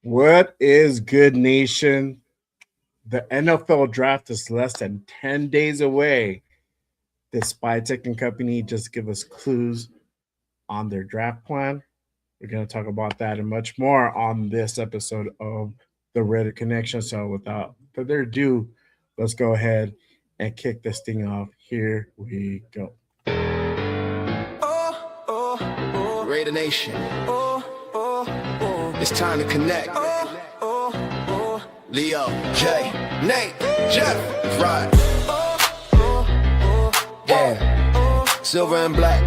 What is good, nation? The NFL draft is less than 10 days away. Did Spytek and company just give us clues on their draft plan? We're going to talk about that and much more on this episode of the Reddit Connection. So, without further ado, let's go ahead and kick this thing off. Here we go. Raider Nation. It's time to connect. Leo, Jay, Nate, Jeff, right. Yeah, silver and black.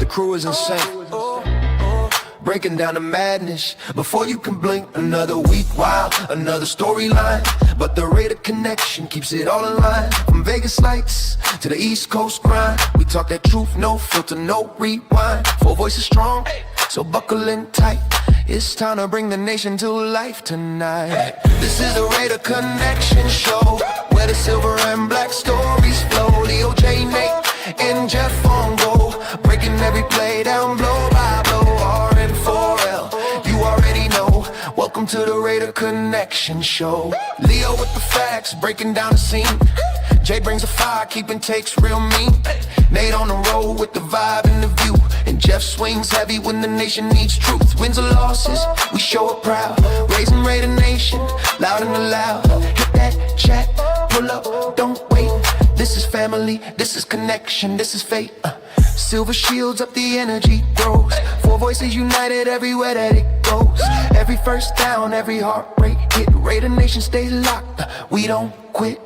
The crew is insane. Breaking down the madness before you can blink. Another week, wow, another storyline. But the Raider Connection keeps it all in line. From Vegas lights to the East Coast grind. We talk that truth, no filter, no rewind. Four voices strong, so buckle in tight. It's time to bring the nation to life tonight. This is the Raider Connection show, where the silver and black stories flow. Leo, J, Nate, and Jeff on go, breaking every play down blow by blow. R-N-4-L, you already know. Welcome to the Raider Connection show. Leo with the facts, breaking down the scene. Jay brings a fire, keeping takes real mean. Nate on the road with the vibe and the view. And Jeff swings heavy when the nation needs truth. Wins or losses, we show up proud. Raising Raider Nation, loud and loud. Hit that chat, pull up, don't wait. This is family, this is connection, this is fate. Silver shields up, the energy grows. Four voices united everywhere that it goes. Every first down, every heartbreak hit. Raider Nation stays locked, we don't quit.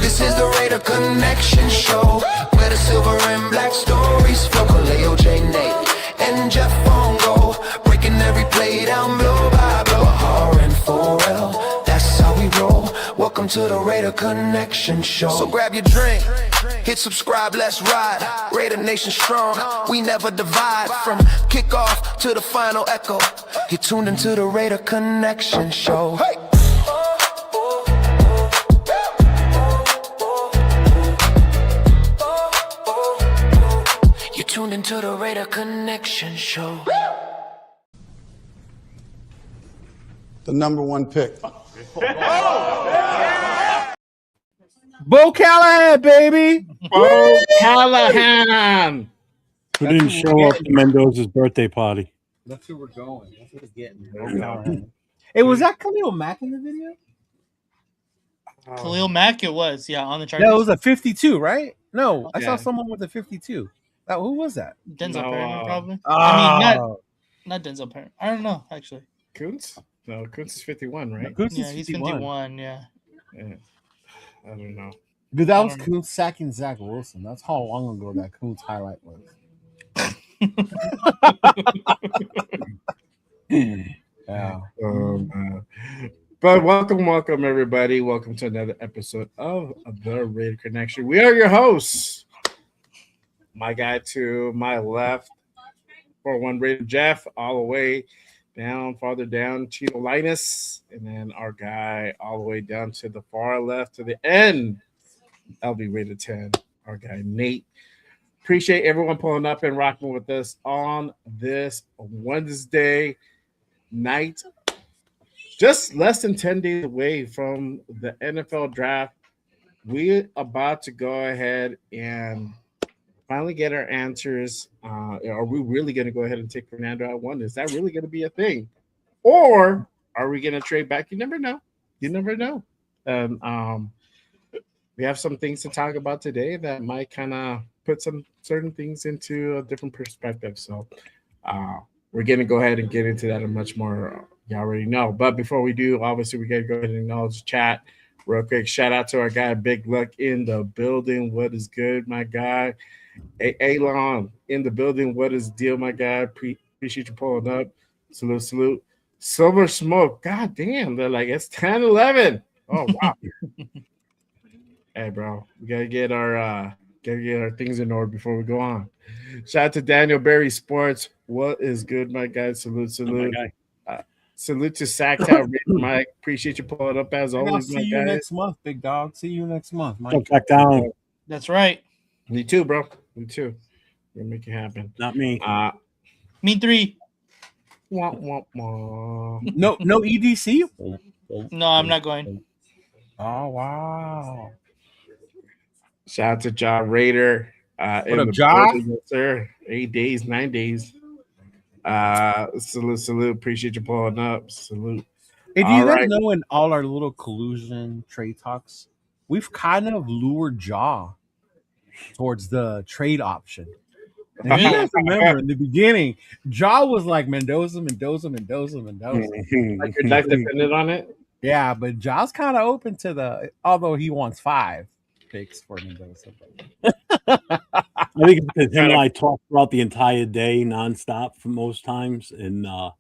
This is the Raider Connection show, where the silver and black stories flow. Leo, J, Nate, and Jeff on go, breaking every play down blow by blow. R-N-4-L, that's how we roll. Welcome to the Raider Connection show. So grab your drink, hit subscribe, let's ride. Raider Nation strong, we never divide. From kickoff to the final echo, you're tuned into the Raider Connection show. Hey! You're tuned into the Raider Connection show. The number one pick. Bo Callahan, baby! Bo Callahan! Who didn't show up to Mendoza's birthday party? That's who we're going. That's what we're getting. Hey, was that Khalil Mack in the video? Khalil Mack, it was, on the Chargers. Yeah, it was a 52, right? No, I Yeah. saw someone with a 52. Who was that? Denzel No, Perryman, probably. Oh. I mean, not Denzel Perryman. I don't know, actually. Kuntz? No, Kuntz is 51, right? Kuntz Yeah, is he's 51. 51, yeah. Yeah. I don't know. Dude, that was I don't Kuntz sacking Zach Wilson. That's how long ago that Kuntz highlight was. Yeah. But welcome, everybody. Welcome to another episode of the Raider Connection. We are your hosts. My guy to my left, 4-1 Raider Jeff, all the way down, farther down, Cheeto Linus, and then our guy all the way down to the far left to the end, LB Raider 10, our guy Nate. Appreciate everyone pulling up and rocking with us on this Wednesday night. Just less than 10 days away from the NFL draft. We're about to go ahead and finally get our answers. Are we really going to go ahead and take Fernando at 1? Is that really going to be a thing? Or are we going to trade back? You never know. You never know. We have some things to talk about today that might kind of put some certain things into a different perspective. So we're going to go ahead and get into that and much more. You already know. But before we do, obviously, we got to go ahead and acknowledge the chat real quick. Shout out to our guy, Big Luck in the building. What is good, my guy? Alon in the building. What is the deal, my guy? Appreciate you pulling up. Salute. Silver Smoke. God damn. They're like, it's 10-11. Oh, wow. Hey, bro. We got to get our things in order before we go on. Shout out to Daniel Berry Sports. What is good, my guy? Salute. My guy. Salute to Sacktown, Mike. Appreciate you pulling up as I'll always, see my you guy. next month, big dog. See you next month, Mike. Jump back down. That's right. Me too, bro. Me too. We're gonna make it happen. Not me. Me 3. Wah, wah, wah. No EDC. No, I'm not going. Oh wow! Shout out to Ja Raider in up, the Ja? building, yes, sir. 8 days, 9 days. Salute. Appreciate you pulling up. Salute. Hey, do All you guys right. know in all our little collusion trade talks, we've kind of lured Jaw towards the trade option. And if you Really? guys remember in the beginning, Jaw was like Mendoza. Like your life depended on it. Yeah, but Jaw's kind of open to the, although he wants 5 picks for Mendoza. I think it's because him and I talked throughout the entire day, nonstop, for most times, and I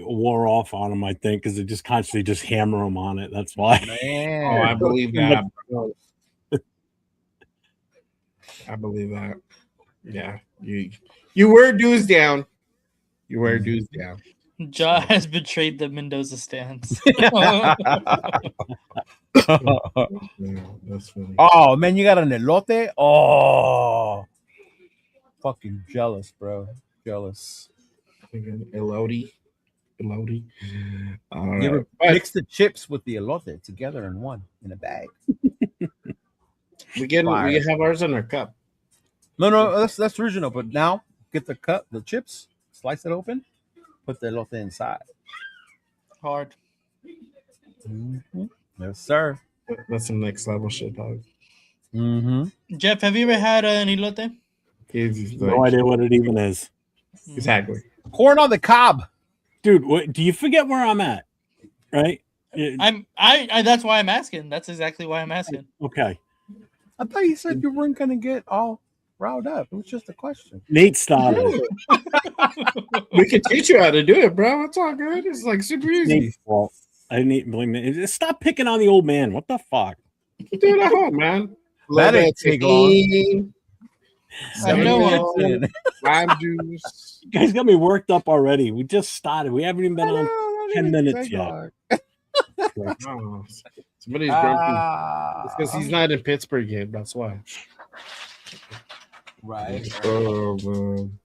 wore off on him. I think because they just constantly just hammer him on it. That's why. Man, Oh, I believe that. I believe that. Yeah, you wear dues down. You wear dues down. Ja has betrayed the Mendoza stance. Yeah, that's funny. Oh man, you got an elote? Oh, fucking jealous, bro. Jealous. Elodie. All You right. ever But mix the chips with the elote together in one in a bag? we have ours in our cup. No, that's original. But now get the cup, the chips, slice it open, put the elote inside. Hard. Mm-hmm. Yes, sir. That's some next level shit, dog. Mm-hmm. Jeff, have you ever had an elote? He's No idea what it even is, Exactly. Corn on the cob. dude. What, do you forget where I'm at? Right? I that's why I'm asking. That's exactly why I'm asking. Okay. I thought you said you weren't gonna get all riled up. It was just a question. Nate started it. We can teach you how to do it, bro. It's all good. It's like super easy. Nate's fault. I didn't even blame Nate. Stop picking on the old man. What the fuck? Do it at home, man. That ain't take long. I know Lemon, lime juice. You guys got me worked up already. We just started. We haven't even been on 10 minutes yet. Oh, somebody's grumpy. It's because he's not in Pittsburgh yet. That's why. Right. Oh, man.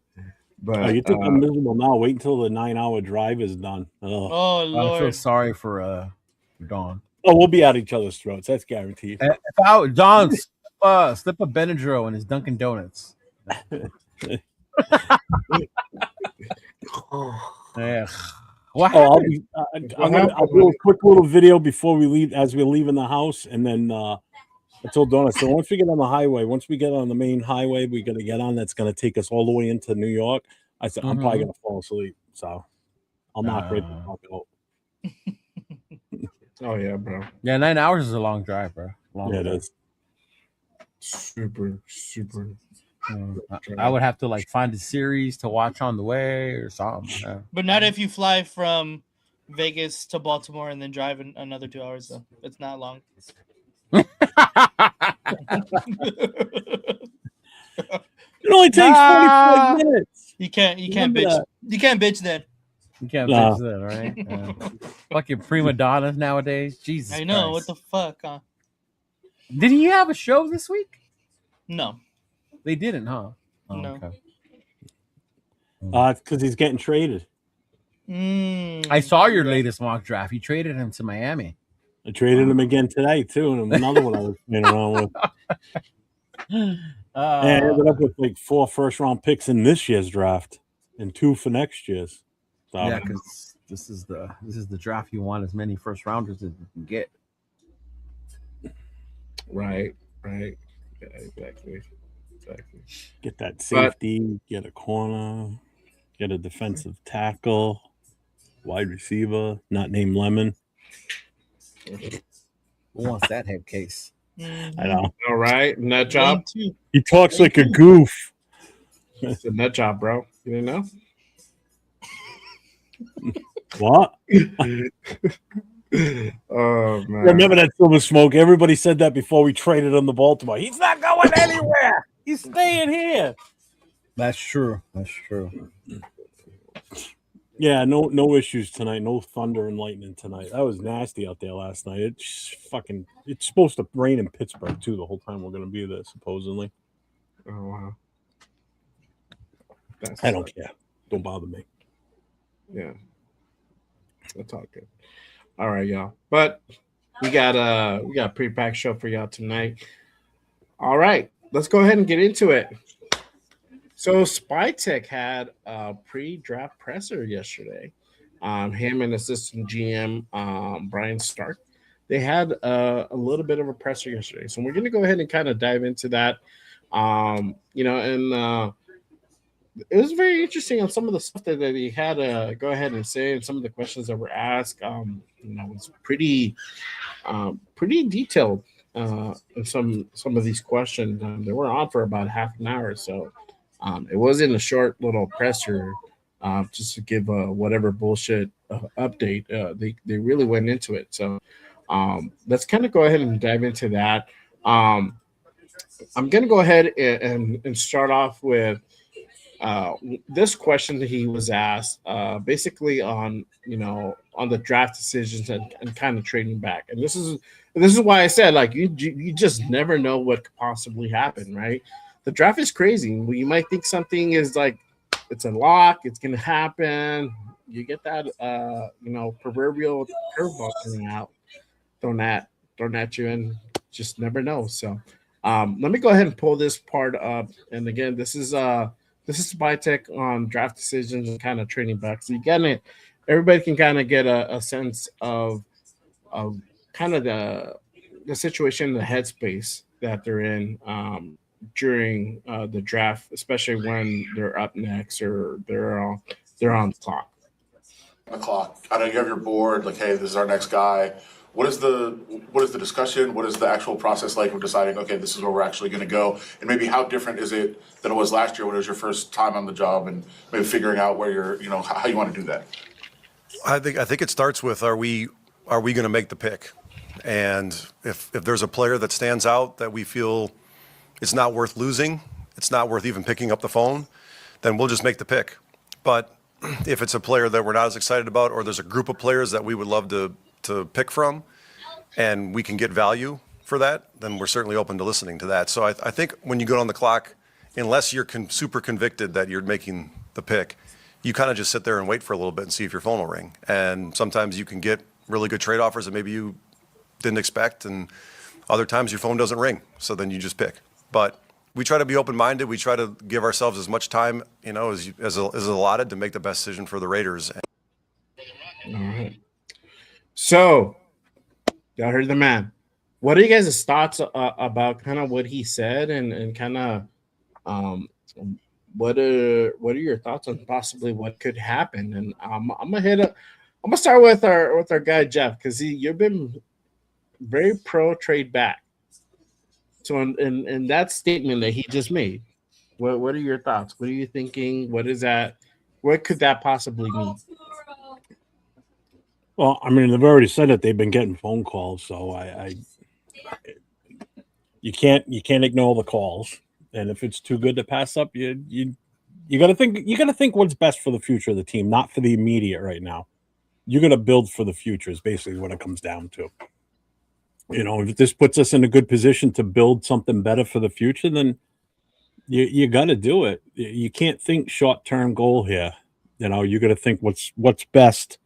But You think I'm miserable now? Wait until the 9-hour drive is done. Oh I feel Lord. sorry for Dawn. Oh, we'll be at each other's throats. That's guaranteed. If Dawn slip a Benadryl in his Dunkin' Donuts. Yeah. What happened? I'll do a quick little video before we leave, as we're leaving the house, and then I told Donna. So once we get on the highway, once we get on the main highway, we're gonna get on. That's gonna take us all the way into New York. I said I'm probably gonna fall asleep, so I'll knock right the fuck out. oh yeah, bro. Yeah, 9 hours is a long drive, bro. Long Yeah, it drive. is. Super. I would have to like find a series to watch on the way or something. Yeah. But not if you fly from Vegas to Baltimore and then drive another 2 hours though. It's not long. It only takes 45 minutes. You can't Remember bitch. that. You can't bitch then. You can't Nah. bitch that, right? Fucking prima donnas nowadays. Jesus. I know, Christ. what the fuck, huh? Did he have a show this week? No. They didn't, huh? Oh, No. okay. It's because he's getting traded. I saw your latest mock draft. You traded him to Miami. I traded him again today too, and another one I was playing around with. And I ended up with like 4 first-round picks in this year's draft and 2 for next year's. So, yeah, because this is the draft you want as many first rounders as you can get. Right. Yeah, exactly. get that safety, get a corner, get a defensive tackle, wide receiver, not named Lemon. Who wants that head case? I know. All right, nut job. He talks like a goof. It's a nut job, bro. You didn't know? What? Oh man! Remember that Silver Smoke? Everybody said that before we traded him to Baltimore. He's not going anywhere. He's staying here. That's true. That's true. Yeah, no issues tonight. No thunder and lightning tonight. That was nasty out there last night. It's supposed to rain in Pittsburgh too the whole time we're going to be there, supposedly. Oh wow! I don't care. Don't bother me. Yeah, that's all good. All right, y'all. But we got a pre-packed show for y'all tonight. All right, let's go ahead and get into it. So Spytek had a pre-draft presser yesterday. Him and assistant GM Brian Stark, they had a little bit of a presser yesterday. So we're going to go ahead and kind of dive into that. And it was very interesting on some of the stuff that he had to go ahead and say, and some of the questions that were asked. It's pretty detailed. In some of these questions, they were on for about half an hour, so it wasn't a short little presser. Just to give whatever bullshit update, they really went into it. So let's kind of go ahead and dive into that. Um, I'm gonna go ahead and start off with uh, this question that he was asked, basically on the draft decisions and kind of trading back. And this is why I said, like, you just never know what could possibly happen, right? The draft is crazy. You might think something is like it's a lock, it's gonna happen. You get that proverbial curveball coming out, thrown at thrown at you, and just never know. So let me go ahead and pull this part up. And again, this is Spytek on draft decisions and kind of trading back. So everybody can kind of get a sense of kind of the situation, the headspace that they're in during the draft, especially when they're up next or they're on the clock. The clock. I know you have your board. Like, hey, this is our next guy. What is the discussion? What is the actual process like of deciding? Okay, this is where we're actually going to go, and maybe how different is it than it was last year when it was your first time on the job, and maybe figuring out where how you want to do that. I think it starts with are we going to make the pick, and if there's a player that stands out that we feel it's not worth losing, it's not worth even picking up the phone, then we'll just make the pick. But if it's a player that we're not as excited about, or there's a group of players that we would love to pick from, and we can get value for that, then we're certainly open to listening to that. So I think when you go on the clock, unless you're super convicted that you're making the pick, you kind of just sit there and wait for a little bit and see if your phone will ring. And sometimes you can get really good trade offers that maybe you didn't expect, and other times your phone doesn't ring. So then you just pick. But we try to be open-minded. We try to give ourselves as much time, as allotted to make the best decision for the Raiders. All right. So, y'all heard the man. What are you guys' thoughts about kind of what he said, and kind of what are your thoughts on possibly what could happen? And I'm gonna start with our guy Jeff, because you've been very pro trade back. So in that statement that he just made, what are your thoughts? What are you thinking? What is that? What could that possibly mean? Well, I mean, they've already said that they've been getting phone calls, so you can't ignore the calls. And if it's too good to pass up, you gotta think what's best for the future of the team, not for the immediate right now. You're gonna build for the future is basically what it comes down to. If this puts us in a good position to build something better for the future, then you got to do it. You can't think short-term goal here. You got to think what's best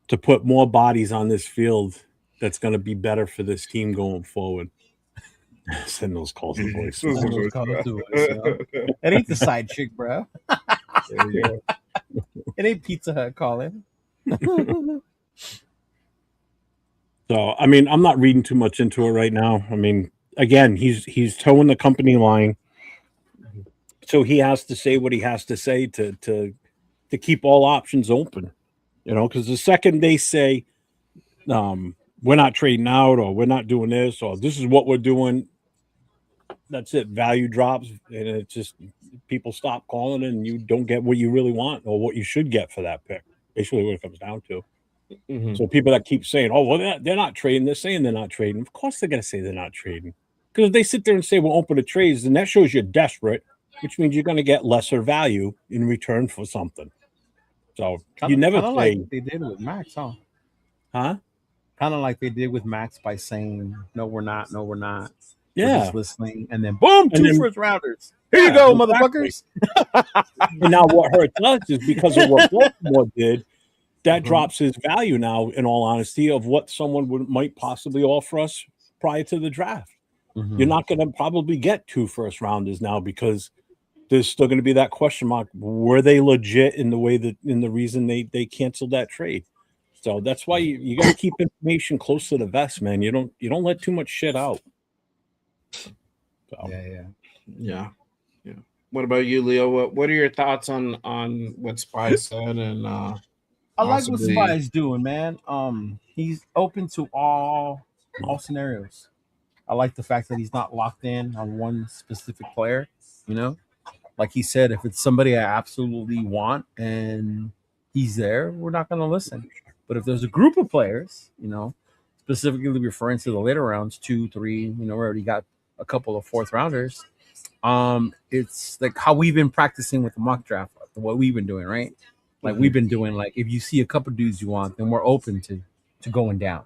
to put more bodies on this field that's going to be better for this team going forward. Send those calls to voice. It ain't the side chick, bro. It ain't Pizza Hut calling. So, I mean, I'm not reading too much into it right now. I mean, again, he's towing the company line, so he has to say what he has to say to keep all options open. Because the second they say we're not trading out, or we're not doing this, or this is what we're doing, that's it. Value drops, and it's just people stop calling, and you don't get what you really want or what you should get for that pick. Basically, what it comes down to. Mm-hmm. So people that keep saying, "Oh, well, they're not trading," they're saying they're not trading. Of course, they're going to say they're not trading, because if they sit there and say we're open to trades, then that shows you're desperate, which means you're going to get lesser value in return for something. So you never say like they did with Max, huh? Huh? Kind of like they did with Max by saying, "No, we're not. No, we're not." Yeah, we're just listening, and then boom, two first rounders. Here you go, exactly. Motherfuckers. And now what hurts us is because of what Baltimore did. that drops his value now, in all honesty, of what someone might possibly offer us prior to the draft. You're not going to probably get 2 first rounders now because there's still going to be that question mark. Were they legit in the way that in the reason they canceled that trade? So that's why you got to keep information close to the vest, man. You don't let too much shit out. So. Yeah. What about you, Leo? What are your thoughts on what Spy said and I like what possibly- Spy's doing, man. He's open to all scenarios. I like the fact that he's not locked in on one specific player. You know, like he said, if it's somebody I absolutely want and he's there, we're not going to listen. But if there's a group of players, you know, specifically referring to the later rounds, 2, 3, you know, we already got a couple of 4th rounders. It's like how we've been practicing with the mock draft, what we've been doing, right? Like we've been doing, like if you see a couple dudes you want, then we're open to going down.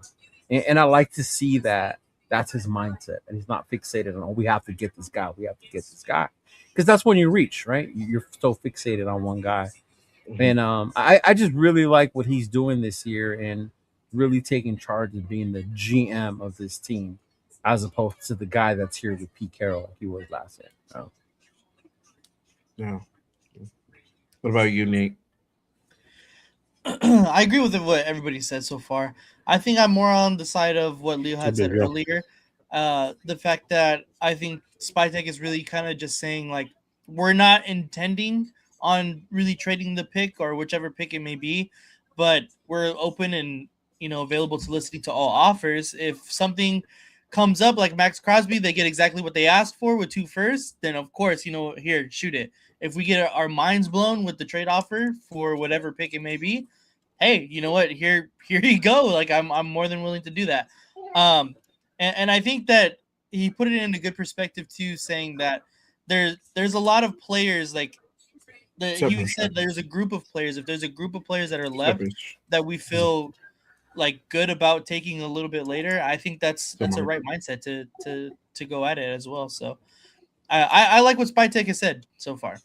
And I like to see that that's his mindset, and he's not fixated on, oh, we have to get this guy, because that's when you reach, right? You're so fixated on one guy. And I just really like what he's doing this year and really taking charge of being the GM of this team, as opposed to the guy that's here with Pete Carroll like he was last year. So. Yeah. What about you, Nate? I agree with what everybody said so far. I think I'm more on the side of what Leo had said earlier. The fact that I think Spytek is really kind of just saying, like, we're not intending on really trading the pick or whichever pick it may be, but we're open and, you know, available to listening to all offers. If something comes up like Max Crosby, they get exactly what they asked for with 2 firsts, then of course, you know, here, shoot it. If we get our minds blown with the trade offer for whatever pick it may be, hey, you know what? Here you go. Like I'm more than willing to do that. And I think that he put it in a good perspective too, saying that there's a lot of players like he said there's a group of players. If there's a group of players that are left that we feel like good about taking a little bit later, I think that's a right mindset to go at it as well. So I like what Spytek has said so far.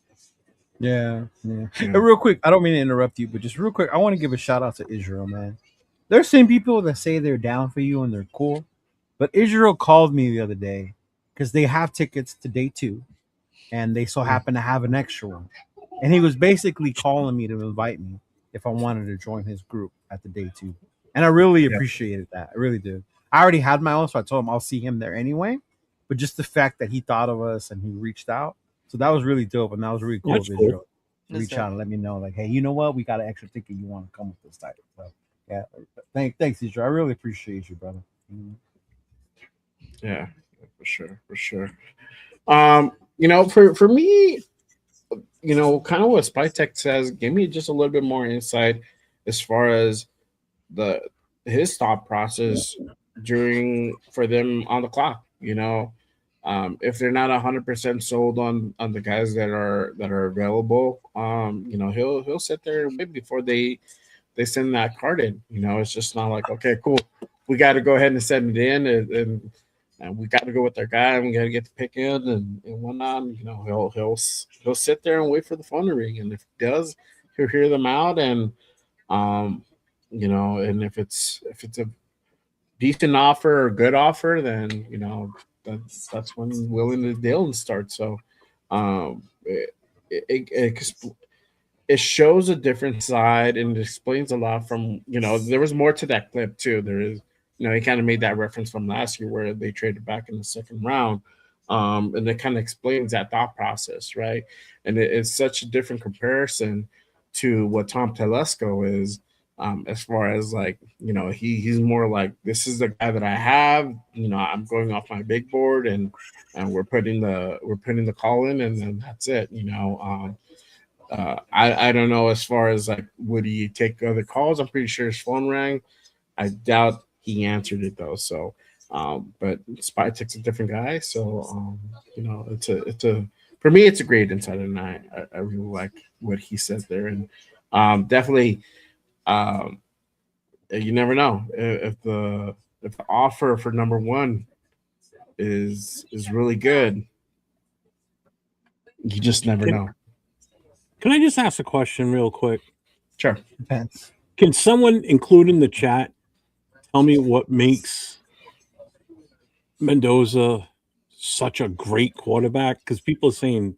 Yeah. And real quick, I don't mean to interrupt you, but just real quick, I want to give a shout out to Israel, man. There's some people that say they're down for you and they're cool, but Israel called me the other day because they have tickets to day 2, and they so happen to have an extra one, and he was basically calling me to invite me if I wanted to join his group at the day 2, and I really appreciated that. I really did. I already had my own, so I told him I'll see him there anyway. But just the fact that he thought of us and he reached out. So that was really dope, and that was really cool of Israel to reach out and let me know, like, hey, you know what? We got an extra ticket. You want to come with this type? So, yeah, thanks, Israel. I really appreciate you, brother. Yeah, for sure. You know, for me, you know, kind of what Spytek says, give me just a little bit more insight as far as his thought process for them on the clock. You know, if they're not 100% sold on the guys that are available, you know, he'll sit there and wait before they send that card in. You know, it's just not like, okay, cool, we got to go ahead and send it in, and we got to go with our guy, and we got to get the pick in and whatnot. You know, he'll sit there and wait for the phone to ring, and if he does, he'll hear them out, and you know, and if it's a decent offer or good offer, then, you know, that's when willing to deal and start. So it shows a different side, and it explains a lot from, you know, there was more to that clip too. There is, you know, he kind of made that reference from last year where they traded back in the 2nd round. And it kind of explains that thought process, right? And it's such a different comparison to what Tom Telesco is, as far as, like, you know, he's more like, this is the guy that I have, you know, I'm going off my big board, and we're putting the call in, and then that's it, you know. I don't know, as far as, like, would he take other calls? I'm pretty sure his phone rang. I doubt he answered it though. So, but Spytek's a different guy. So, you know, it's a for me, it's a great insight, and I really like what he says there, and definitely, you never know if the offer for number 1 is really good. You just never know. Can I just ask a question real quick? Sure. Depends. Can someone include in the chat tell me what makes Mendoza such a great quarterback? Because people are saying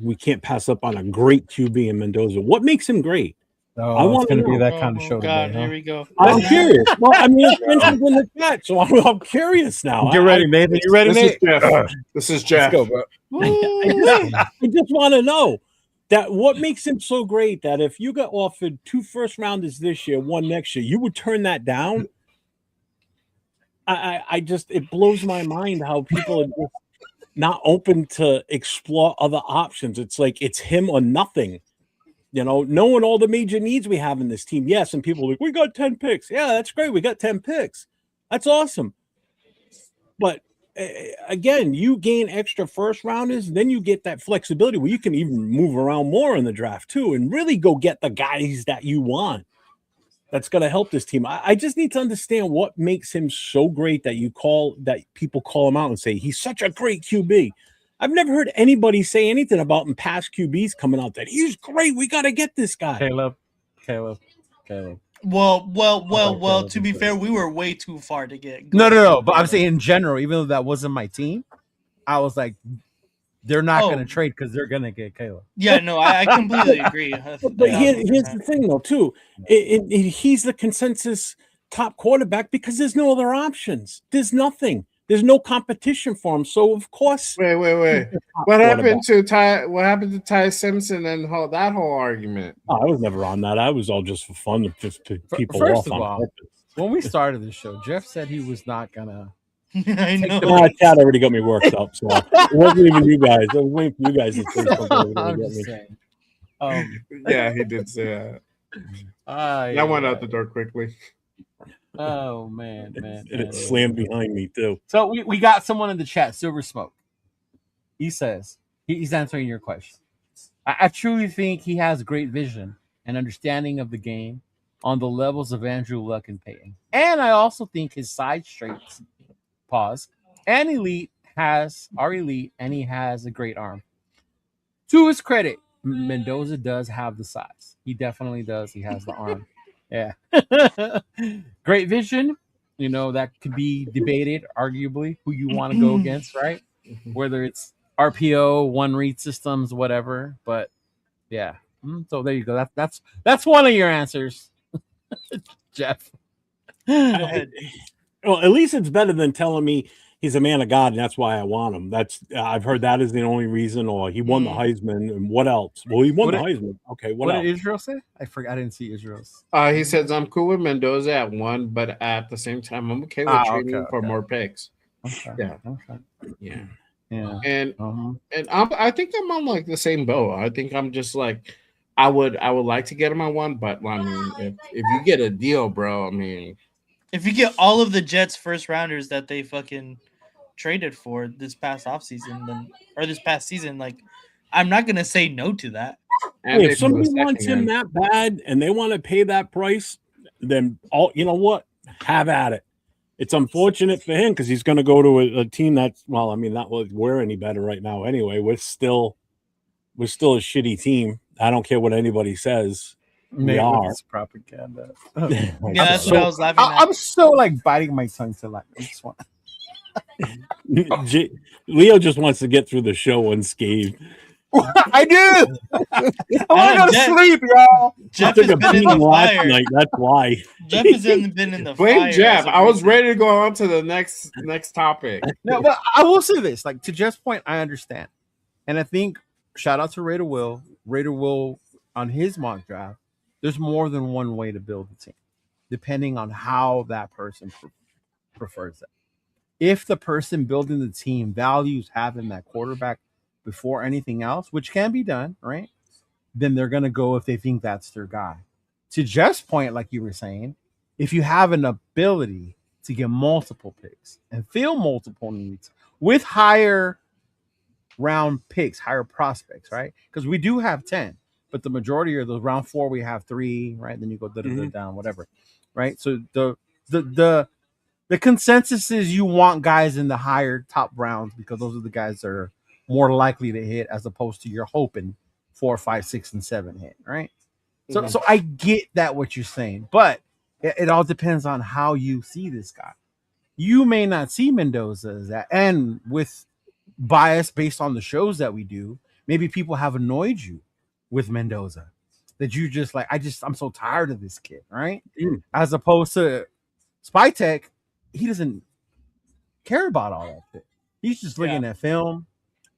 we can't pass up on a great QB in Mendoza. What makes him great? I Oh, it's want to going to be know. that kind of Oh show God, today, here huh? we go. I'm curious. Well, I mean, it's mentioned in the chat, so I'm curious now. Get ready, Nathan. You ready, This is Nate? Jeff. This is Jeff. Let's go, bro. I just want to know that what makes him so great that if you got offered 2 first rounders this year, 1 next year, you would turn that down. I just it blows my mind how people are just not open to explore other options. It's like it's him or nothing. Knowing all the major needs we have in this team. Yes, and people are like, we got 10 picks. Yeah, that's great. We got 10 picks. That's awesome. But again, you gain extra first rounders, then you get that flexibility where you can even move around more in the draft too, and really go get the guys that you want. That's going to help this team. I just need to understand what makes him so great that people call him out and say he's such a great QB. I've never heard anybody say anything about him past QBs coming out that he's great. We got to get this guy. Caleb. Well. To be fair, we were way too far to get. No. But I'm saying in general, even though that wasn't my team, I was like, they're not going to trade because they're going to get Caleb. Yeah, no, I completely agree. But here's the thing, though, too. He's the consensus top quarterback because there's no other options. There's nothing. There's no competition for him. So of course, Wait. What happened to Ty? What happened to Ty Simpson and that whole argument? Oh, I was never on that. I was all just for fun, just to people First off of on all, purpose. when we started the show, Jeff said he was not gonna. I know. Chad already got me worked up, so it wasn't even you guys. I was waiting for you guys to say something. I'm just saying. Yeah, he did say that. That went out the door quickly. Oh man. And it slammed behind me too. So we got someone in the chat, Silver Smoke. He says he's answering your question. I truly think he has great vision and understanding of the game on the levels of Andrew Luck and Peyton. And I also think his side straights, and elite and he has a great arm. To his credit, Mendoza does have the size. He definitely does. He has the arm. Yeah. Great vision. That could be debated, arguably, who you want to go against, right? Whether it's RPO, one read systems, whatever. But yeah. So there you go. That's one of your answers, Jeff. Well, at least it's better than telling me he's a man of God and that's why I want him. I've heard that is the only reason, or he won the Heisman. And what else? Well, he won the Heisman. Okay, what else? Did Israel say? I forgot. I didn't see Israel's. He says I'm cool with Mendoza at 1, but at the same time, I'm okay with trading for more picks. Okay. Yeah. Okay. Yeah. And I think I'm on like the same boat. I think I'm just like I would like to get him at 1, but I mean, if you get a deal, bro, I mean, if you get all of the Jets first rounders that they fucking traded for this past offseason, or this past season, like I'm not gonna say no to that. And if somebody wants him that bad and they want to pay that price, then you know what? Have at it. It's unfortunate for him because he's going to go to a team that's not like we're any better right now. Anyway, we're still a shitty team. I don't care what anybody says. We are propaganda. Yeah, that's what I was laughing at. I'm so like biting my tongue to like. I just want. Leo just wants to get through the show unscathed. I do. I want to go to sleep, y'all. Jeff has been in the fire. Night, that's why. Jeff has been in the Blame fire. Jeff. I was ready to go on to the next topic. No, but I will say this: like to Jeff's point, I understand, and I think shout out to Raider Will. Raider Will on his mock draft. There's more than one way to build the team, depending on how that person prefers it. If the person building the team values having that quarterback before anything else, which can be done, right? Then they're going to go if they think that's their guy. To Jeff's point, like you were saying, if you have an ability to get multiple picks and fill multiple needs with higher round picks, higher prospects, right? Because we do have 10, but the majority of those round 4, we have 3, right? Then you go down, whatever, right? So the consensus is you want guys in the higher top rounds because those are the guys that are more likely to hit as opposed to you're hoping 4, 5, 6, and 7 hit, right? So I get that what you're saying, but it all depends on how you see this guy. You may not see Mendoza as that, and with bias based on the shows that we do, maybe people have annoyed you with Mendoza that you just like. I'm so tired of this kid, right? As opposed to Spytek, he doesn't care about all that shit. He's just looking at film,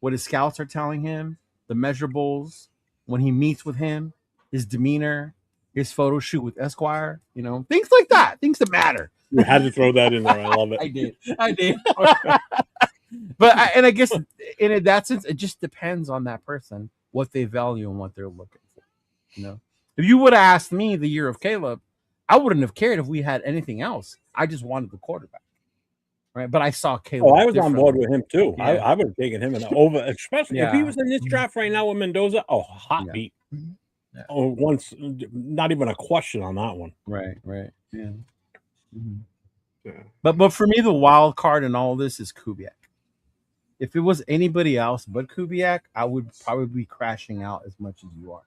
what his scouts are telling him, the measurables, when he meets with him, his demeanor, his photo shoot with Esquire, things like that, things that matter. You had to throw that in there. I love it. I did. But I guess in that sense, it just depends on that person, what they value and what they're looking for. If you would have asked me the year of Caleb, I wouldn't have cared if we had anything else. I just wanted the quarterback. Right, but I saw Caleb. Oh, I was on board with him too. Yeah. I would have taken him over, especially if he was in this draft right now with Mendoza. Oh, hot beat. Yeah. Oh, not even a question on that one. Right. Yeah. But for me, the wild card in all this is Kubiak. If it was anybody else but Kubiak, I would probably be crashing out as much as you are.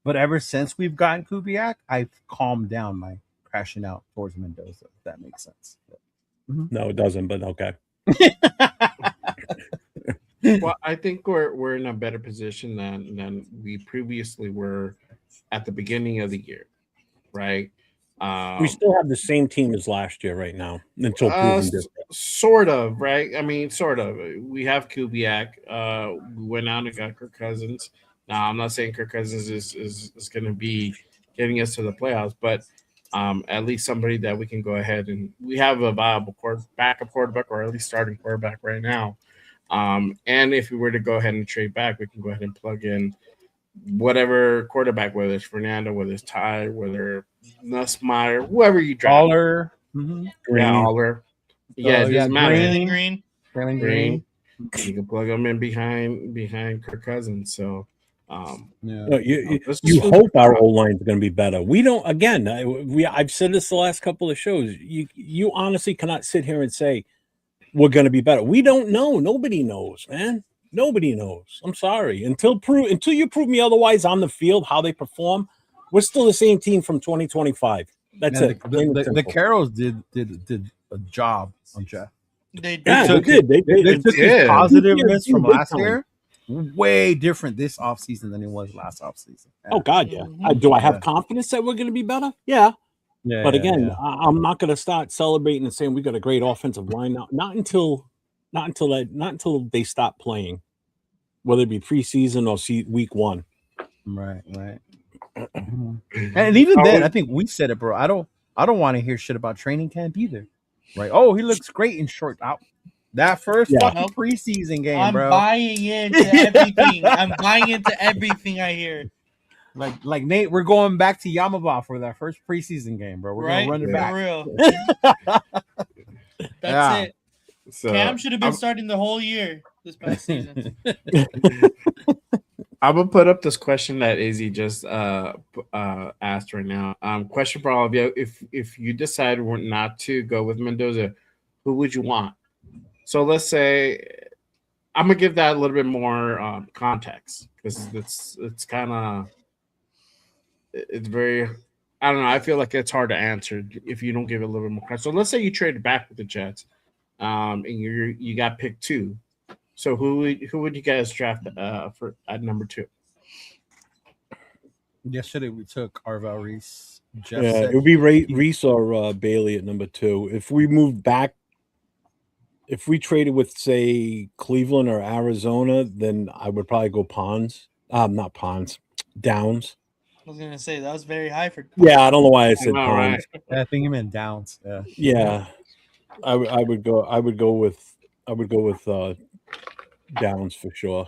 But ever since we've gotten Kubiak, I've calmed down my crashing out towards Mendoza. If that makes sense. No, it doesn't. But okay. Well, I think we're in a better position than we previously were at the beginning of the year, right? We still have the same team as last year right now until proven different. Sort of, right? I mean, sort of. We have Kubiak. We went out and got Kirk Cousins. Now, I'm not saying Kirk Cousins is going to be getting us to the playoffs, but at least somebody that we can go ahead and we have a viable backup quarterback or at least starting quarterback right now. And if we were to go ahead and trade back, we can go ahead and plug in whatever quarterback, whether it's Fernando, whether it's Ty, whether Nussmeier, whoever you draft. Aller. Yeah, Aller. Yeah, it doesn't matter. Green. You can plug them in behind Kirk Cousins. So, No, you hope our O line is going to be better. We don't. Again, I've said this the last couple of shows. You honestly cannot sit here and say we're going to be better. We don't know. Nobody knows, man. Nobody knows. I'm sorry. Until you prove me otherwise on the field, how they perform, we're still the same team from 2025. That's it. The Carrolls did a job on Jeff. They took his positiveness from last year. Way different this offseason than it was last offseason. Yeah. Oh God, yeah. Do I have confidence that we're going to be better? Yeah. But again, I'm not going to start celebrating and saying we got a great offensive line now. Not until they stop playing, whether it be preseason or week one. Right. And even then, I think we said it, bro. I don't want to hear shit about training camp either. Right? Oh, he looks great in short out. That first fucking preseason game, bro. I'm buying into everything. I'm buying into everything I hear. Like Nate, we're going back to Yamaba for that first preseason game, bro. We're gonna run it back. For real. That's it. So, Cam should have been starting the whole year this past season. I'm gonna put up this question that Izzy just asked right now. Question for all of you: If you decide not to go with Mendoza, who would you want? So let's say I'm gonna give that a little bit more context because it's kind of it's very I don't know. I feel like it's hard to answer if you don't give it a little bit more context. So let's say you traded back with the Jets, and you got picked 2. So who would you guys draft for at number 2? Yesterday we took Arvel Reese. It would be Reese or Bailey at number 2. If we moved back, if we traded with say Cleveland or Arizona, then I would probably go not Ponds, Downs. I was gonna say that was very high for. Yeah, I don't know why I said Ponds. Right. I think he meant Downs. Yeah. I would go with Downs for sure.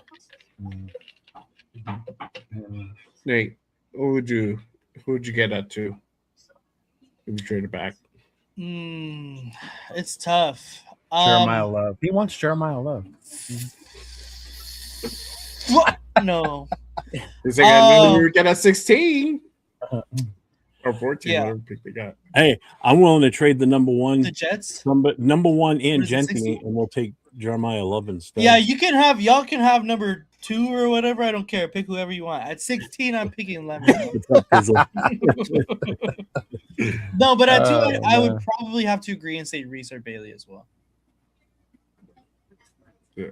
Nate, who would you get at 2? If you traded back? It's tough. Jeremiah Love. He wants Jeremiah Love. What? No. He's like, I knew we would get at 16 or 14. Yeah. Whatever pick they got. Hey, I'm willing to trade the number 1. The Jets. Number 1 and Gentry, and we'll take Jeremiah Love instead. Yeah, y'all can have number 2 or whatever. I don't care. Pick whoever you want. At 16, I'm picking Lemon. No, but at 2, I would probably have to agree and say Reese or Bailey as well. Yeah.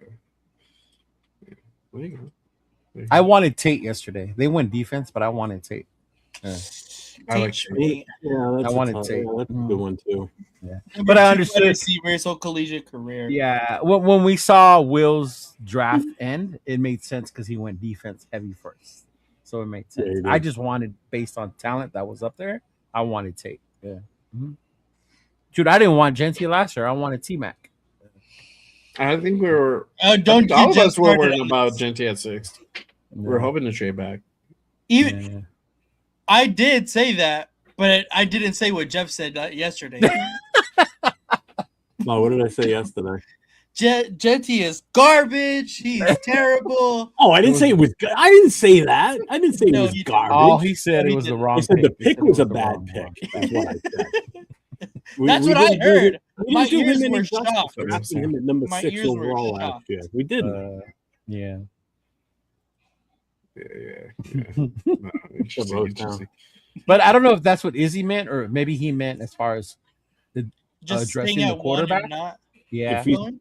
There you go. I wanted Tate yesterday. They went defense, but I wanted Tate. Yeah. I like Tate. Yeah, that's I wanted Tate. Tate. Yeah, that's a good one too. Yeah. Number But I 2 understood. wide receiver, his whole collegiate career. Yeah, when we saw Will's draft end, it made sense because he went defense heavy first, so it made sense. Yeah, I just wanted, based on talent that was up there, I wanted Tate. Yeah, dude, I didn't want Genty last year. I wanted T Mac. I think we were. Don't all of get us were started worrying on about this. Genty at 6. We're hoping to trade back. Even I did say that, but I didn't say what Jeff said yesterday. No, what did I say yesterday? Genty is garbage. He's terrible. Oh, I didn't say it was. I didn't say that. I didn't say No, it was you didn't. garbage. Oh, he said No, it he was the didn't. wrong. I said the He pick said was it a the bad wrong pick. one. That's what I said. That's what I heard. We My didn't do ears him were any justice shocked. for having him at number My 6 ears were overall last shocked. year. We didn't. Yeah. Yeah. No, interesting. But I don't know if that's what Izzy meant, or maybe he meant as far as the Just addressing staying the at 1 quarterback. and not Yeah, going.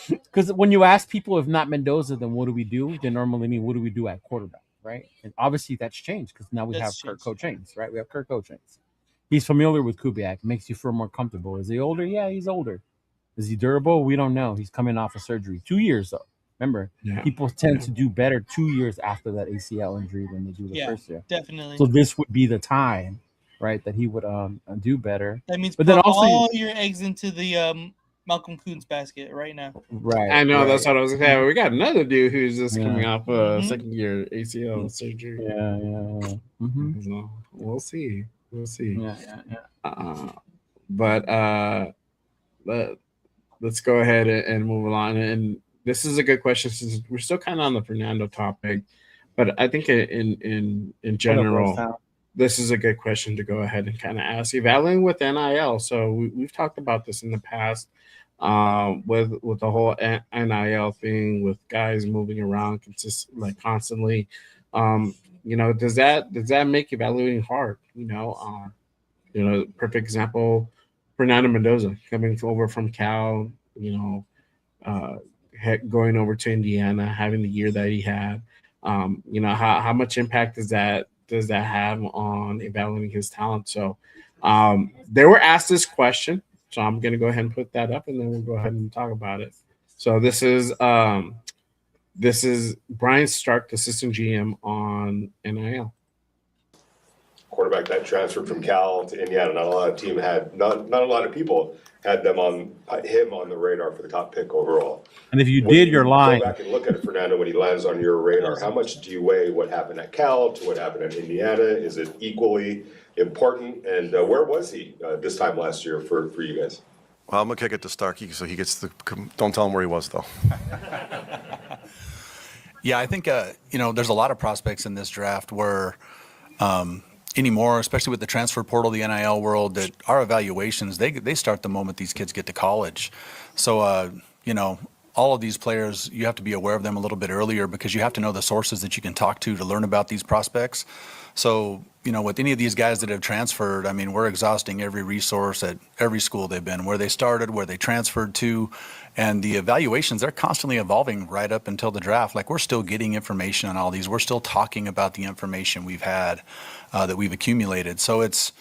because when you ask people if not Mendoza, then what do we do? They normally mean what do we do at quarterback, right? And obviously that's changed because now we have That's Kirk changed. Cochains, right? We have Kirk Cochains. He's familiar with Kubiak. Makes you feel more comfortable. Is he older? Yeah, he's older. Is he durable? We don't know. He's coming off of surgery. 2 years though. Remember, people tend to do better 2 years after that ACL injury than they do the first year. Definitely. So this would be the time, right, that he would do better. That means but put then also all your eggs into the Malcolm Kuhn's basket right now. right. I know right. that's what I was saying. We got another dude who's just coming Yeah. off a second year ACL surgery. Yeah. Mhm. So we'll see. We'll see. Yeah. But let's go ahead and move along. And this is a good question since we're still kind of on the Fernando topic, but I think in general, this is a good question to go ahead and kind of ask. Evaluating with NIL. So we've talked about this in the past with the whole NIL thing, with guys moving around constantly. Does that make evaluating hard? Perfect example, Fernando Mendoza coming over from Cal, going over to Indiana, having the year that he had. How much impact does that have on evaluating his talent? So they were asked this question, so I'm going to go ahead and put that up, and then we'll go ahead and talk about it. So this is Brian Stark, the assistant GM on NIL. Quarterback that transferred from Cal to Indiana. Not a lot of people had him on the radar for the top pick overall. And if you When did, you're lying. Go back and look at Fernando when he lands on your radar. How much do you weigh what happened at Cal to what happened at Indiana? Is it equally important? And where was he this time last year for you guys? Well, I'm going to kick it to Starkey so he gets don't tell him where he was, though. Yeah, I think, there's a lot of prospects in this draft where anymore, especially with the transfer portal, the NIL world, that our evaluations, they start the moment these kids get to college. So, all of these players, you have to be aware of them a little bit earlier because you have to know the sources that you can talk to learn about these prospects. So, with any of these guys that have transferred, I mean, we're exhausting every resource at every school they've been, where they started, where they transferred to, and the evaluations, they're constantly evolving right up until the draft. Like, we're still getting information on all these. We're still talking about the information we've had that we've accumulated. So it's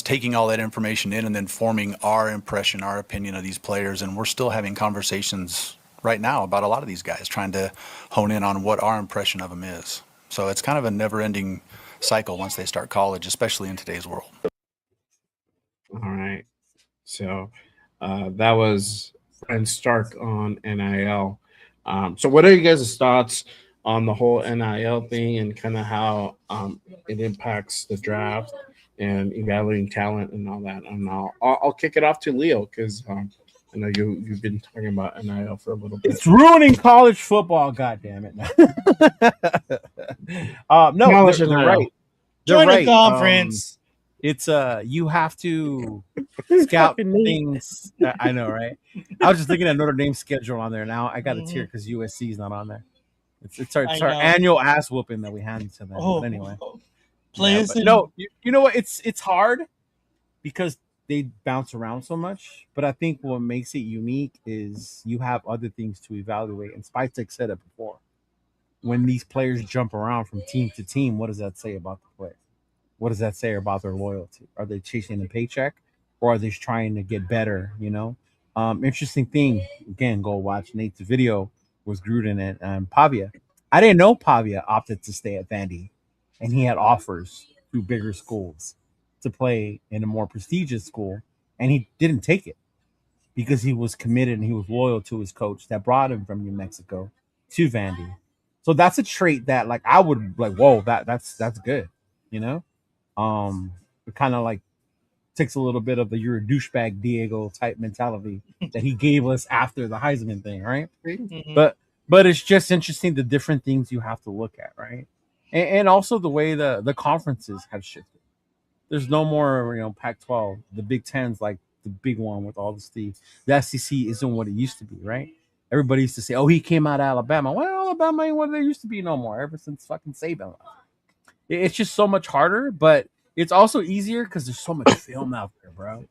taking all that information in and then forming our impression, our opinion of these players. And we're still having conversations right now about a lot of these guys, trying to hone in on what our impression of them is. So it's kind of a never-ending cycle once they start college, especially in today's world. All right. So that was Brian Stark on NIL. So what are you guys' thoughts on the whole NIL thing and kind of how it impacts the draft and evaluating talent and all that? And I'll kick it off to Leo because I know you've been talking about NIL for a little bit. It's ruining college football. God damn it! No, they're right. Join the conference. It's you have to scout things. I know, right? I was just looking at Notre Dame's schedule on there now. I got a tear because USC is not on there. It's our annual ass whooping that we hand to them. Oh, but anyway, players. no, you know what? It's hard because they bounce around so much. But I think what makes it unique is you have other things to evaluate. And Spytek said it before. When these players jump around from team to team, what does that say about the player? What does that say about their loyalty? Are they chasing a paycheck, or are they trying to get better? Interesting thing. Again, go watch Nate's video with Gruden and Pavia. I didn't know Pavia opted to stay at Vandy, and he had offers through bigger schools to play in a more prestigious school, and he didn't take it because he was committed and he was loyal to his coach that brought him from New Mexico to Vandy. So that's a trait that like I would like, whoa, that's good, you know? It kind of like takes a little bit of the you're a douchebag Diego type mentality that he gave us after the Heisman thing, right? Mhm. But it's just interesting the different things you have to look at, right? And also the way the conferences have shifted. There's no more, Pac-12. The Big Ten's like the big one with all the Steve. The SEC isn't what it used to be, right? Everybody used to say, "Oh, he came out of Alabama." Well, Alabama ain't what they used to be no more. Ever since fucking Saban. It's just so much harder, but it's also easier because there's so much film out there, bro.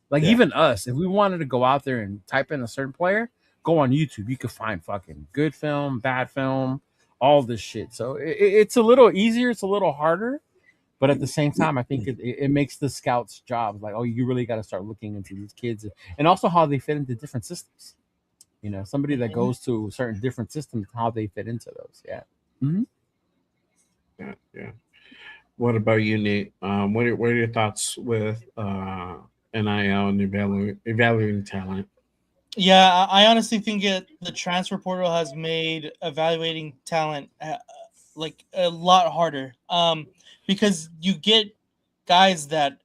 Like even us, if we wanted to go out there and type in a certain player, go on YouTube. You could find fucking good film, bad film, all this shit. So it's a little easier. It's a little harder. But at the same time, I think it makes the scouts' jobs like, oh, you really got to start looking into these kids and also how they fit into different systems. Somebody that goes to certain different systems, how they fit into those. Yeah. Mm-hmm. Yeah. What about you, Nate? What are your thoughts with NIL and evaluating talent? Yeah, I honestly think the transfer portal has made evaluating talent like a lot harder. Because you get guys that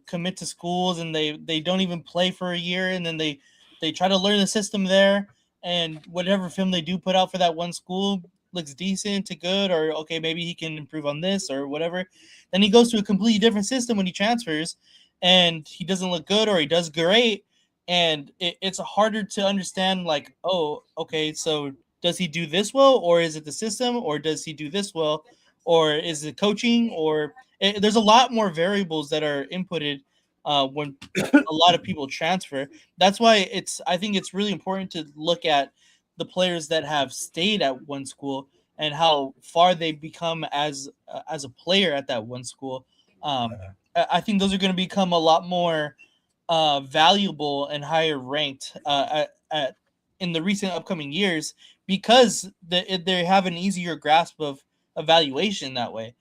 commit to schools and they don't even play for a year, and then they try to learn the system there, and whatever film they do put out for that one school looks decent to good, or okay, maybe he can improve on this or whatever. Then he goes to a completely different system when he transfers, and he doesn't look good or he does great, and it's harder to understand like, oh, okay, so does he do this well, or is it the system, or does he do this well, or is it coaching, or there's a lot more variables that are inputted when a lot of people transfer. That's why I think it's really important to look at the players that have stayed at one school and how far they become as a player at that one school. I think those are going to become a lot more valuable and higher ranked in the recent upcoming years because they have an easier grasp of evaluation that way.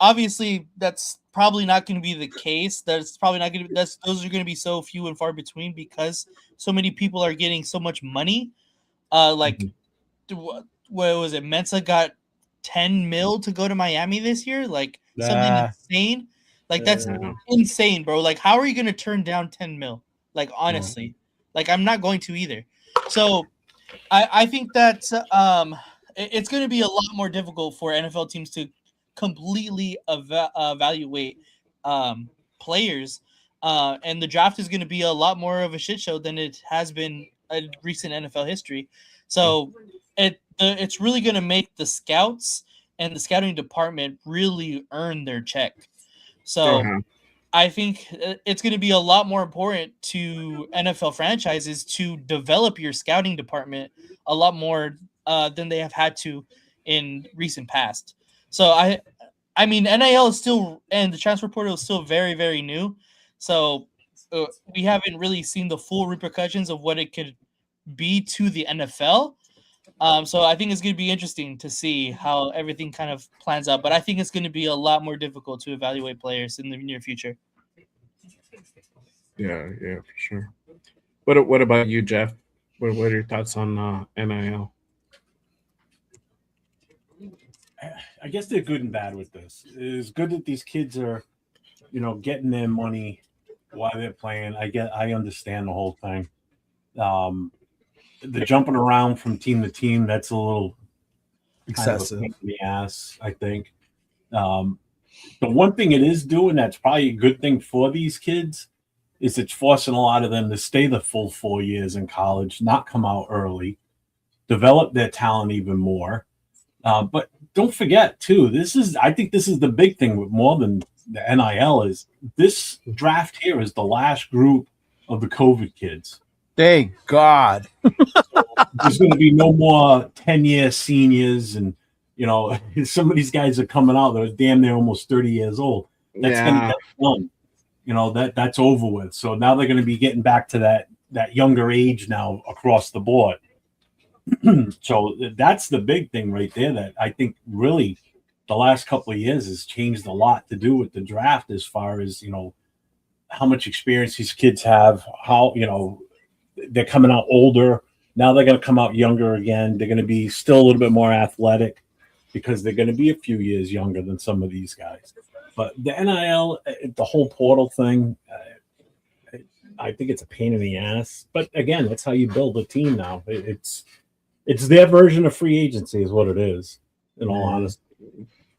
Obviously, that's probably not going to be the case. That's probably not going to. Those are going to be so few and far between because so many people are getting so much money. Like, what was it? Mensa got 10 mil to go to Miami this year. Like something insane. Like that's insane, bro. Like, how are you going to turn down 10 mil? Like, honestly, like I'm not going to either. So, I think that it's going to be a lot more difficult for NFL teams to completely evaluate players, and the draft is going to be a lot more of a shit show than it has been in recent NFL history. So it's really going to make the scouts and the scouting department really earn their check. So I think it's going to be a lot more important to NFL franchises to develop your scouting department a lot more than they have had to in recent past. So I mean, NIL is still, and the transfer portal is still very, very new. So we haven't really seen the full repercussions of what it could be to the NFL. So I think it's going to be interesting to see how everything kind of plans out. But I think it's going to be a lot more difficult to evaluate players in the near future. Yeah, for sure. What about you, Jeff? What are your thoughts on NIL? I guess they're good and bad with this. It's good that these kids are, getting their money while they're playing. I understand the whole thing. The jumping around from team to team, that's a little excessive. Kind of a pain in the ass, I think. The one thing it is doing that's probably a good thing for these kids is it's forcing a lot of them to stay the full 4 years in college, not come out early. develop their talent even more. But don't forget too, I think this is the big thing with more than the NIL is this draft here is the last group of the COVID kids. Thank God. There's going to be no more 10-year seniors, and some of these guys are coming out that are damn near almost 30 years old. That's going to get done. That's over with. So now they're going to be getting back to that younger age now across the board. So that's the big thing right there that I think really the last couple of years has changed a lot to do with the draft as far as, how much experience these kids have, how, they're coming out older. Now they're going to come out younger again. They're going to be still a little bit more athletic because they're going to be a few years younger than some of these guys. But the NIL, the whole portal thing, I think it's a pain in the ass. But again, that's how you build a team now. It's their version of free agency is what it is, in all honesty.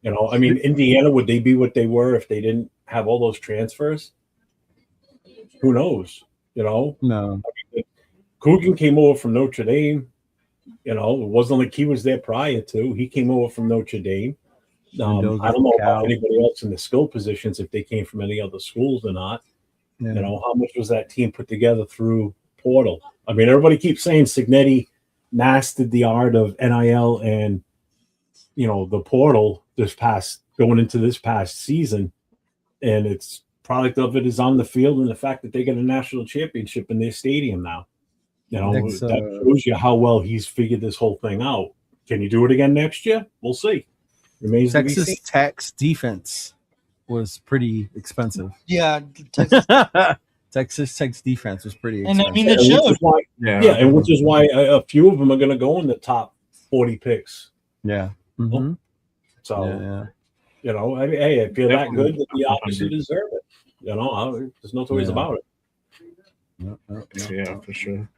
Indiana, would they be what they were if they didn't have all those transfers? Who knows? No. Coogan came over from Notre Dame. It wasn't like he was there prior to. He came over from Notre Dame. I don't know about anybody else in the skill positions if they came from any other schools or not. Yeah. How much was that team put together through portal? I mean, everybody keeps saying Signetti mastered the art of NIL and the portal going into this past season, and its product of it is on the field and the fact that they get a national championship in their stadium now. That shows you how well he's figured this whole thing out. Can you do it again next year? We'll see. Remains to be seen. Texas Tech's defense was pretty expensive. Yeah, Texas Tech's defense was pretty and expensive. I mean it showed. And which is why a few of them are going to go in the top 40 picks. Yeah. Mm-hmm. So, hey, I feel that good that the opposite deserve it. There's no two ways about it. Yeah, for sure.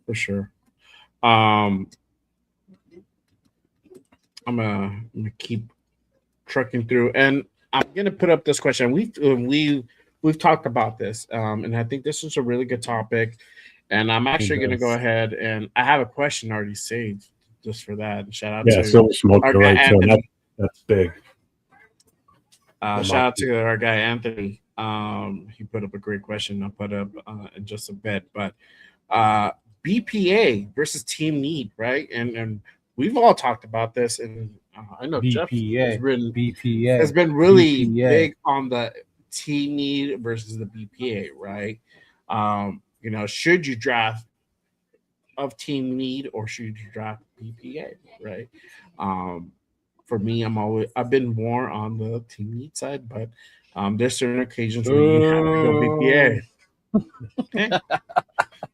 For sure. I'm gonna keep trucking through, and I'm gonna put up this question. We've talked about this, and I think this is a really good topic. And I'm actually gonna go ahead and I have a question already saved just for that. Shout out to Silver Smoke, right? So that's big. Shout out to our guy Anthony. He put up a great question. I'll put up in just a bit, but BPA versus team need, right? And we've all talked about this, and I know BPA, Jeff has been really big on the team need versus the BPA, right? Should you draft of team need or should you draft BPA, right? For me, I've been more on the team need side, but there's certain occasions where you have to go BPA. Okay.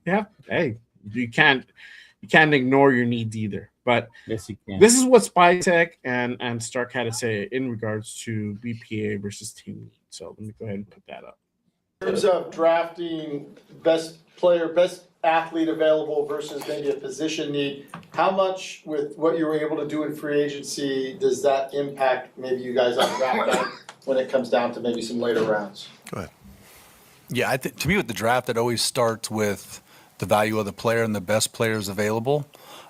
Yeah. Hey, you can't ignore your needs either. But yes, you can. This is what Spytek and Stark had to say in regards to BPA versus team need. So let me go ahead and put that up. In terms of drafting best player, best athlete available versus maybe a position need, how much with what you were able to do in free agency does that impact maybe you guys on draft night when it comes down to maybe some later rounds? Go ahead. Yeah, to me with the draft, it always starts with the value of the player and the best players available.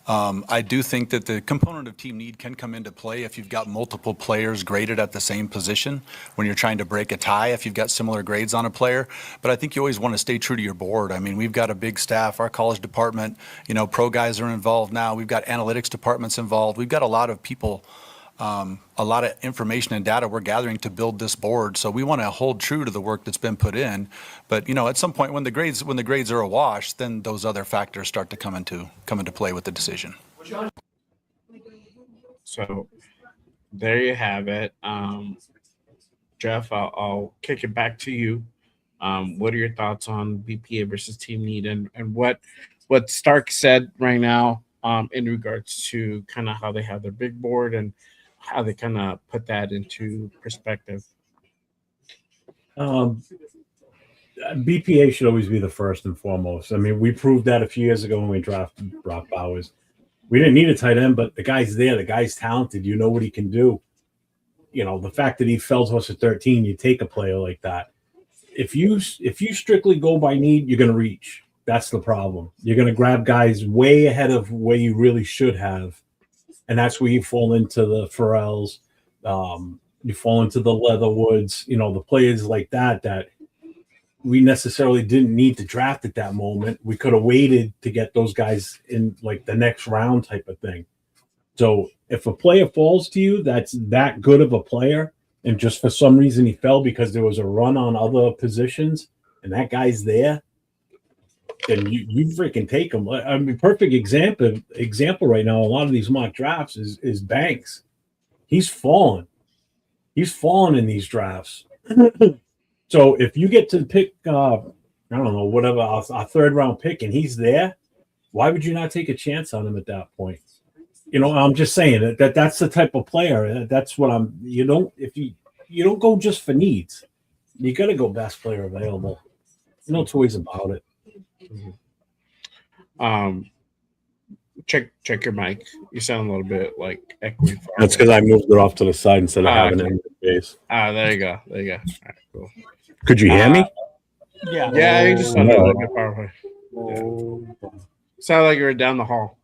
I do think that the component of team need can come into play if you've got multiple players graded at the same position when you're trying to break a tie, if you've got similar grades on a player. But I think you always want to stay true to your board. I mean, we've got a big staff, our college department, pro guys are involved now. We've got analytics departments involved. We've got a lot of people, a lot of information and data we're gathering to build this board. So we want to hold true to the work that's been put in. But at some point when the grades are awash, then those other factors start to come into play with the decision. So there you have it. Jeff, I'll kick it back to you. What are your thoughts on BPA versus team need and what Stark said right now in regards to kind of how they have their big board and how they kind of put that into perspective? BPA should always be the first and foremost. I mean, we proved that a few years ago when we drafted Brock Bowers. We didn't need a tight end, but the guy's there. The guy's talented. You know what he can do. The fact that he fell to us at 13, you take a player like that. If you strictly go by need, you're going to reach. That's the problem. You're going to grab guys way ahead of where you really should have, and that's where you fall into the Pharrells. You fall into the Leatherwoods. The players like that we necessarily didn't need to draft at that moment. We could have waited to get those guys in like the next round type of thing. So if a player falls to you that's that good of a player, and just for some reason he fell because there was a run on other positions, and that guy's there, then you freaking take him. I mean, perfect example right now. A lot of these mock drafts is Banks. He's fallen. He's fallen in these drafts. So if you get to pick, I don't know, whatever, a third round pick, and he's there, why would you not take a chance on him at that point? I'm just saying that's the type of player. That's what I'm. You don't go just for needs. You got to go best player available. No two ways about it. Check your mic. You sound a little bit like echoey. That's because I moved it off to the side instead of having it in the face. There you go. All right, cool. Could you hear me? Yeah, you just sounded a little bit far away. Yeah. Sound like you were down the hall.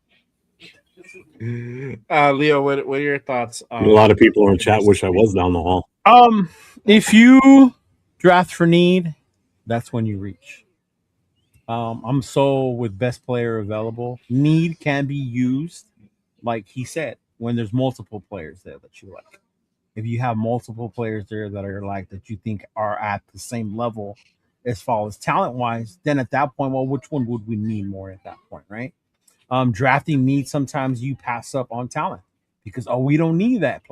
Leo, what are your thoughts? A lot of people in chat wish I was down the hall. If you draft for need, that's when you reach. I'm so with best player available. Need can be used, like he said, when there's multiple players there that you like. If you have multiple players there that are like that you think are at the same level as far as talent wise, then at that point, well, which one would we need more at that point, right? Drafting needs, sometimes you pass up on talent because we don't need that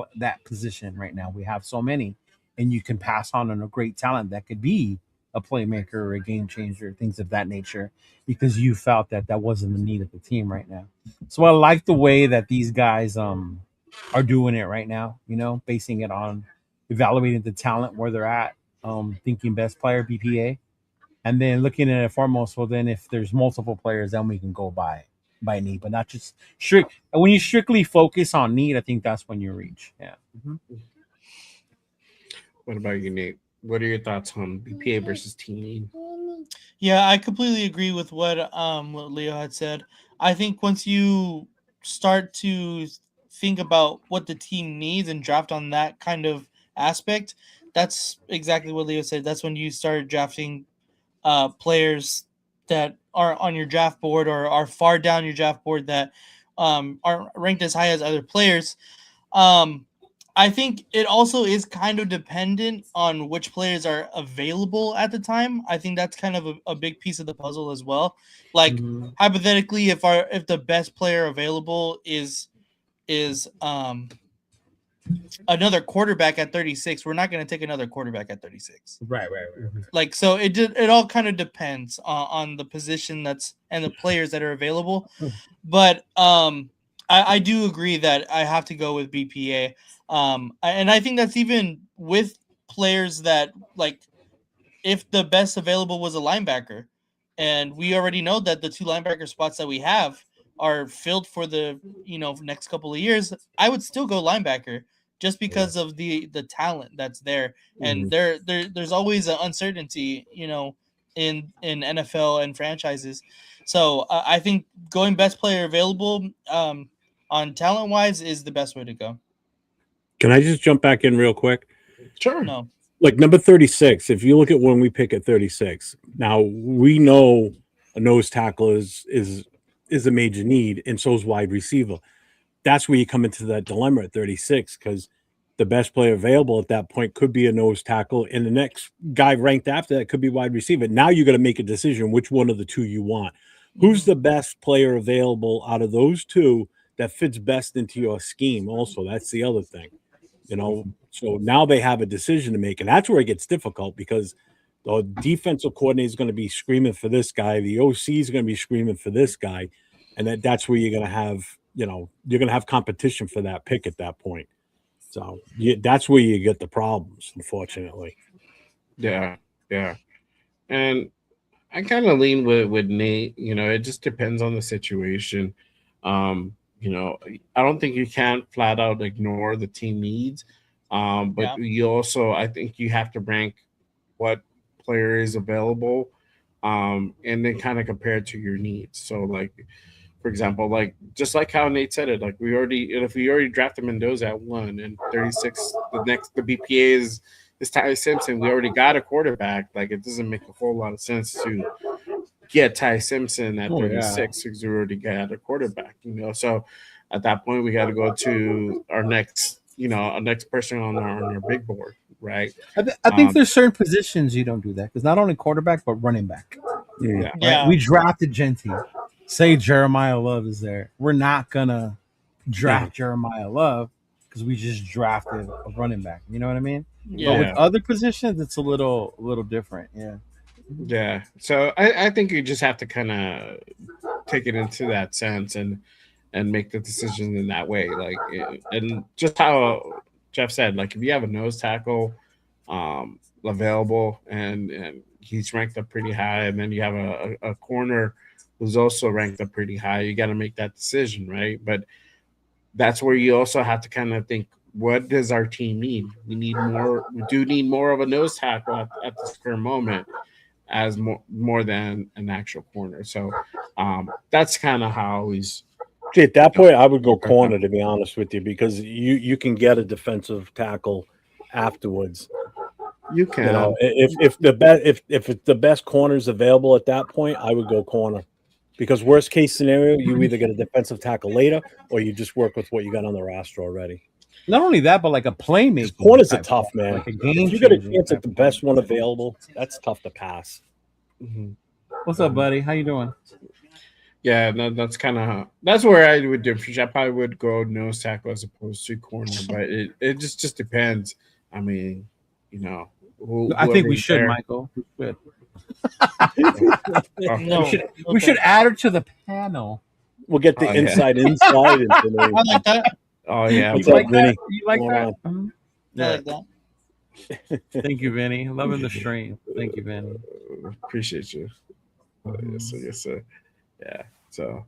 position right now. We have so many, and you can pass on a great talent that could be a playmaker or a game changer, things of that nature, because you felt that wasn't the need of the team right now. So I like the way that these guys are doing it right now, basing it on evaluating the talent where they're at, thinking best player BPA, and then looking at it foremost. Well, then if there's multiple players, then we can go by need, but not just strict. When you strictly focus on need, I think that's when you reach. Yeah. Mm-hmm. What about you, Nate? What are your thoughts on BPA versus team need? Yeah, I completely agree with what Leo had said. I think once you start to think about what the team needs and draft on that kind of aspect, that's exactly what Leo said. That's when you start drafting players that are on your draft board or are far down your draft board that aren't ranked as high as other players. I think it also is kind of dependent on which players are available at the time. I think that's kind of a big piece of the puzzle as well. Like hypothetically, if the best player available is another quarterback at 36, we're not going to take another quarterback at 36. Right. Like, so it all kind of depends on the position and the players that are available. But I do agree that I have to go with BPA. And I think that's even with players that, like, if the best available was a linebacker, and we already know that the two linebacker spots that we have are filled for the next couple of years, I would still go linebacker just because of the talent that's there. And there's always an uncertainty, in NFL and franchises. So I think going best player available on talent wise is the best way to go. Can I just jump back in real quick? Sure. No. Like number 36, if you look at when we pick at 36, now we know a nose tackle is a major need, and so is wide receiver. That's where you come into that dilemma at 36, because the best player available at that point could be a nose tackle, and the next guy ranked after that could be wide receiver. Now you got to make a decision which one of the two you want. Who's the best player available out of those two that fits best into your scheme? Also, that's the other thing. So now they have a decision to make, and that's where it gets difficult, because the defensive coordinator is going to be screaming for this guy, the OC is going to be screaming for this guy, and that's where you're going to have, you're going to have competition for that pick at that point. So that's where you get the problems, unfortunately. Yeah, and I kind of lean with Nate. It just depends on the situation. I don't think you can flat out ignore the team needs. But you also, I think you have to rank what player is available and then kind of compare it to your needs. So like, for example, like just like how Nate said it, like if we already drafted Mendoza at 1 and 36, the BPA is Ty Simpson. We already got a quarterback. Like it doesn't make a whole lot of sense to get Ty Simpson at Oh yeah. 36 because we already got a quarterback. So at that point we got to go to our next person on our big board, right? I think there's certain positions you don't do that because not only quarterback but running back. Yeah. Yeah. Right? We drafted Genty. Say Jeremiah Love is there. We're not gonna draft Jeremiah Love because we just drafted a running back. You know what I mean? Yeah. But with other positions, it's a little different. Yeah. Yeah. So I think you just have to kind of take it into that sense and make the decision in that way. Like, and just how Jeff said, like if you have a nose tackle available and he's ranked up pretty high, and then you have a corner who's also ranked up pretty high, you got to make that decision, right? But that's where you also have to kind of think, what does our team need? We do need more of a nose tackle at this current moment as more than an actual corner. So that's kind of how he's. See, at that point, I would go corner, to be honest with you, because you can get a defensive tackle afterwards. You can. You know, if it's the best corners available at that point, I would go corner. Because worst case scenario, you either get a defensive tackle later or you just work with what you got on the roster already. Not only that, but like a playmaker. Corners are tough, man. Like a game if you get a changing chance at type the of best one available, that's tough to pass. Mm-hmm. What's up, buddy? How you doing? Yeah, no, that's where I would differentiate. I probably would go nose tackle as opposed to corner, but it just depends. I mean, I think we should, there. Michael. We should. No, we should add her to the panel. We'll get the inside information. I like that. Oh yeah, You like that? You like that? I Yeah. like that. Thank you, Vinny. Loving the stream. Thank you, Vinny. Appreciate you. Yes, sir. Yeah. So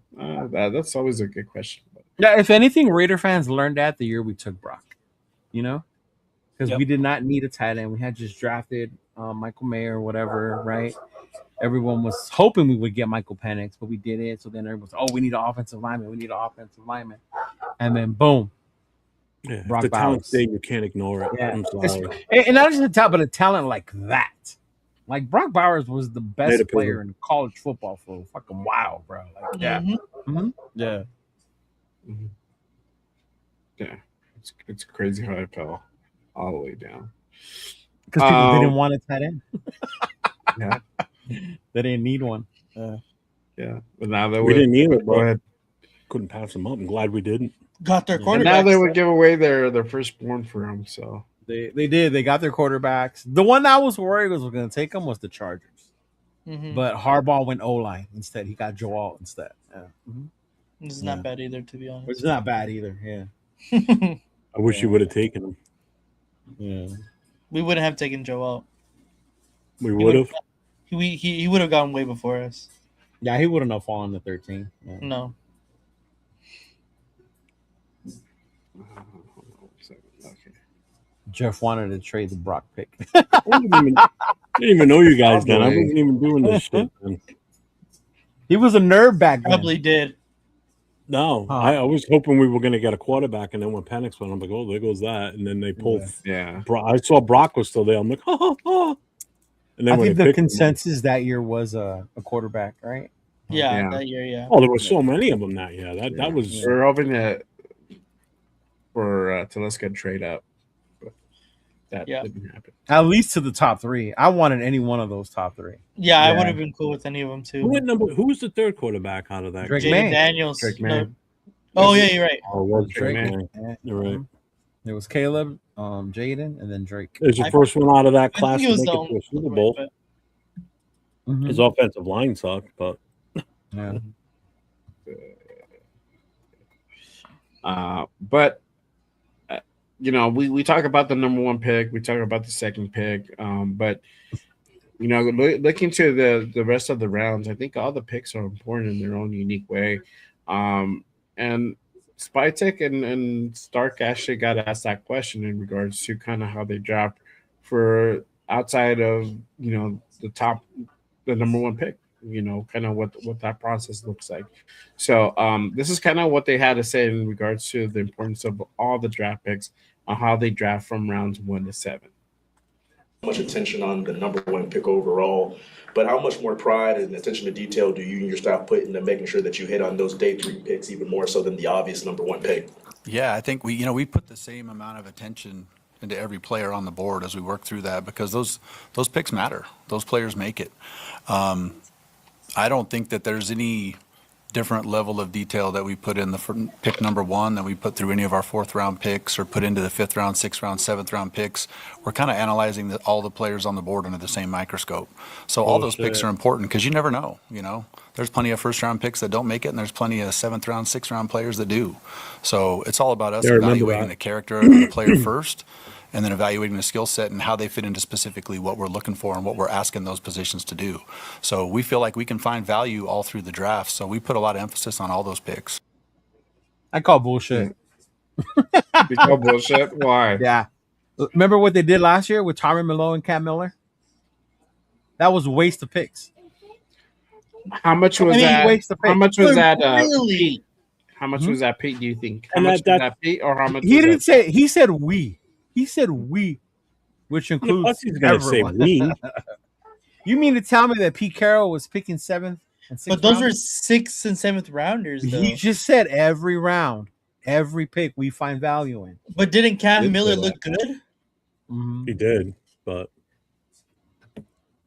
that's always a good question. Yeah, if anything, Raider fans learned that the year we took Brock. Because we did not need a tight end. We had just drafted Michael Mayer or whatever, right? Everyone was hoping we would get Michael Penix, but we didn't. So then everyone was, we need an offensive lineman. We need an offensive lineman. And then boom. Yeah, Brock the talent Bowers. state, you can't ignore it. Yeah. I'm sorry. And not just the talent, but a talent like that. Like Brock Bowers was the best Native player Pilgrim. in college football for a fucking while, bro. Like, yeah. Yeah. Mm-hmm. Yeah. It's crazy how I fell all the way down. Because people didn't want a tight end. Yeah. They didn't need one. Yeah. But now that We didn't need it, go but ahead. couldn't pass them up. I'm glad we didn't. Got their And quarterback. now they would give away their firstborn for him. So They did. They got their quarterbacks. The one that I was worried was going to take them was the Chargers. Mhm. But Harbaugh went O-line instead. He got Joe Alt instead. Yeah. It's not bad either, to be honest. It's not bad either. Yeah. I wish you would have taken them. Yeah. We wouldn't have taken Joe out. We would have. He would have gone way before us. Yeah, he wouldn't have fallen to 13. Yeah. No. Okay. Jeff wanted to trade the Brock pick. I didn't even know you guys then. I wasn't even doing this shit. Then. He was a nerd back then. Probably did. No, I was hoping we were going to get a quarterback, and then when Penix went, I'm like, oh, there goes that. And then they pulled. Yeah. I saw Brock was still there. I'm like, oh. And then I when think they the picked him, consensus that year was a quarterback, right? Yeah, that year, yeah. oh, there were so many of them that year. That was. We're hoping that to let's get trade up. But that didn't happen. At least to the top three. I wanted any one of those top three. Yeah, I would have been cool with any of them too. Who was the third quarterback out of that? Drake Jaden May. Daniels. Drake No. May. Oh yeah, you're right. Oh, it was Drake Drake May. May. You're right. There was Caleb, Jaden, and then Drake. It was the first one out of that I class think to it was make the it only to a Super one, Bowl. but- His offensive line sucked, but Yeah. But we talk about the number one pick, we talk about the second pick, but looking to the rest of the rounds, I think all the picks are important in their own unique way. And Spytek and Stark actually got asked that question in regards to kind of how they dropped for outside of the top the number one pick. Kind of what that process looks like. So this is kind of what they had to say in regards to the importance of all the draft picks on how they draft from rounds 1 to 7. Much attention on the number one pick overall, but how much more pride and attention to detail do you and your staff put into making sure that you hit on those day 3 picks even more so than the obvious number one pick? Yeah, I think we put the same amount of attention into every player on the board as we work through that, because those picks matter. Those players make it. I don't think that there's any different level of detail that we put in the pick number 1 that we put through any of our 4th round picks or put into the 5th round, 6th round, 7th round picks. We're kind of analyzing all the players on the board under the same microscope. So all those picks are important because you never know. There's plenty of 1st round picks that don't make it, and there's plenty of 7th round, 6th round players that do. So it's all about us evaluating the character of the player first, and then evaluating the skill set and how they fit into specifically what we're looking for and what we're asking those positions to do. So we feel like we can find value all through the draft. So we put a lot of emphasis on all those picks. I call bullshit. You call bullshit? Why? Yeah. Remember what they did last year with Tommy Malone and Cam Miller? That was a waste of picks. How much was that? How much was that? Really? How much was that, Pete? Do you think? How And much was that, Pete, or how much? He didn't say. He said we. He said we, which includes He's gonna say everyone. we. You mean to tell me that Pete Carroll was picking 7th and 6th? But those were rounders? 6th and 7th rounders, though. He just said every round, every pick we find value in. But didn't Cam Miller look good? He did, but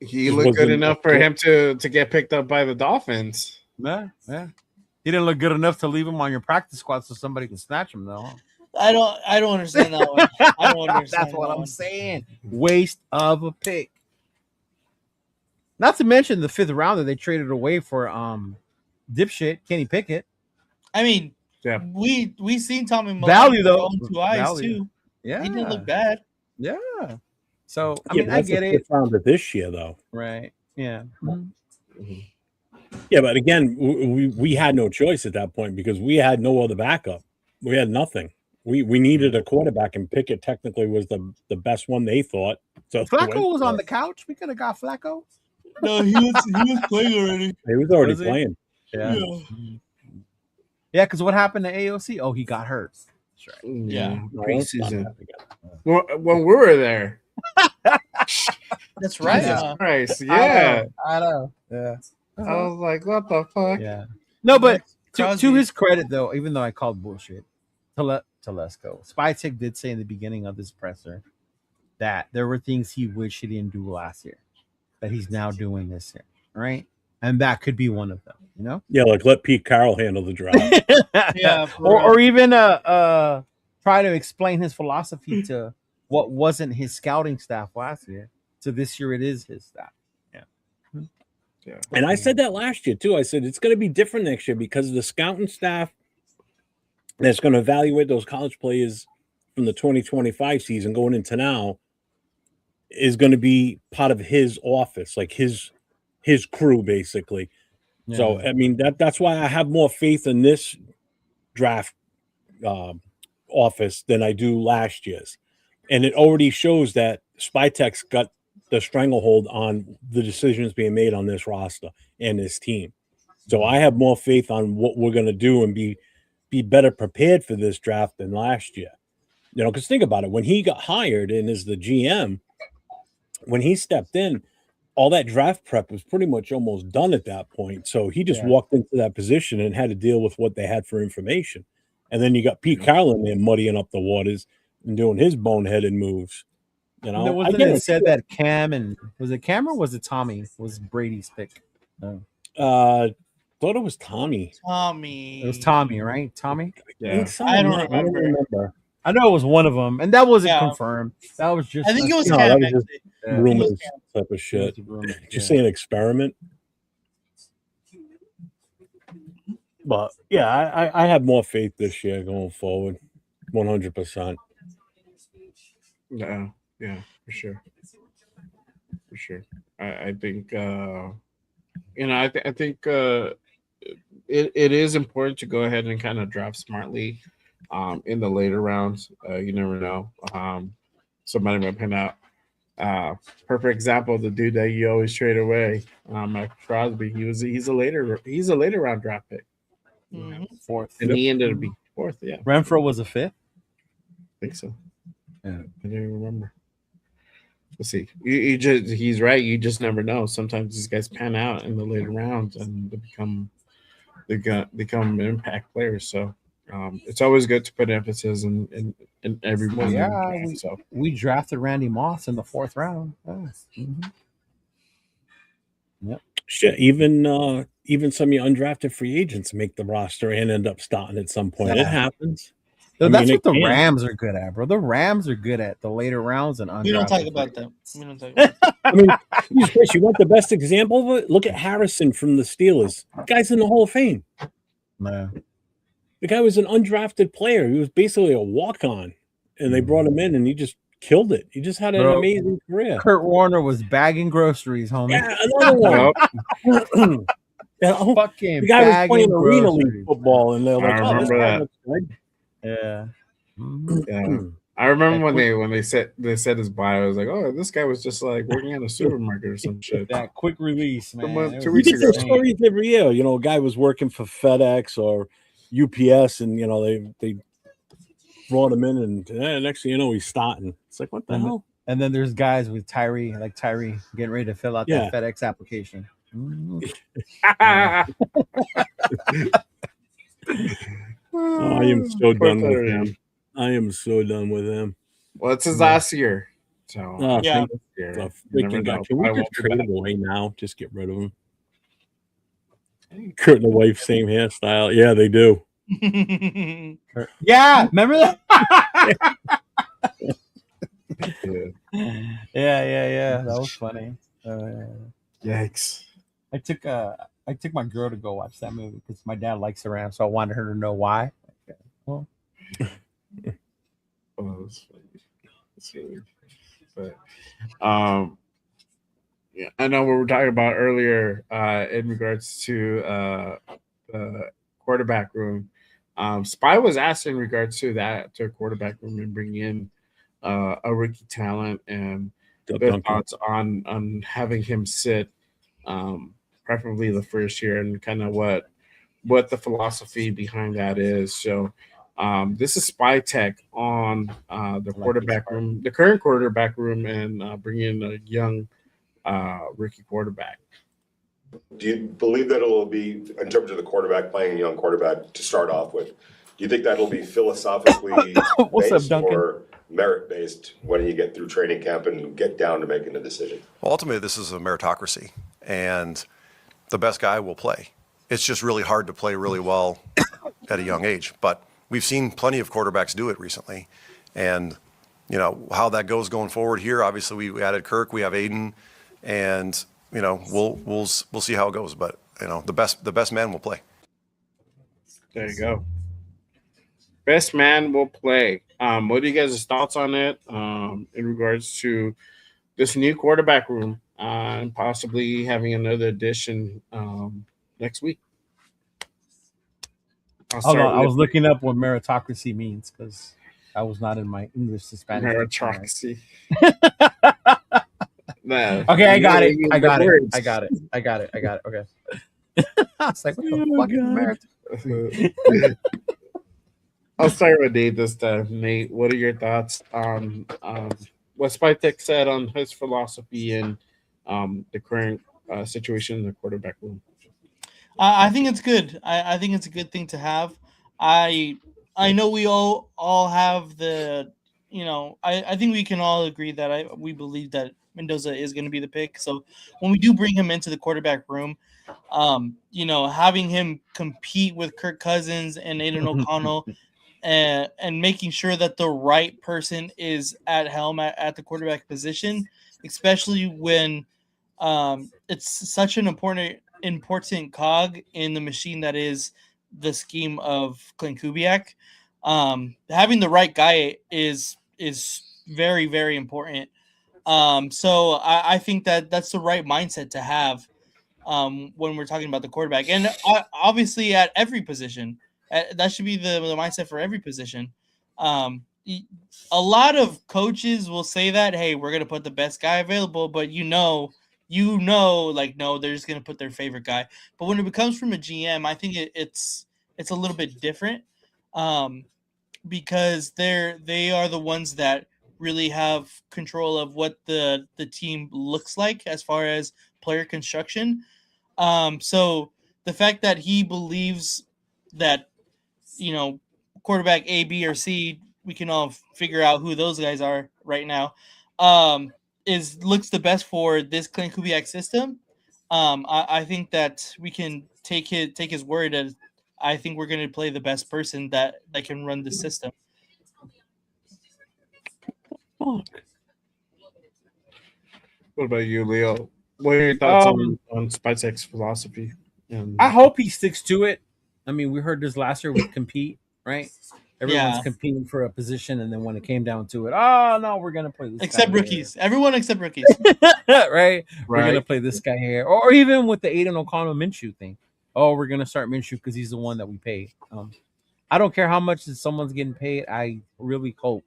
he looked good enough for him to get picked up by the Dolphins. Yeah. He didn't look good enough to leave him on your practice squad so somebody can snatch him, though. I don't understand that one. I don't understand. That's what I'm saying. Waste of a pick. Not to mention the 5th rounder they traded away for dipshit Kenny Pickett. I mean, yeah, we seen Tommy Malone value though. with our own 2 eyes too. Yeah, he didn't look bad. Yeah. So I mean, I get it. Rounder this year, though. Right. Yeah. Yeah, but again, we had no choice at that point because we had no other backup. We had nothing. We needed a quarterback, and Pickett technically was the best one they thought. So Flacco was on the couch. We could have got Flacco. No, he was playing already. He was already playing. Yeah. Yeah, because what happened to AOC? Oh, he got hurt. That's right. Yeah. Preseason. When we were there. That's right. Jesus Christ. Yeah. I know. Yeah. I was like, what the fuck? Yeah. No, but to his credit, though, even though I called bullshit, Telesco, Spytek did say in the beginning of this presser that there were things he wished he didn't do last year that he's now doing this year, right? And that could be one of them, Yeah, like let Pete Carroll handle the draft. Yeah, or even try to explain his philosophy to what wasn't his scouting staff last year. So this year it is his staff. Yeah. And I said that last year too. I said it's going to be different next year because the scouting staff that's going to evaluate those college players from the 2025 season going into now is going to be part of his office, like his crew, basically. Yeah. So I mean that's why I have more faith in this draft office than I do last year's, and it already shows that Spytek's got the stranglehold on the decisions being made on this roster and this team. So I have more faith on what we're going to do and be better prepared for this draft than last year. Because think about it. When he got hired and is the GM, when he stepped in, all that draft prep was pretty much almost done at that point. So he just walked into that position and had to deal with what they had for information. And then you got Pete Carroll in there muddying up the waters and doing his boneheaded moves. Wasn't it said that Cam and was it Cam or was it Tommy was Brady's pick? No. Thought it was Tommy. It was Tommy, right? Tommy? Yeah. I don't remember. I know it was one of them, and that wasn't confirmed. That was just. I think it was no, Cam. that was just rumors type of shit. Did you say an experiment? But yeah, I have more faith this year going forward, 100%. Yeah, for sure. I think I think it is important to go ahead and kind of draft smartly in the later rounds. You never know. Somebody might pin out Perfect example, the dude that you always trade away, Max Crosby. He's a later round draft pick, Fourth. and he ended up being fourth. Yeah, Renfro was a fifth. I think so. Yeah. I don't even remember. Let's see. He's right. You just never know. Sometimes these guys pan out in the later rounds and become impact players. So it's always good to put emphasis in every Well, position. yeah, we drafted Randy Moss in the fourth round. Oh. Yep. Shit, even some of your undrafted free agents make the roster and end up starting at some point. It Yeah. happens. So I that's mean, what the it can. Rams are good at, bro. The Rams are good at the later rounds and undrafted. We don't talk about that. We don't talk about that. I mean, Jesus Christ, you want the best example of it? Look at Harrison from the Steelers. The guy's in the Hall of Fame. No. The guy was an undrafted player. He was basically a walk-on, and they brought him in, and he just killed it. He just had an Bro, amazing career. Kurt Warner was bagging groceries, homie. Yeah, another one. Yeah, Fucking the guy was bagging playing arena groceries. league football, and they're like, I "Oh, this remember guy that. looks good." Yeah. Yeah. I remember when they said his bio. I was like, oh, this guy was just like working at a supermarket or some shit. That quick release, man. It Two was We weeks get those ago. stories every year. You know, a guy was working for FedEx or UPS, and you know they brought him in, and next thing you know, he's starting. It's like, what the hell? And then there's guys with Tyree getting ready to fill out Yeah. that FedEx application. Mhm. Oh, I am so Poor done with Tyree. him. I am so done with him. Well, it's his last year. So Oh, Yeah. thank yeah, the you never freaking guy. know. Can we I just won't be trade back. him away now? Just get rid of him. Kurt and the wife, same hairstyle. Yeah, they do. Yeah, remember that? Yeah. Yeah. That was funny. Yikes. I took my girl to go watch that movie because my dad likes the Rams, so I wanted her to know why. Well, Oh, that's funny. That's really funny. But yeah, I know what we were talking about earlier in regards to the quarterback room. Spy was asked in regards to that, to a quarterback room and bringing in a rookie talent and Doug their Duncan. thoughts on having him sit, preferably the first year, and kind of what the philosophy behind that is. So this is Spytek on the quarterback room, the current quarterback room, and bringing in a young rookie quarterback. Do you believe that it'll be, in terms of the quarterback, playing a young quarterback to start off with, do you think that'll be philosophically What's up, based Duncan? or merit based when you get through training camp and get down to making a decision? Well, ultimately, this is a meritocracy, and the best guy will play. It's just really hard to play really well at a young age. But we've seen plenty of quarterbacks do it recently, and you know how that goes going forward here. Obviously, we added Kirk, we have Aiden, and you know we'll see how it goes. But you know the best man will play. There you go. Best man will play. What are you guys' thoughts on it in regards to this new quarterback room and possibly having another edition next week? Hold on, I was looking up what meritocracy means because I was not in my English to Spanish. meritocracy. Nah, Okay, I got it. you I the got it. words. I got it. Okay. I was like, what the fuck is merit? I'll start with Nate this time. Nate, what are your thoughts on what Spytek said on his philosophy and the current situation in the quarterback room? I think it's good. I think it's a good thing to have. I know we all have the, you know, I think we can all agree that we believe that Mendoza is going to be the pick. So when we do bring him into the quarterback room, you know, having him compete with Kirk Cousins and Aiden O'Connell, and making sure that the right person is at helm at the quarterback position, especially when it's such an important cog in the machine that is the scheme of Clint Kubiak. Having the right guy is very, very important. So I think that's the right mindset to have when we're talking about the quarterback, and obviously at every position. That should be the mindset for every position. a lot of coaches will say that, hey, we're gonna put the best guy available, but like no, they're just gonna put their favorite guy. But when it becomes from a GM, I think it's a little bit different, because they are the ones that really have control of what the team looks like as far as player construction. So the fact that he believes that, quarterback A, B, or C, we can all figure out who those guys are right now, is looks the best for this Clint Kubiak system. I think that we can take his word as I think we're going to play the best person that can run the system. Fuck. What about you, Leo? What are your thoughts on Spytek's philosophy? I hope he sticks to it. I mean, we heard this last year with compete, right? Everyone's Yeah. competing for a position, and then when it came down to it, oh no, we're gonna play this Except guy rookies. Everyone except rookies. here. right? We're gonna Right. play this guy here, or even with the Aiden O'Connell Minshew thing. Oh, we're gonna start Minshew because he's the one that we paid. I don't care how much someone's getting paid. I really hope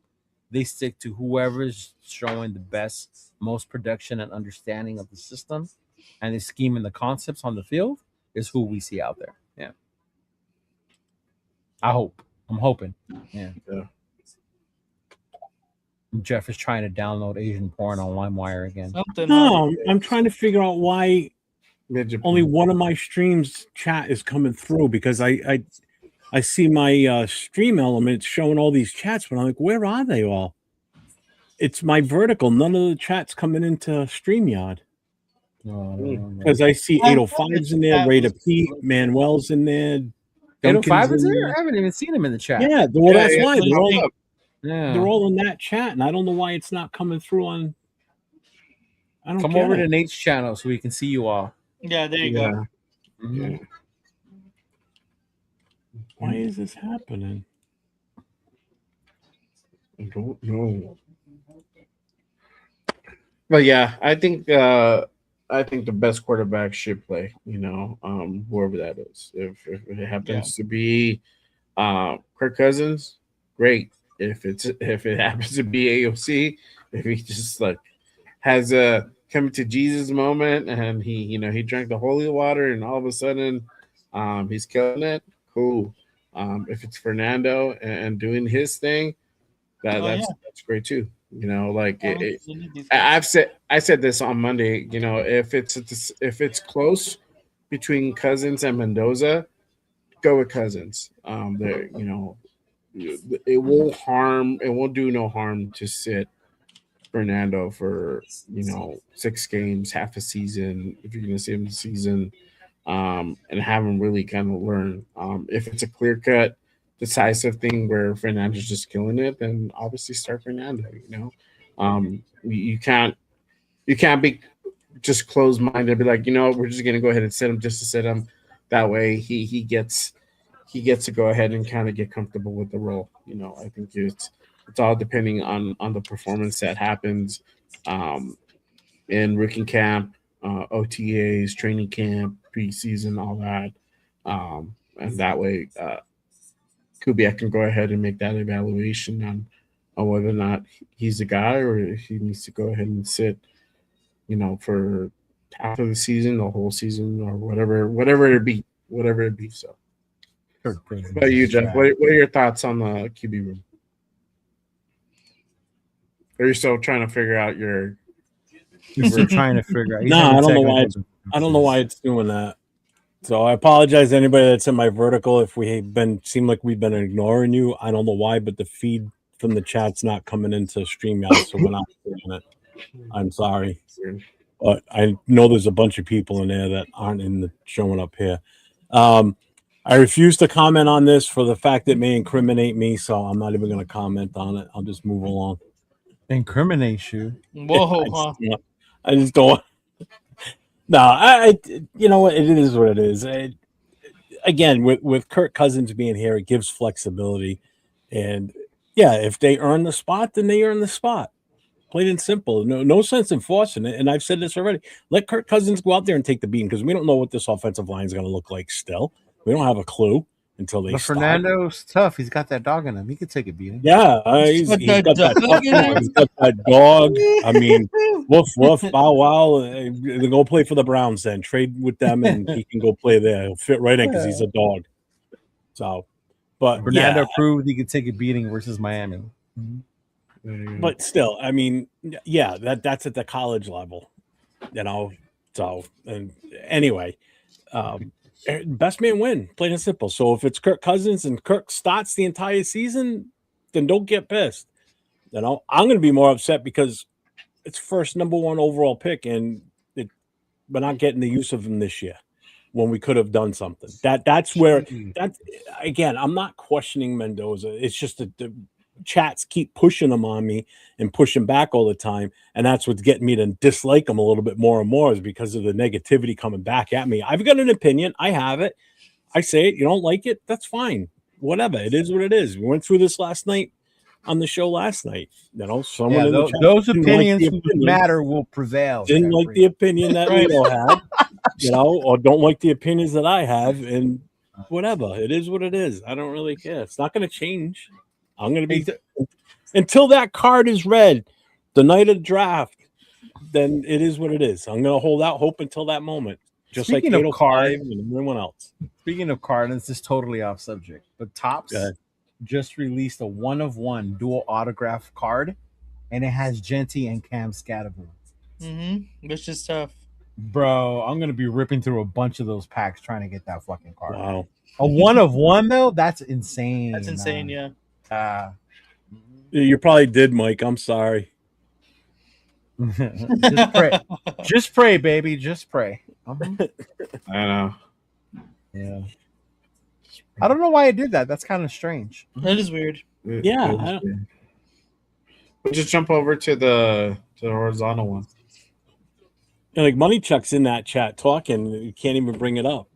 they stick to whoever's showing the best, most production and understanding of the system and the scheme and the concepts on the field is who we see out there. Yeah. I hope. I'm hoping. Yeah. Jeff is trying to download Asian porn on LimeWire again. No, I'm trying to figure out why only one of my streams chat is coming through, because I see my stream elements showing all these chats, but I'm like, where are they all? It's my vertical. None of the chats coming into StreamYard. Because I see 805's in there, Ray to Pete, Manuel's in there. 805 is in there? I haven't even seen him in the chat. Yeah, well, that's why Yeah. they're all in that chat, and I don't know why it's not coming through on. I don't Come get over it. to Nate's channel so we can see you all. Yeah, there you go. Mhm. Why is this happening? I don't know. But yeah, I think the best quarterback should play. Whoever that is. If it happens to be Kirk Cousins, great. If it happens to be AOC, if he just like has a coming to Jesus moment and he drank the holy water and all of a sudden he's killing it, cool. If it's Fernando and doing his thing, that's great too. I said this on Monday. If it's close between Cousins and Mendoza, go with Cousins. It won't do no harm to sit Fernando for 6 games, half a season, if you're gonna see him this season, and have him really kind of learn. If it's a clear cut, decisive thing where Fernando's just killing it, then obviously start Fernando. You can't be just closed minded and be like, we're just gonna go ahead and sit him just to sit him. That way he gets to go ahead and kind of get comfortable with the role. I think it's all depending on the performance that happens in rookie camp, OTAs, training camp, preseason, all that. And that way, Kubiak can go ahead and make that evaluation on whether or not he's the guy or if he needs to go ahead and sit, for half of the season, the whole season, or whatever it be. So, what about you, Jeff? What are your thoughts on the QB room? Are you still trying to figure out your? He's still trying to figure out. No, I don't know why. I don't know why it's doing that. So I apologize to anybody that's in my vertical if we seem like we've been ignoring you. I don't know why, but the feed from the chat's not coming into StreamYard, so we're not seeing it. I'm sorry, but I know there's a bunch of people in there that aren't showing up here. I refuse to comment on this for the fact it may incriminate me, so I'm not even going to comment on it. I'll just move along. Incriminate you? Whoa! I just don't. No, I you know what, it is what it is. Again, with Kirk Cousins being here, it gives flexibility, and yeah, if they earn the spot, then they earn the spot. Plain and simple. No sense in forcing it. And I've said this already. Let Kirk Cousins go out there and take the beating because we don't know what this offensive line is going to look like. Still, we don't have a clue. until they But stop. Fernando's tough. He's got that dog in him. He could take a beating. Yeah, he's got that dog in him. he's got that dog. I mean, woof woof, bow wow. Then go play for the Browns. Then trade with them, and he can go play there. He'll fit right in because he's a dog. So, but Fernando yeah, proved he could take a beating versus Miami. but still, I mean, yeah, that's at the college level, you know. So, and anyway, best man win, plain and simple. So if it's Kirk Cousins and Kirk starts the entire season, then don't get pissed. You know, I'm going to be more upset because it's first number 1 overall pick, and we're not getting the use of him this year when we could have done something. That's where that again. I'm not questioning Mendoza. It's just that the chats keep pushing him on me and pushing back all the time, and that's what's getting me to dislike him a little bit more and more, is because of the negativity coming back at me. I've got an opinion. I have it. I say it. You don't like it. That's fine. Whatever. It is what it is. We went through this last night on the show last night. You know, someone in the chat those didn't opinions like the opinion, matter will prevail. didn't like the opinion that Leo had, you know, or don't like the opinions that I have, and whatever. It is what it is. I don't really care. It's not going to change. I'm going to be until that card is read the night of the draft. Then it is what it is. I'm going to hold out hope until that moment, just Speaking like of 805 card, and everyone else. Speaking of card, and this is totally off subject, but Topps just released a 1-of-1 dual autograph card, and it has Genty and Cam Scatterbo. Which is tough. Bro, I'm going to be ripping through a bunch of those packs trying to get that fucking card. Wow. A 1-of-1, though? That's insane. That's insane, yeah. You probably did, Mike. I'm sorry. Just pray. Just pray, baby. Just pray. I know. Yeah. I don't know why I did that. That's kind of strange. That is weird. Yeah. We'll just jump over to the horizontal one. And like Money Chuck's in that chat talking. You can't even bring it up.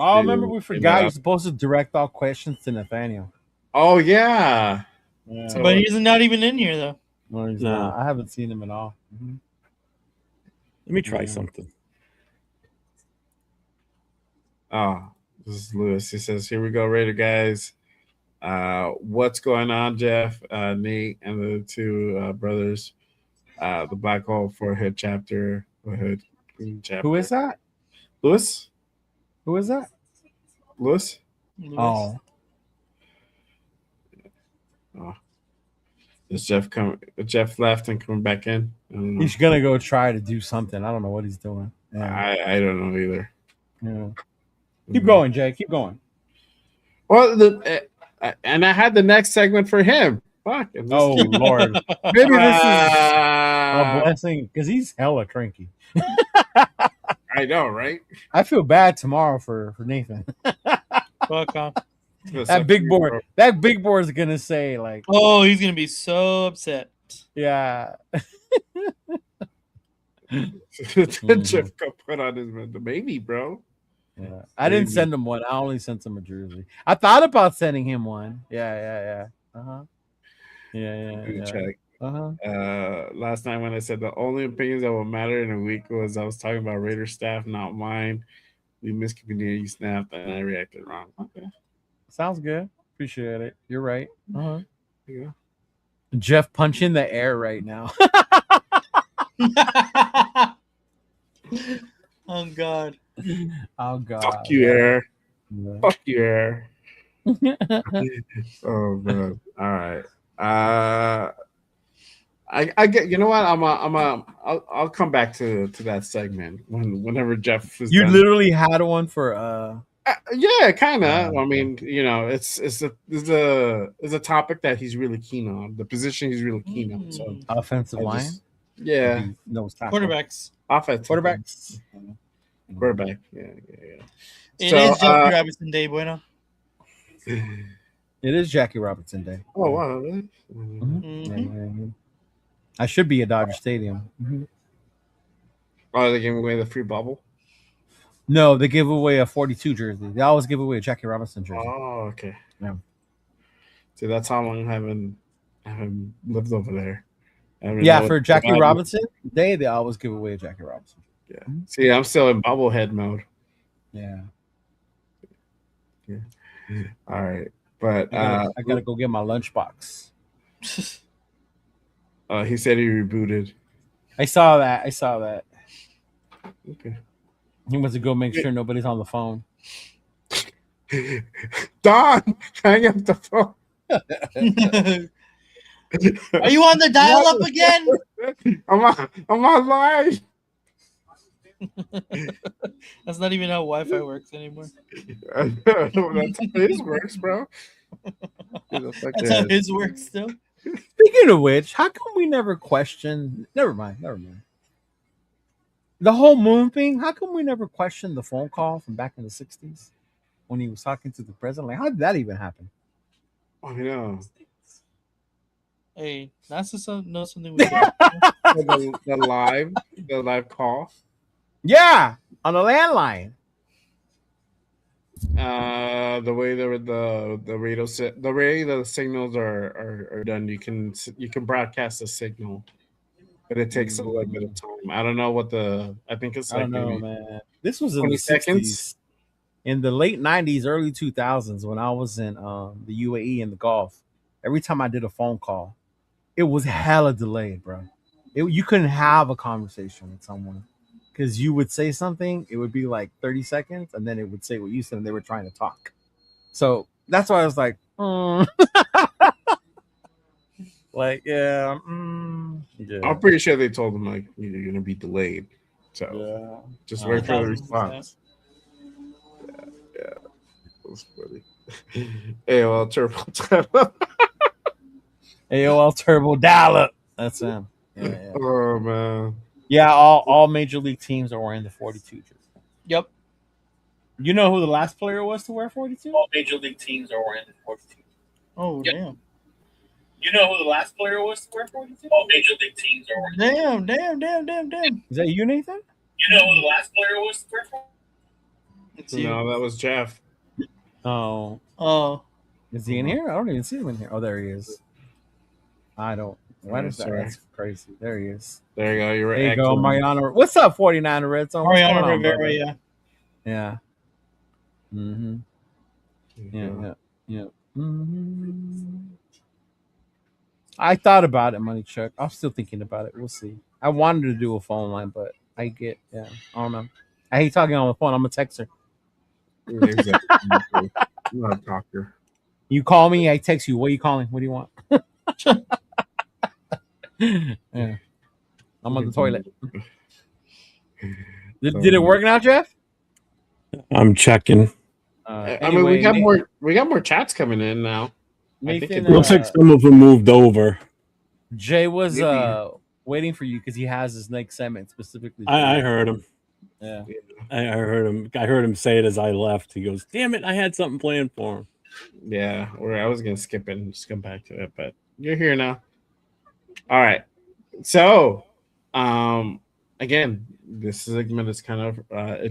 Oh, remember we forgot you're supposed to direct all questions to Nathaniel. Oh yeah. But he's not even in here though. No, he's not. I haven't seen him at all. Let me try something. Oh, this is Lewis. He says, "Here we go, Raider guys. What's going on, Jeff, Nate, and the two brothers? The Black Hole for Hood chapter, the Hood chapter. Who is that? Lewis? Who is that? Lewis? Oh. Is Jeff come? Jeff left and coming back in. I don't know. He's gonna go try to do something. I don't know what he's doing. Yeah. I don't know either. Yeah. Keep going, Jay. Keep going. Well, and I had the next segment for him. Fuck. Oh Lord. Maybe this is a blessing because he's hella cranky. I know, right? I feel bad tomorrow for Nathan. Fuck off. That big board. That big board is gonna say like, oh, he's gonna be so upset. Yeah. Jeff got put on his the baby, bro. Yeah, I didn't send him one. I only sent him a jersey. I thought about sending him one. Yeah. Yeah. Check. Last night when I said the only opinions that will matter in a week was I was talking about Raider staff, not mine. We miscommunicated. You snapped, and I reacted wrong. Okay. Sounds good. Appreciate it. You're right. There you go. Jeff punching the air right now. Oh God. Oh God. Fuck you, air. Yeah. Fuck you, air. Oh man. All right. I get. You know what? I'll come back to that segment whenever Jeff is. You done. literally had one for yeah, kind of. I mean, you know, it's a topic that he's really keen on. The position he's really keen on. So offensive line. Yeah. Quarterbacks. Offensive. Quarterbacks. Quarterback. Yeah. It is Jackie Robinson Day, bueno. It is Jackie Robinson Day. Oh wow, really? Mm-hmm. I should be at Dodger Stadium. Mm-hmm. Oh, they gave away the free bubble? No, they give away a 42 jersey. They always give away a Jackie Robinson jersey. Oh, okay. Yeah. See, that's how long I haven't lived over there. Yeah, for Jackie Robinson Day, they always give away a Jackie Robinson. Yeah. See, I'm still in bobblehead mode. Yeah. All right, but I gotta go get my lunchbox. he said he rebooted. I saw that. Okay. He wants to go make sure nobody's on the phone. Don, hang up the phone. Are you on the dial up again? I'm on live. That's not even how Wi-Fi works anymore. That's how his works, bro. That's how his works still. Speaking of which, how come we never question? Never mind. The whole moon thing. How come we never questioned the phone call from back in the '60s when he was talking to the president? Like, how did that even happen? I know. Hey, that's just something we the live call. Yeah, on the landline. The way the radio the way the signals are done, you can broadcast a signal, but it takes a little bit of time. I don't know what I think it's I like don't know, maybe man. This was in 20 the seconds. '60s, in the late '90s, early 2000s, when I was in the UAE in the Gulf. Every time I did a phone call, it was hella delayed, bro. You couldn't have a conversation with someone because you would say something, it would be like 30 seconds, and then it would say what you said, and they were trying to talk. So that's why I was like, like, yeah. I'm pretty sure they told them like you're gonna be delayed, so just wait for the response. Yeah, that was funny. AOL Turbo. AOL Turbo Dial-Up. That's him. Yeah. Oh man. Yeah, all major league teams are wearing the 42 jersey. Yep. You know who the last player was to wear 42? All major league teams are wearing the 42. Oh, Yep. damn. You know who the last player was to wear 42? All major league teams are wearing. Damn. Is that you, Nathan? You know who the last player was to wear 42? It's you. No, that was Jeff. Oh. Is he in here? I don't even see him in here. Oh, there he is. I don't. Why does that? That's crazy. There he is. There you go. You're There you go, Mariano. What's up, 49 Red Zone? Mariano Rivera, yeah. Yeah. Mm-hmm. Yeah. Mm-hmm. I thought about it, Money Chuck. I'm still thinking about it. We'll see. I wanted to do a phone line, but I don't know. I hate talking on the phone. I'm a texter. Exactly. I'm not a talker. You call me, I text you. What are you calling? What do you want? Yeah. I'm on the toilet. Did it work now, Jeff? I'm checking. I mean, we got more chats coming in now. Nathan, looks like some of them moved over. Jay was waiting for you because he has his next segment specifically. I heard him. Yeah, I heard him. I heard him say it as I left. He goes, "Damn it! I had something planned for him." Yeah, I was gonna skip it and just come back to it, but you're here now. All right. So, again, this segment is kind of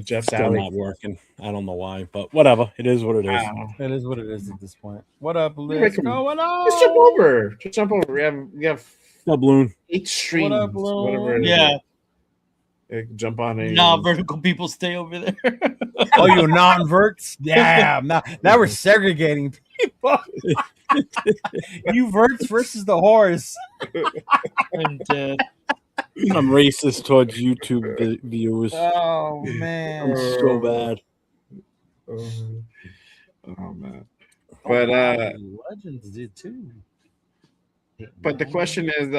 Jeff's Still alley. not working. I don't know why, but whatever. It is what it is. It is what it is at this point. What up, Liz? What's going on? Just jump over. Just jump over. We have Doubloon. 8 streams. What up, Bloon? Whatever it is. Yeah. Jump on it. Non-vertical people stay over there. Oh, you non-verts? Damn. Now we're segregating people. You verts versus the horse. I'm dead. I'm racist towards YouTube viewers. Oh man, I'm so bad. Oh man. But Legends did too. But the question is,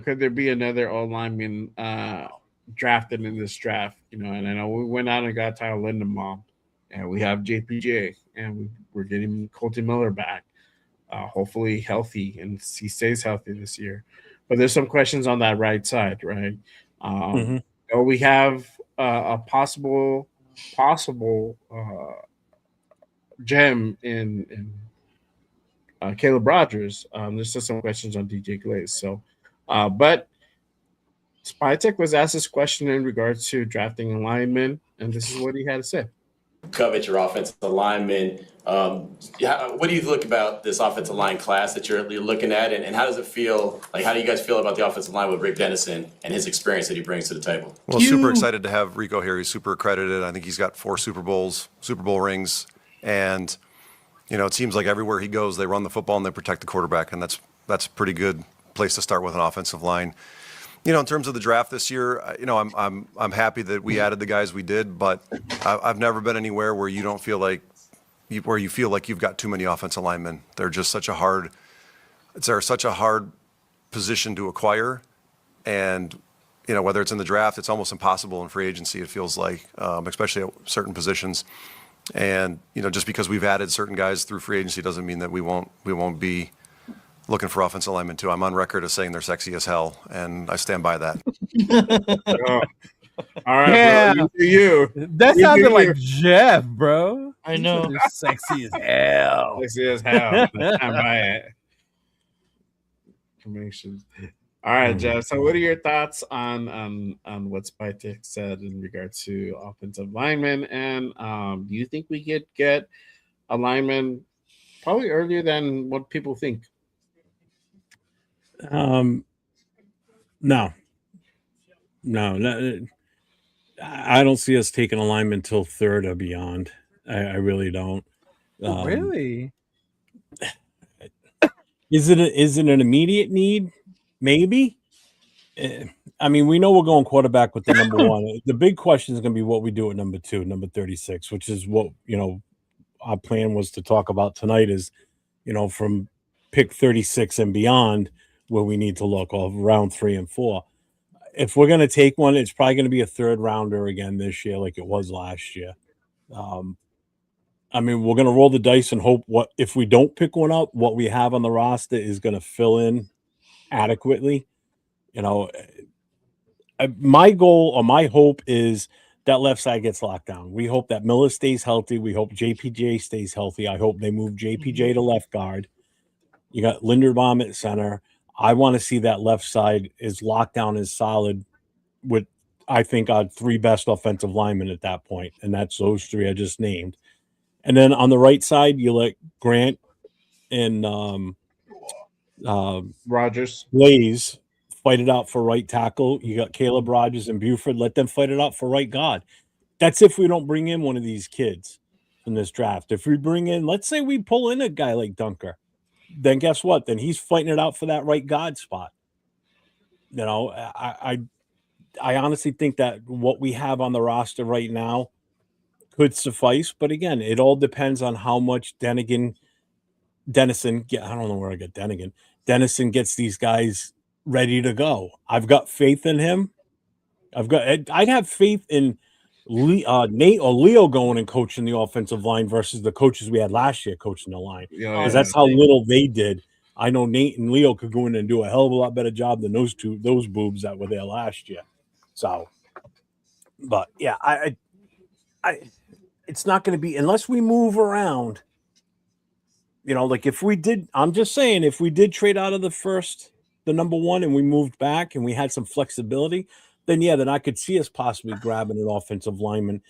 could there be another old lineman drafted in this draft? And I know we went out and got Tyler Lindenbaum, and we have JPJ, and we're getting Colton Miller back, hopefully healthy, and he stays healthy this year. But there's some questions on that right side, right? We have a possible gem in Caleb Rogers. There's still some questions on DJ Glaze. So, but Spytek was asked this question in regards to drafting a lineman, and this is what he had to say. Covet your offensive lineman. What do you look about this offensive line class that you're looking at, and how does it feel? Like, how do you guys feel about the offensive line with Rick Dennison and his experience that he brings to the table? Well, super excited to have Rico here. He's super accredited. I think he's got 4 Super Bowl rings. And, it seems like everywhere he goes, they run the football and they protect the quarterback. And that's a pretty good place to start with an offensive line. In terms of the draft this year, I'm happy that we added the guys we did, but I've never been anywhere where you don't feel like you've got too many offensive linemen. They're just such a hard position to acquire, and whether it's in the draft, it's almost impossible in free agency. It feels like, especially at certain positions, and just because we've added certain guys through free agency doesn't mean that we won't be looking for offensive linemen too. I'm on record as saying they're sexy as hell, and I stand by that. All right, Yeah. bro. You. That sounded like Jeff, bro. I know. They're sexy as hell. Sexy as hell. I'm by it. Information. All right, Jeff. So, what are your thoughts on what Spytek said in regards to offensive linemen? And do you think we could get a lineman probably earlier than what people think? No. I don't see us taking a lineman till third or beyond. I really don't. Really? Is it an immediate need? Maybe. I mean, we know we're going quarterback with the number one. The big question is going to be what we do at number 2, number 36, which is what our plan was to talk about tonight. Is from pick 36 and beyond, where we need to look off round 3 and 4. If we're going to take one, it's probably going to be a third rounder again this year, like it was last year. I mean, we're going to roll the dice and hope if we don't pick one up, what we have on the roster is going to fill in adequately. My goal or my hope is that left side gets locked down. We hope that Miller stays healthy. We hope JPJ stays healthy. I hope they move JPJ to left guard. You got Linderbaum at center. I want to see that left side is locked down, is solid with, I think, our 3 best offensive linemen at that point. And that's those 3 I just named. And then on the right side, you let Grant and Rogers Blaze fight it out for right tackle. You got Caleb Rogers and Buford. Let them fight it out for right guard. That's if we don't bring in one of these kids in this draft. If we bring in, let's say we pull in a guy like Dunker, then guess what? Then he's fighting it out for that right guard spot. I honestly think that what we have on the roster right now could suffice. But again, it all depends on how much Dennison, I don't know where I got Dennison gets these guys ready to go. I've got faith in him. I'd have faith in Nate or Leo going and coaching the offensive line versus the coaches we had last year coaching the line. Because that's how little they did. I know Nate and Leo could go in and do a hell of a lot better job than those boobs that were there last year. So, but yeah, I it's not going to be, unless we move around, like if we did, I'm just saying, if we did trade out of the number 1 and we moved back and we had some flexibility, then I could see us possibly grabbing an offensive lineman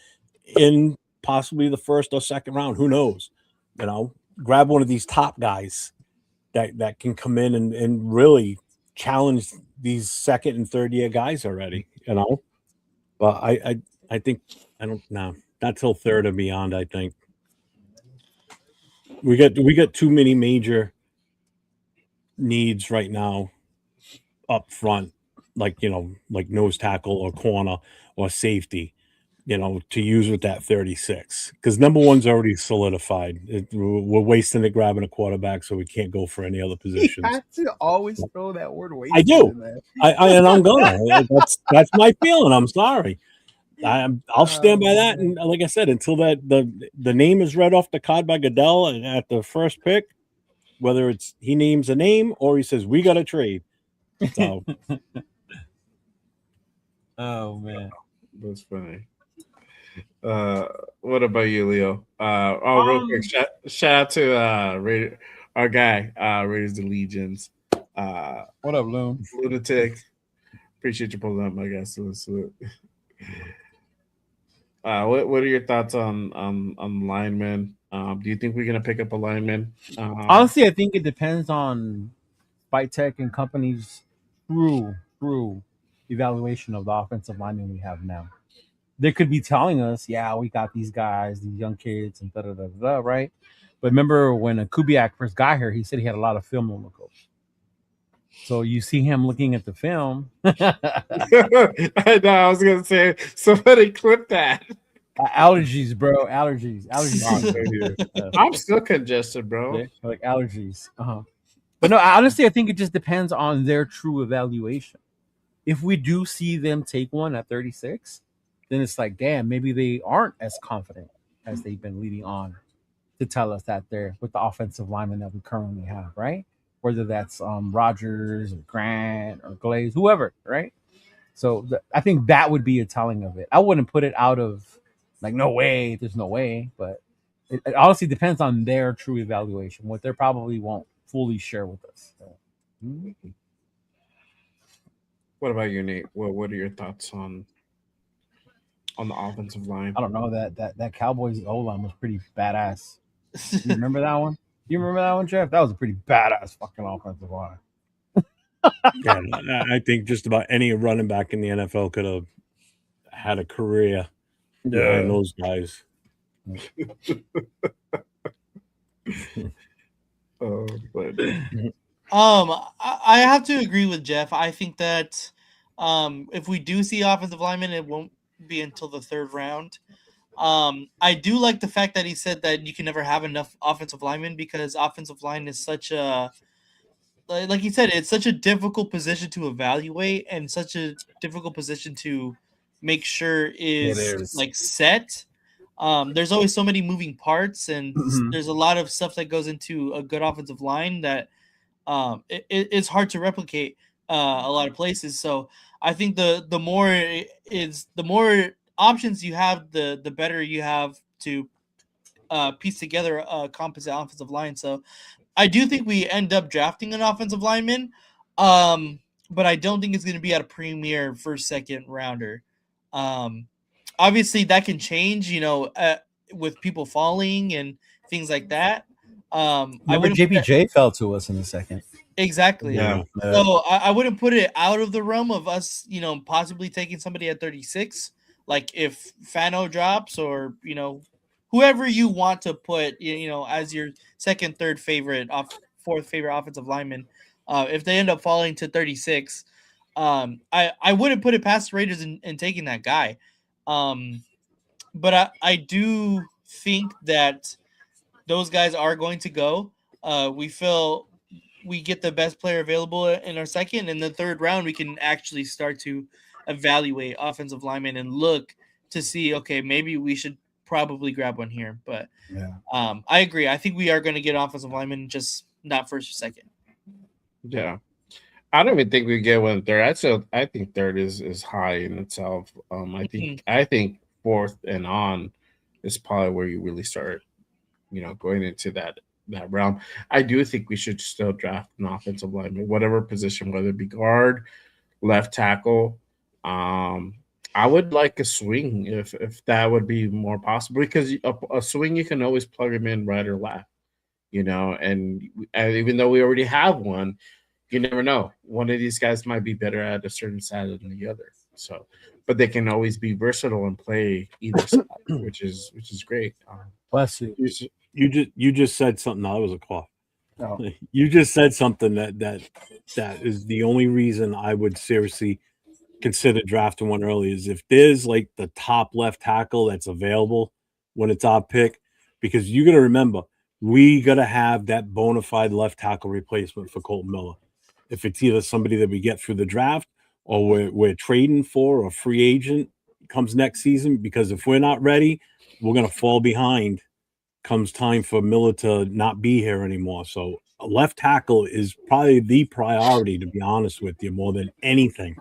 in possibly the 1st or 2nd round. Who knows? Grab one of these top guys that can come in and really challenge these 2nd and 3rd year guys already, But I think I don't know. Not till 3rd or beyond, I think. We got too many major needs right now up front, like nose tackle or corner or safety, to use with that 36, because number 1's already solidified. We're wasting it grabbing a quarterback, so we can't go for any other positions. You have to always throw that word away. I do. And I'm gonna. That's my feeling. I'm sorry. I'll stand by that. And like I said, until the name is read off the card by Goodell at the first pick, whether it's he names a name or he says we got to trade. So, oh man, that's funny. What about you, Leo? Real quick, shout out to our guy, Raiders the Legions. What up, Loom? Lunatic. Appreciate you pulling up, my guy. Salute. What are your thoughts on linemen? Do you think we're gonna pick up a lineman? Honestly, I think it depends on Spytek and companies' true evaluation of the offensive linemen we have now. they could be telling us, yeah, we got these guys, these young kids, and da da da da, right? But remember when Kubiak first got here, he said he had a lot of film on the coach. So you see him looking at the film. I know. I was gonna say somebody clip that. Allergies, bro. Allergies. I'm still congested, bro. Like allergies. But no, honestly, I think it just depends on their true evaluation. If we do see them take one at 36, then it's like, damn, maybe they aren't as confident as they've been leading on to tell us that they're with the offensive lineman that we currently have, right? Whether that's Rogers or Grant or Glaze, whoever, right? So I think that would be a telling of it. I wouldn't put it out of like, no way, there's no way. But it honestly depends on their true evaluation, what they probably won't fully share with us. So. What about you, Nate? What are your thoughts on the offensive line? I don't know, that Cowboys O line was pretty badass. You remember that one? You remember that one, Jeff? That was a pretty badass fucking offensive line. Yeah, I think just about any running back in the NFL could have had a career behind those guys. I have to agree with Jeff. I think that if we do see offensive linemen, it won't be until the third round. I do like the fact that he said that you can never have enough offensive linemen because offensive line is such a, like he said, it's such a difficult position to evaluate and such a difficult position to make sure is like set. There's always so many moving parts, and there's a lot of stuff that goes into a good offensive line that it's hard to replicate a lot of places. So I think the more options you have, the better you have to piece together a composite offensive line. So I do think we end up drafting an offensive lineman, but I don't think it's going to be at a premier first, second rounder. Obviously, that can change, with people falling and things like that. Remember JPJ fell to us in the second. Exactly. Yeah. So I wouldn't put it out of the realm of us, possibly taking somebody at 36. Like if Fano drops or, whoever you want to put, as your second, third favorite, fourth favorite offensive lineman, if they end up falling to 36, I wouldn't put it past the Raiders in taking that guy. But I do think that those guys are going to go. We feel we get the best player available in our second, and the third round we can actually start to evaluate offensive linemen and look to see, okay, maybe we should probably grab one here. But I agree. I think we are going to get offensive linemen, just not first or second. Yeah. I don't even think we get one third. I think third is high in itself. I think fourth and on is probably where you really start, going into that realm. I do think we should still draft an offensive lineman, whatever position, whether it be guard, left tackle. I would like a swing if that would be more possible, because a swing you can always plug him in right or left, and even though we already have one, you never know. One of these guys might be better at a certain side than the other. So, but they can always be versatile and play either side, which is great. Bless you. You just said something. No, that was a cough. Oh. You just said something that is the only reason I would seriously consider drafting one early is if there's like the top left tackle that's available when it's our pick, because you got to remember we got to have that bona fide left tackle replacement for Colton Miller. If it's either somebody that we get through the draft or we're trading for, or a free agent comes next season, because if we're not ready, we're going to fall behind comes time for Miller to not be here anymore. So a left tackle is probably the priority, to be honest with you, more than anything.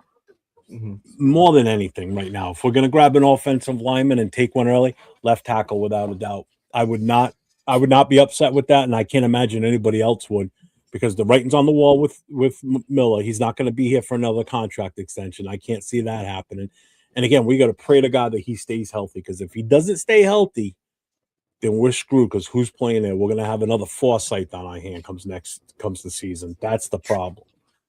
More than anything right now. If we're going to grab an offensive lineman and take one early, left tackle without a doubt. I would not be upset with that, and I can't imagine anybody else would, because the writing's on the wall with Miller. He's not going to be here for another contract extension. I can't see that happening. And again, we got to pray to God that he stays healthy, because if he doesn't stay healthy, then we're screwed, because who's playing there? We're going to have another Forsythe on our hand comes the season. That's the problem.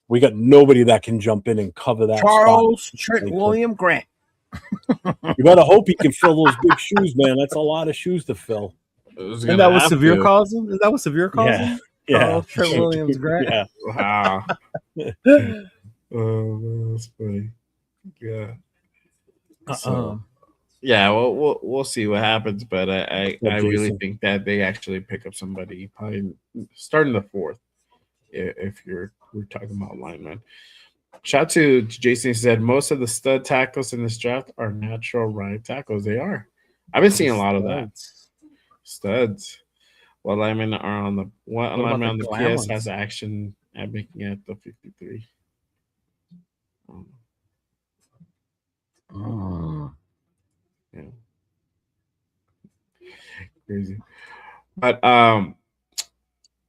We got nobody that can jump in and cover that Charles spot. Trent William Grant. You better hope he can fill those big shoes, man. That's a lot of shoes to fill. And that was severe causing? Is that what severe causing? Yeah. Trent Williams grad. Yeah. Wow. Oh, that's funny. Yeah. So, yeah, well, we'll see what happens, but I really Jason. think that they actually pick up somebody probably starting the fourth. If we're talking about linemen. Shout to Jason. He said most of the stud tackles in this draft are natural right tackles. They are. I've been seeing a lot of that. Studs. What linemen are on the lineman on the PS has action at making it the 53. Yeah. Crazy. But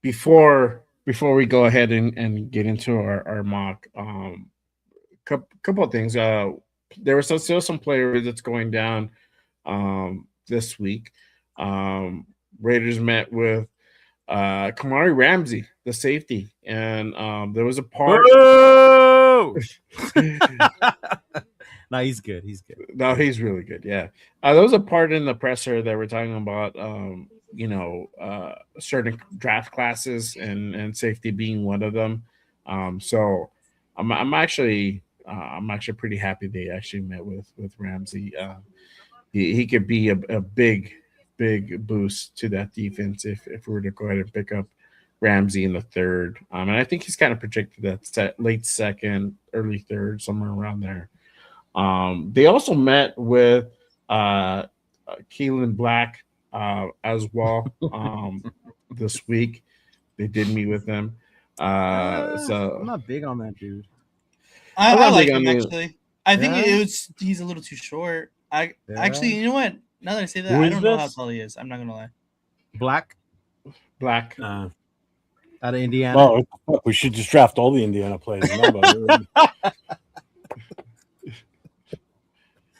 before we go ahead and get into our mock, couple of things. There was still some player visits going down this week. Raiders met with Kamari Ramsey, the safety, and there was a part. No, he's good. He's good. No, he's really good. Yeah, there was a part in the presser that we're talking about. Certain draft classes and safety being one of them. So I'm actually pretty happy they actually met with Ramsey. He could be a big boost to that defense if we were to go ahead and pick up Ramsey in the third. And I think he's kind of projected that late second, early third, somewhere around there. They also met with Keelan Black as well this week. They did meet with him. So I'm not big on that dude. I like him actually. I think he's a little too short. Actually, you know what? Now that I say that, I don't know how tall he is. I'm not gonna lie. Black. Out of Indiana. Oh, we should just draft all the Indiana players.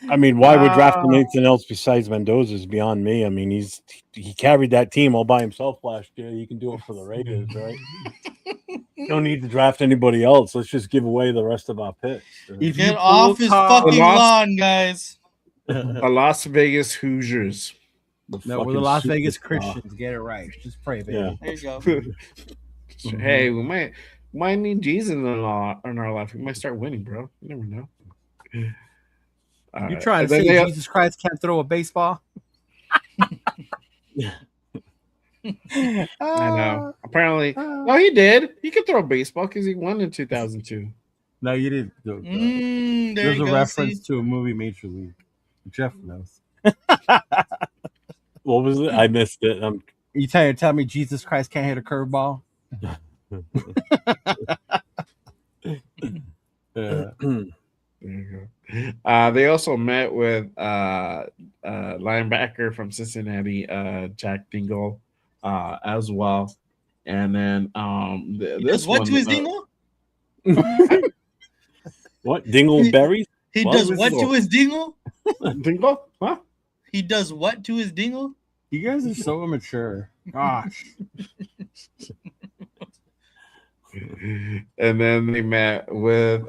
I mean, why we're drafting anything else besides Mendoza is beyond me. I mean, he carried that team all by himself last year. He can do it for the Raiders, right? Don't need to draft anybody else. Let's just give away the rest of our picks. Get off his fucking lawn, guys. The Las Vegas Hoosiers. No, we're the Las Vegas Christians. Get it right. Just pray, baby. Yeah. There you go. Hey, we might need Jesus in our life. We might start winning, bro. You never know. You trying to say Jesus Christ can't throw a baseball? I know. Apparently, no, he did. He could throw a baseball because he won in 2002. No, you didn't. There's a reference to a movie, Major League. Jeff knows. What was it? I missed it. You tell me Jesus Christ can't hit a curveball? There you go. They also met with linebacker from Cincinnati, Jack Dingle, as well. And then this what one, to his dingle? What Dingleberry? He does what to his dingle? Dingle? Huh? He does what to his dingle? You guys are so immature. Gosh. And then they met with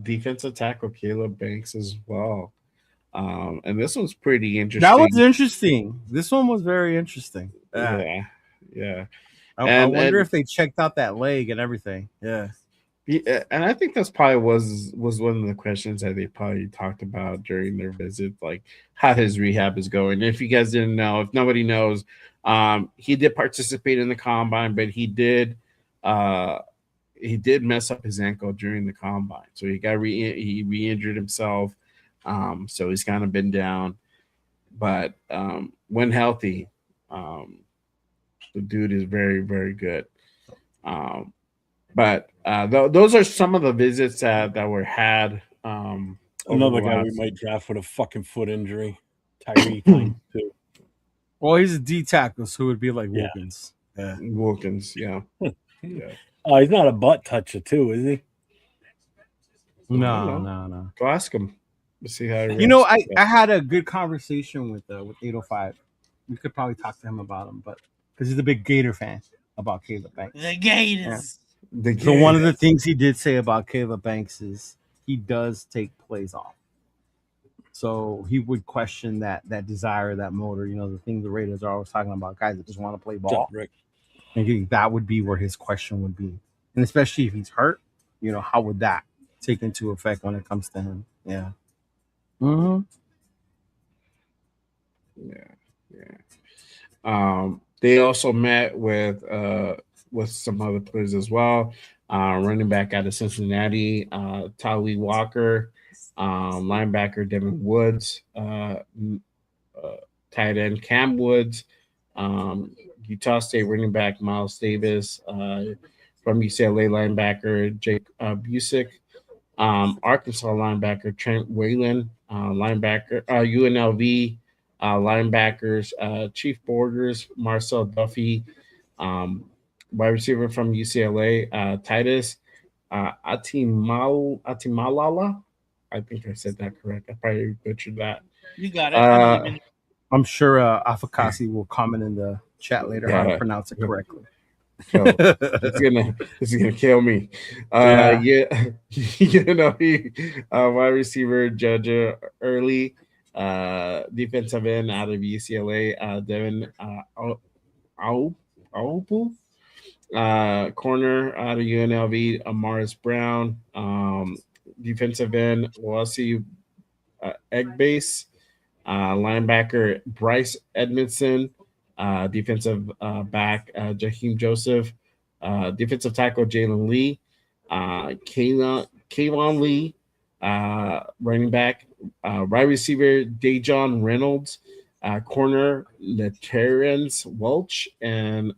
defensive tackle Caleb Banks as well. And this one's pretty interesting. That was interesting. This one was very interesting. Yeah. I wonder if they checked out that leg and everything. Yeah. And I think that's probably was one of the questions that they probably talked about during their visit, like how his rehab is going. If you guys didn't know, if nobody knows, he did participate in the combine, but he did mess up his ankle during the combine, so he got he re-injured himself. So he's kind of been down, but when healthy, the dude is very, very good. But those are some of the visits that were had. Another guy we might draft with a fucking foot injury, Tyree too. Well, he's a D tackle, so it would be like Wilkins. Yeah. Wilkins, yeah. Oh, he's not a butt toucher too, is he? No. Go ask him. Let's see how. I had a good conversation with 805. We could probably talk to him about him, but because he's a big Gator fan about Caleb Banks. The Gators. So one of the things he did say about Caleb Banks is he does take plays off. So he would question that desire, that motor, the thing the Raiders are always talking about, guys that just want to play ball. Rick. I think that would be where his question would be. And especially if he's hurt, how would that take into effect when it comes to him? Yeah. Mm-hmm. They also met with some other players as well. Running back out of Cincinnati, Tali Walker, linebacker Devin Woods, tight end Cam Woods, Utah State running back Miles Davis, from UCLA linebacker Jake Busick, Arkansas linebacker Trent Whalen, linebacker UNLV linebackers Chief Borders Marcel Duffy, wide receiver from UCLA Titus Atimalala. I think I said that correct. I probably butchered that. You got it. I believe in you. I'm sure Afakasi will comment in the chat later how to pronounce it correctly. It's gonna kill me. Wide receiver Judge Early, defensive end out of UCLA, Devin Aupu, corner out of UNLV, Amaris Brown, defensive end Wasi Egbase, linebacker Bryce Edmondson, defensive back Jaheim Joseph, defensive tackle Jalen Lee, Kayvon Lee, running back, wide receiver Dejon Reynolds, corner Laterrence Welch, and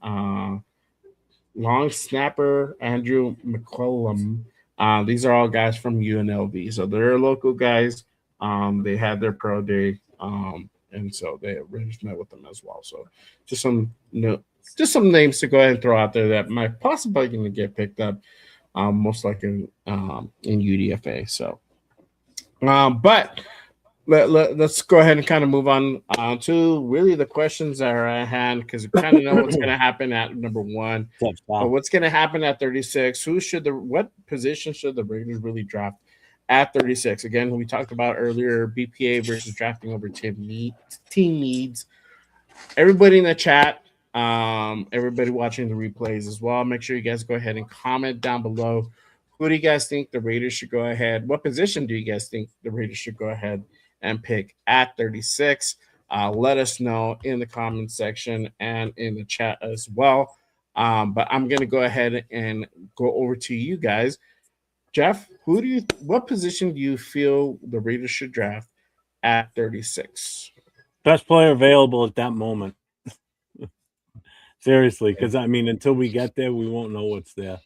long snapper Andrew McCollum. These are all guys from UNLV, so they're local guys. They had their pro day, and so they Raiders met with them as well. So just some names to go ahead and throw out there that might possibly going to get picked up, most likely in UDFA. So, but let's go ahead and kind of move on to really the questions that are at hand, because we kind of know what's going to happen at number 1. But what's going to happen at 36? What position should the Raiders really draft at 36? Again, we talked about earlier BPA versus drafting over team needs. Everybody in the chat, everybody watching the replays as well, make sure you guys go ahead and comment down below. Who do you guys think the Raiders should go ahead? What position do you guys think the Raiders should go ahead and pick at 36? Let us know in the comment section and in the chat as well. But I'm going to go ahead and go over to you guys. Jeff, what position do you feel the Raiders should draft at 36? Best player available at that moment. Seriously, because until we get there, we won't know what's there.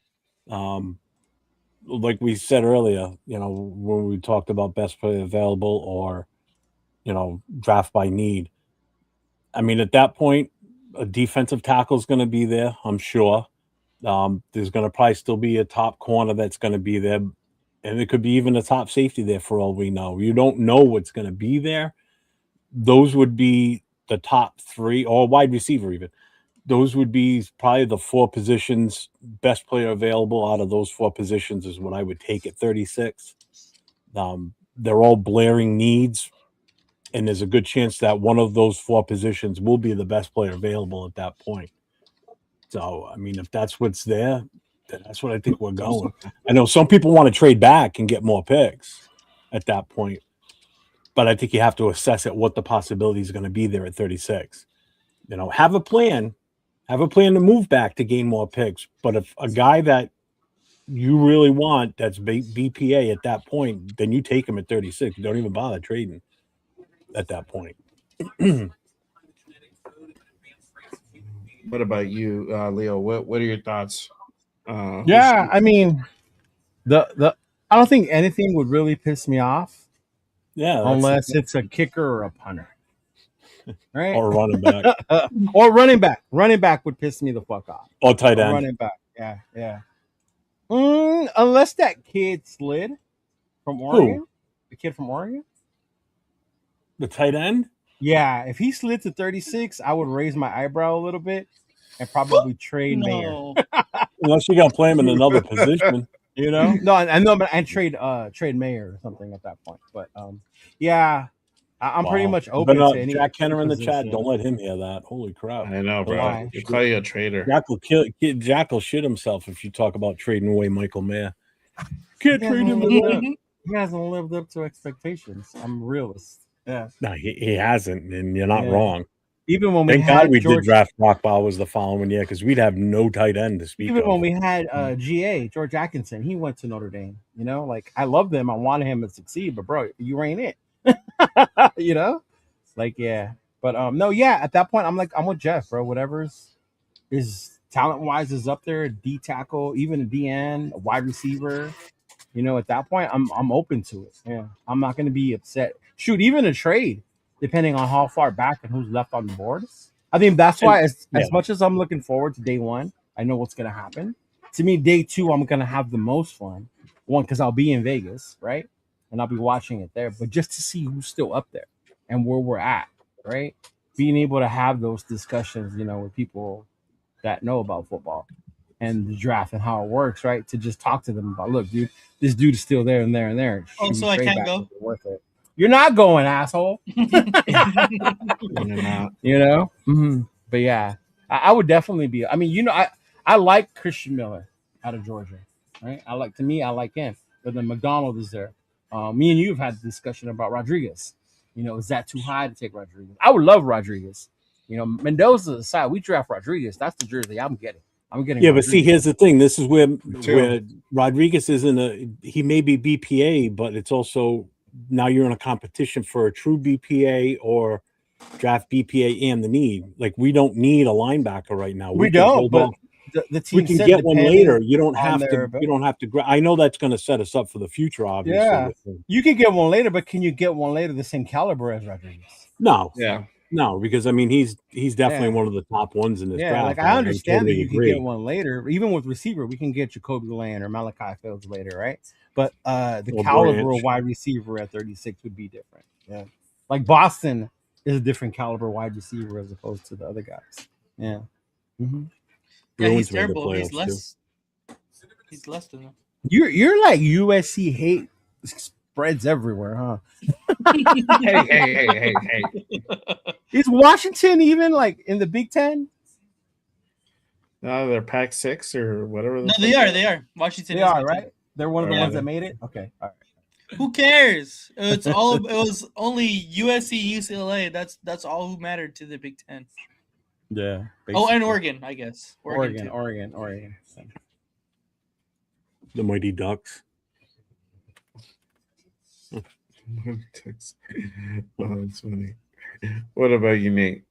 Like we said earlier, when we talked about best player available or, draft by need. At that point, a defensive tackle is going to be there, I'm sure. There's going to probably still be a top corner that's going to be there. And it could be even a top safety there for all we know. You don't know what's going to be there. Those would be the top 3, or wide receiver even. Those would be probably the 4 positions. Best player available out of those 4 positions is what I would take at 36. They're all blaring needs, and there's a good chance that one of those 4 positions will be the best player available at that point. So, if that's what's there, then that's what I think we're going. I know some people want to trade back and get more picks at that point, but I think you have to assess at what the possibility is going to be there at 36. Have a plan. Have a plan to move back to gain more picks. But if a guy that you really want that's BPA at that point, then you take him at 36. You don't even bother trading at that point. What about you, Leo? What are your thoughts? The I don't think anything would really piss me off. Yeah, unless it's a kicker or a punter, right? Or running back. Or running back. Running back would piss me the fuck off. Or tight end. Running back. Yeah. Unless that kid slid from Oregon. Who? The kid from Oregon. The tight end? Yeah, if he slid to 36, I would raise my eyebrow a little bit and probably trade Mayer. Unless you're gonna play him in another position. No, I know, but and trade Mayer or something at that point. But yeah, I'm pretty Wow. much open But to any Jack Kenner in the chat. position. Don't let him hear that. Holy crap! I know, bro. Why? He'll call you a traitor. Jack will shit himself if you talk about trading away Michael Mayer. Can't He trade him. He hasn't lived up to expectations. I'm a realist. Yeah. No, he hasn't, and you're not Yeah. wrong. Even when we Thank had God we George, did draft Brock Bowers the following year because we'd have no tight end to speak even of. when we had GA George Atkinson, he went to Notre Dame. You know, like I loved him. I wanted him to succeed, but bro, you ain't it. You know, like yeah. But no, yeah. At that point, I'm with Jeff, bro. Whatever's is talent wise is up there. D tackle, even a DN, a wide receiver. You know, at that point, I'm open to it. Yeah, I'm not going to be upset. Shoot, even a trade, depending on how far back and who's left on the board. I think that's why, as much as I'm looking forward to day one, I know what's going to happen. To me, day two, I'm going to have the most fun. One, because I'll be in Vegas, right, and I'll be watching it there. But just to see who's still up there and where we're at, right, being able to have those discussions, you know, with people that know about football and the draft and how it works, right? To just talk to them about, look, dude, this dude is still there and there and there. Oh, so I can't go? Worth it. You're not going, asshole. You're not. You know? Mm-hmm. But yeah, I would definitely be. I mean, you know, I like Christian Miller out of Georgia, right? I like him. But then McDonald is there. Me and you have had a discussion about Rodriguez. You know, is that too high to take Rodriguez? I would love Rodriguez. You know, Mendoza aside, we draft Rodriguez. That's the jersey I'm getting. I'm getting. Yeah, Rodriguez. but see, here's the thing. This is where Rodriguez isn't he may be BPA, but it's also now you're in a competition for a true BPA or draft BPA and the need. Like we don't need a linebacker right now. We don't, but the team we can said get one later. You don't on have their- to. You don't have to. I know that's going to set us up for the future. Obviously, Yeah, with him. you can get one later, but can you get one later the same caliber as Rodriguez? No. Yeah. No, because I mean he's definitely Yeah. one of the top ones in this Yeah, draft. like I understand totally that you agree. can get one later. Even with receiver, we can get Jacoby Land or Malachi Fields later, right? But the Or caliber Branch. of wide receiver at 36 would be different. Yeah, like Boston is a different caliber wide receiver as opposed to the other guys. Yeah. Mm-hmm. Yeah, he's Bruins made the terrible. He's playoffs, too. less. He's less than them. You're like USC hate spreads everywhere, huh? Hey. Is Washington even like in the Big Ten? No, they're Pac 6 or whatever. No, they are. They are. Washington. They is are, Big right? Ten. They're one of the Yeah. ones that made it. Okay, all right. Who cares? It's all. It was only USC, UCLA. That's all who mattered to the Big Ten. Yeah. Oh, and Oregon, I guess. Oregon. too. The Mighty Ducks. Oh, that's funny. What about you, Nate?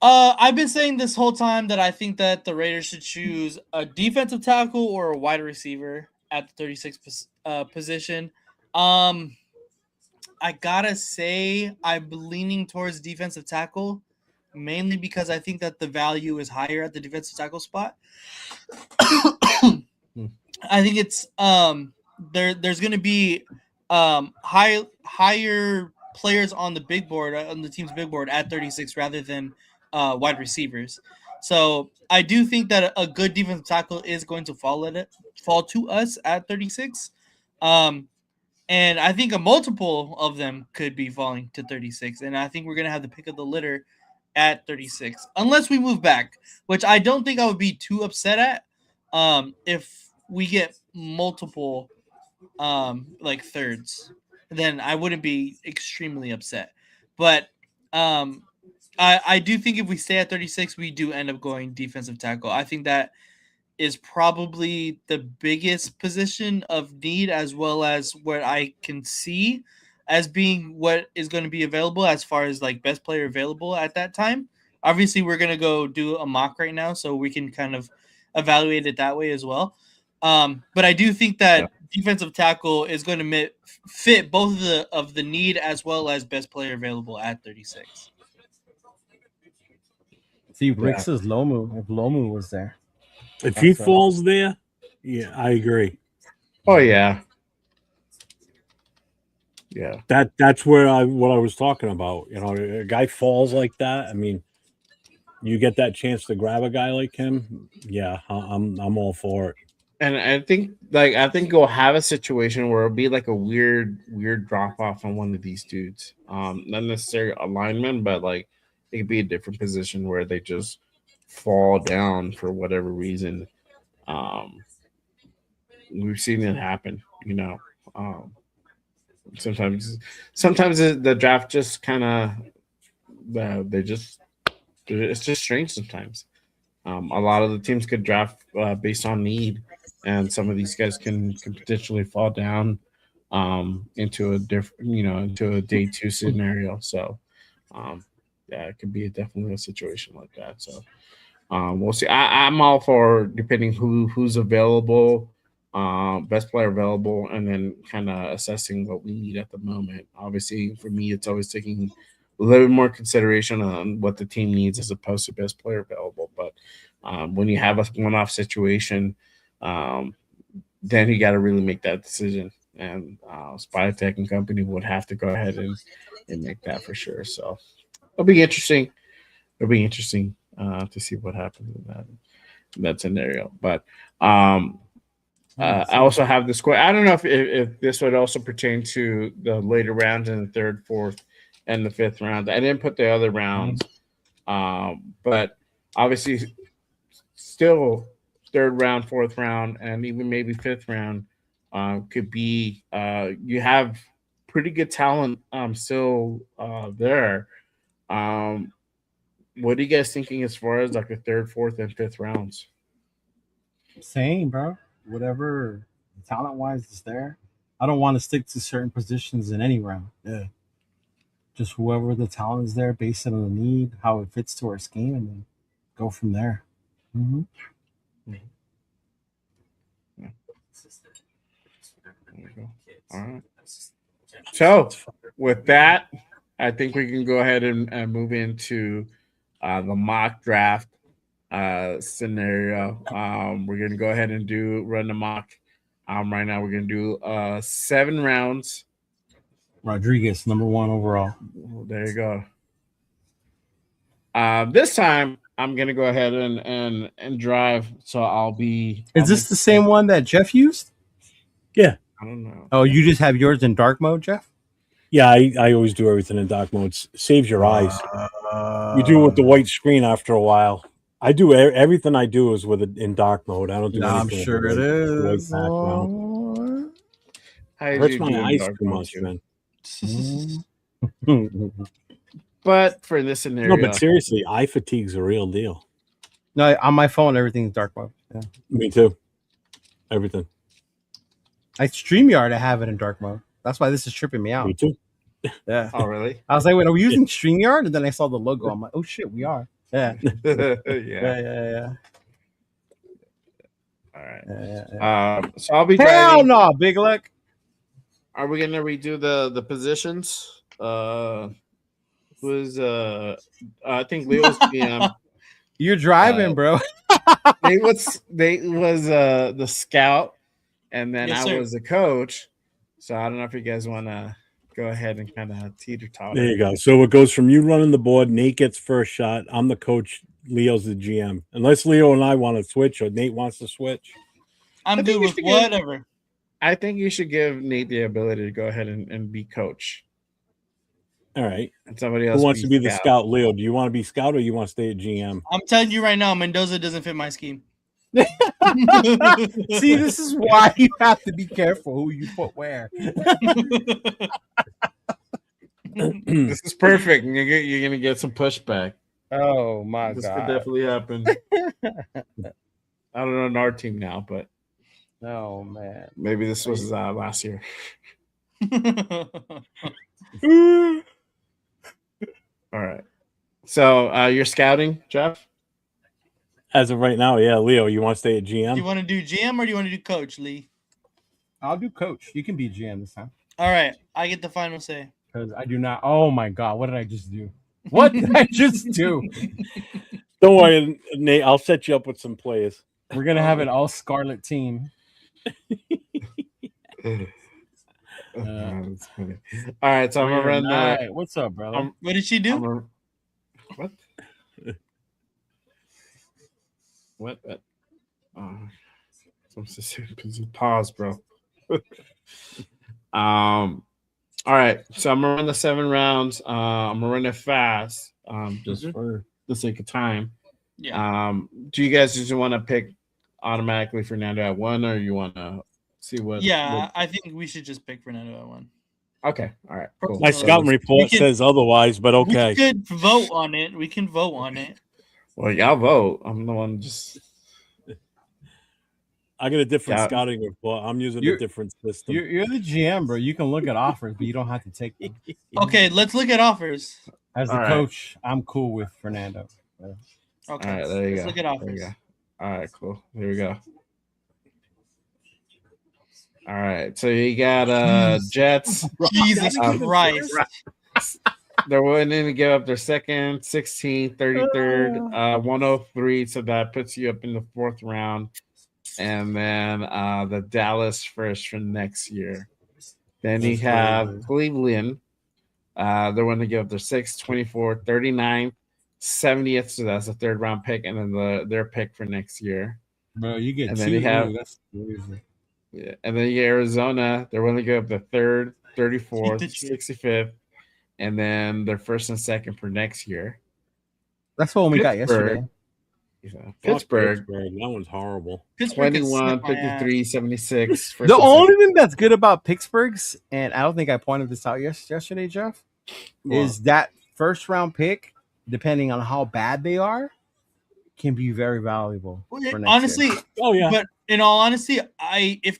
I've been saying this whole time that I think that the Raiders should choose a defensive tackle or a wide receiver at the 36 position. I gotta say I'm leaning towards defensive tackle, mainly because I think that the value is higher at the defensive tackle spot. I think it's there's going to be higher players on the big board, on the team's big board at 36 rather than wide receivers. So I do think that a good defensive tackle is going to fall to us at 36. And I think a multiple of them could be falling to 36. And I think we're going to have the pick of the litter at 36, unless we move back, which I don't think I would be too upset at if we get multiple like thirds, then I wouldn't be extremely upset. But I do think if we stay at 36, we do end up going defensive tackle. I think that is probably the biggest position of need, as well as what I can see as being what is going to be available as far as like best player available at that time. Obviously, we're going to go do a mock right now, so we can kind of evaluate it that way as well. But I do think that defensive tackle is going to fit both of the need as well as best player available at 36. See, Rick says Lomu. If Lomu was there, if he falls there, yeah, I agree. Oh yeah, yeah. That's where what I was talking about. You know, a guy falls like that. I mean, you get that chance to grab a guy like him. Yeah, I'm all for it. And I think you'll have a situation where it'll be like a weird drop off on one of these dudes. Not necessarily alignment, but like it could be a different position where they just fall down for whatever reason. Um, we've seen it happen, you know. Um, sometimes the draft just kind of they just it's just strange sometimes. A lot of the teams could draft based on need, and some of these guys can potentially fall down into a different, into a day two scenario. So, yeah, it could be definitely a situation like that. So, we'll see. I'm all for depending who's available, best player available, and then kind of assessing what we need at the moment. Obviously, for me, it's always taking a little bit more consideration on what the team needs as opposed to best player available. But when you have a one-off situation, um, then you got to really make that decision. And Spytek and company would have to go ahead and make that for sure. So it'll be interesting. It'll be interesting to see what happens in that scenario. But I also have this question. I don't know if this would also pertain to the later rounds in the third, fourth, and the fifth round. I didn't put the other rounds, but obviously, still third round, fourth round, and even maybe fifth round could be. You have pretty good talent still there. Um, what are you guys thinking as far as like the third, fourth, and fifth rounds? Same, bro. Whatever talent wise is there. I don't want to stick to certain positions in any round. Yeah. Just whoever the talent is there, based on the need, how it fits to our scheme, and then go from there. Mm-hmm. Yeah. There you go. All right. So with that, I think we can go ahead and move into the mock draft scenario. We're gonna go ahead and run the mock. Right now we're gonna do 7 rounds. Rodriguez, number 1 overall. There you go. This time I'm gonna go ahead and drive. So I'll be. Is this the same one that Jeff used? Yeah. I don't know. Oh, you just have yours in dark mode, Jeff? Yeah, I always do everything in dark mode. Saves your eyes. You do it with the white screen after a while. I do everything I do is with it in dark mode. I don't do anything. I'm sure it is. White background. It hurts my eyes too much, man. But for this scenario, no, but seriously, eye fatigue's a real deal. No, on my phone, everything's dark mode. Yeah. Me too. Everything. Like StreamYard, I have it in dark mode. That's why this is tripping me out. Me too. Yeah. Oh, really? I was like, wait, are we using StreamYard? And then I saw the logo. I'm like, oh shit, we are. Yeah. Yeah. All right. Yeah. So I'll be Hell driving. no, Big Luck. Are we gonna redo the positions? Who's I think Leo's GM. You're driving, bro. they was the scout, and then Yes, I sir. was the coach. So I don't know if you guys want to go ahead and kind of teeter-totter. There you go. So it goes from you running the board. Nate gets first shot. I'm the coach. Leo's the GM. Unless Leo and I want to switch, or Nate wants to switch. I'm good with whatever. I think you should give Nate the ability to go ahead and be coach. All right. And somebody else who wants to be the scout? Leo, do you want to be scout or you want to stay at GM? I'm telling you right now, Mendoza doesn't fit my scheme. See, this is why you have to be careful who you put where. This is perfect. You're gonna get some pushback. Oh my this god! This could definitely happen. I don't know on our team now, but oh man, maybe this was last year. All right. So you're scouting, Jeff? As of right now, yeah. Leo, you want to stay at GM? Do you want to do GM or do you want to do coach, Lee? I'll do coach. You can be GM this time. All right. I get the final say. Because I do not. Oh my god, what did I just do? What did I just do? Don't worry, Nate. I'll set you up with some players. We're gonna have an all Scarlet team. That's funny. All right, so I'm gonna run that. What's up, brother? What did she do? What? What? Pause, bro. All right, so I'm gonna run the 7 rounds. I'm gonna run it fast, just for the sake of time. Yeah. Do you guys just want to pick automatically Fernando at 1, or you want to see what? Yeah, I think we should just pick Fernando at 1. Okay, all right, cool. My scouting report says otherwise, but okay. We could vote on it. We can vote on it. Well, y'all vote. I'm the one just. I got a different scouting report. I'm using a different system. You're the GM, bro. You can look at offers, but you don't have to take them. Okay, let's look at offers. As the coach, I'm cool with Fernando. Okay, all right, there you let's go. look at offers. All right, cool. Here we go. All right, so you got Jets. Jesus Christ. They're willing to give up their second, 16th, 33rd, 103. So that puts you up in the 4th round. And then the Dallas first for next year. Then you have Cleveland. They're willing to give up their 6th, 24th, 39th, 70th. So that's a 3rd round pick. And then their pick for next year. Bro, you get and two. Then you have, that's crazy. Yeah, and then you get Arizona. They're willing to give up the 3rd, 34th, 65th. And then their 1st and 2nd for next year. That's what we got yesterday. Yeah. Pittsburgh. That one's horrible. 21, 53, 76. The only thing that's good about Pittsburgh's, and I don't think I pointed this out yesterday, Jeff, is that 1st round pick, depending on how bad they are, can be very valuable. For next Honestly, year. But in all honesty, if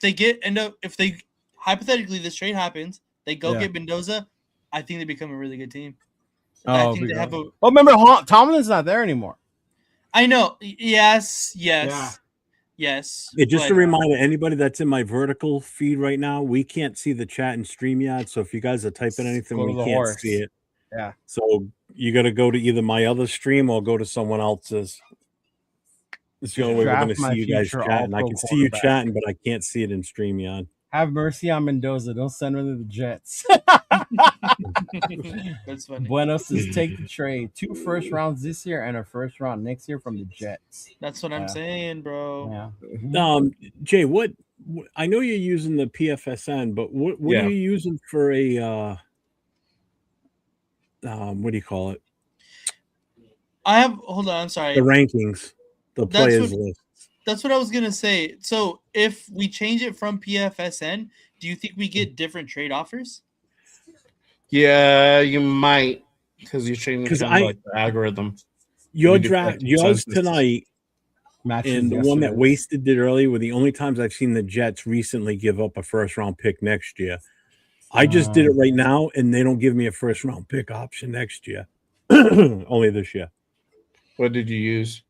hypothetically this trade happens, they go get Mendoza, I think they become a really good team. I think they have remember Tomlin's not there anymore. I know. Yes. Yeah, just a reminder, anybody that's in my vertical feed right now, we can't see the chat in StreamYard. So if you guys are typing anything, we can't see it. Yeah. So you got to go to either my other stream or go to someone else's. It's the only way we're going to see you guys chatting. I can see you chatting, but I can't see it in StreamYard. Have mercy on Mendoza. Don't send him to the Jets. That's funny. Buenos says take the trade. 2 1st rounds this year and a 1st round next year from the Jets. That's what I'm saying, bro. Yeah. Jay, what I know you're using the PFSN, but what are you using for a what do you call it? Hold on, I'm sorry. The rankings, the players list. That's what I was gonna say. So if we change it from PFSN, do you think we get different trade offers? Yeah, you might, because you're changing the algorithm. Your draft, yours tonight, and the one that Wasted did earlier were the only times I've seen the Jets recently give up a 1st round pick next year. I just did it right now, and they don't give me a 1st round pick option next year. Only this year. What did you use?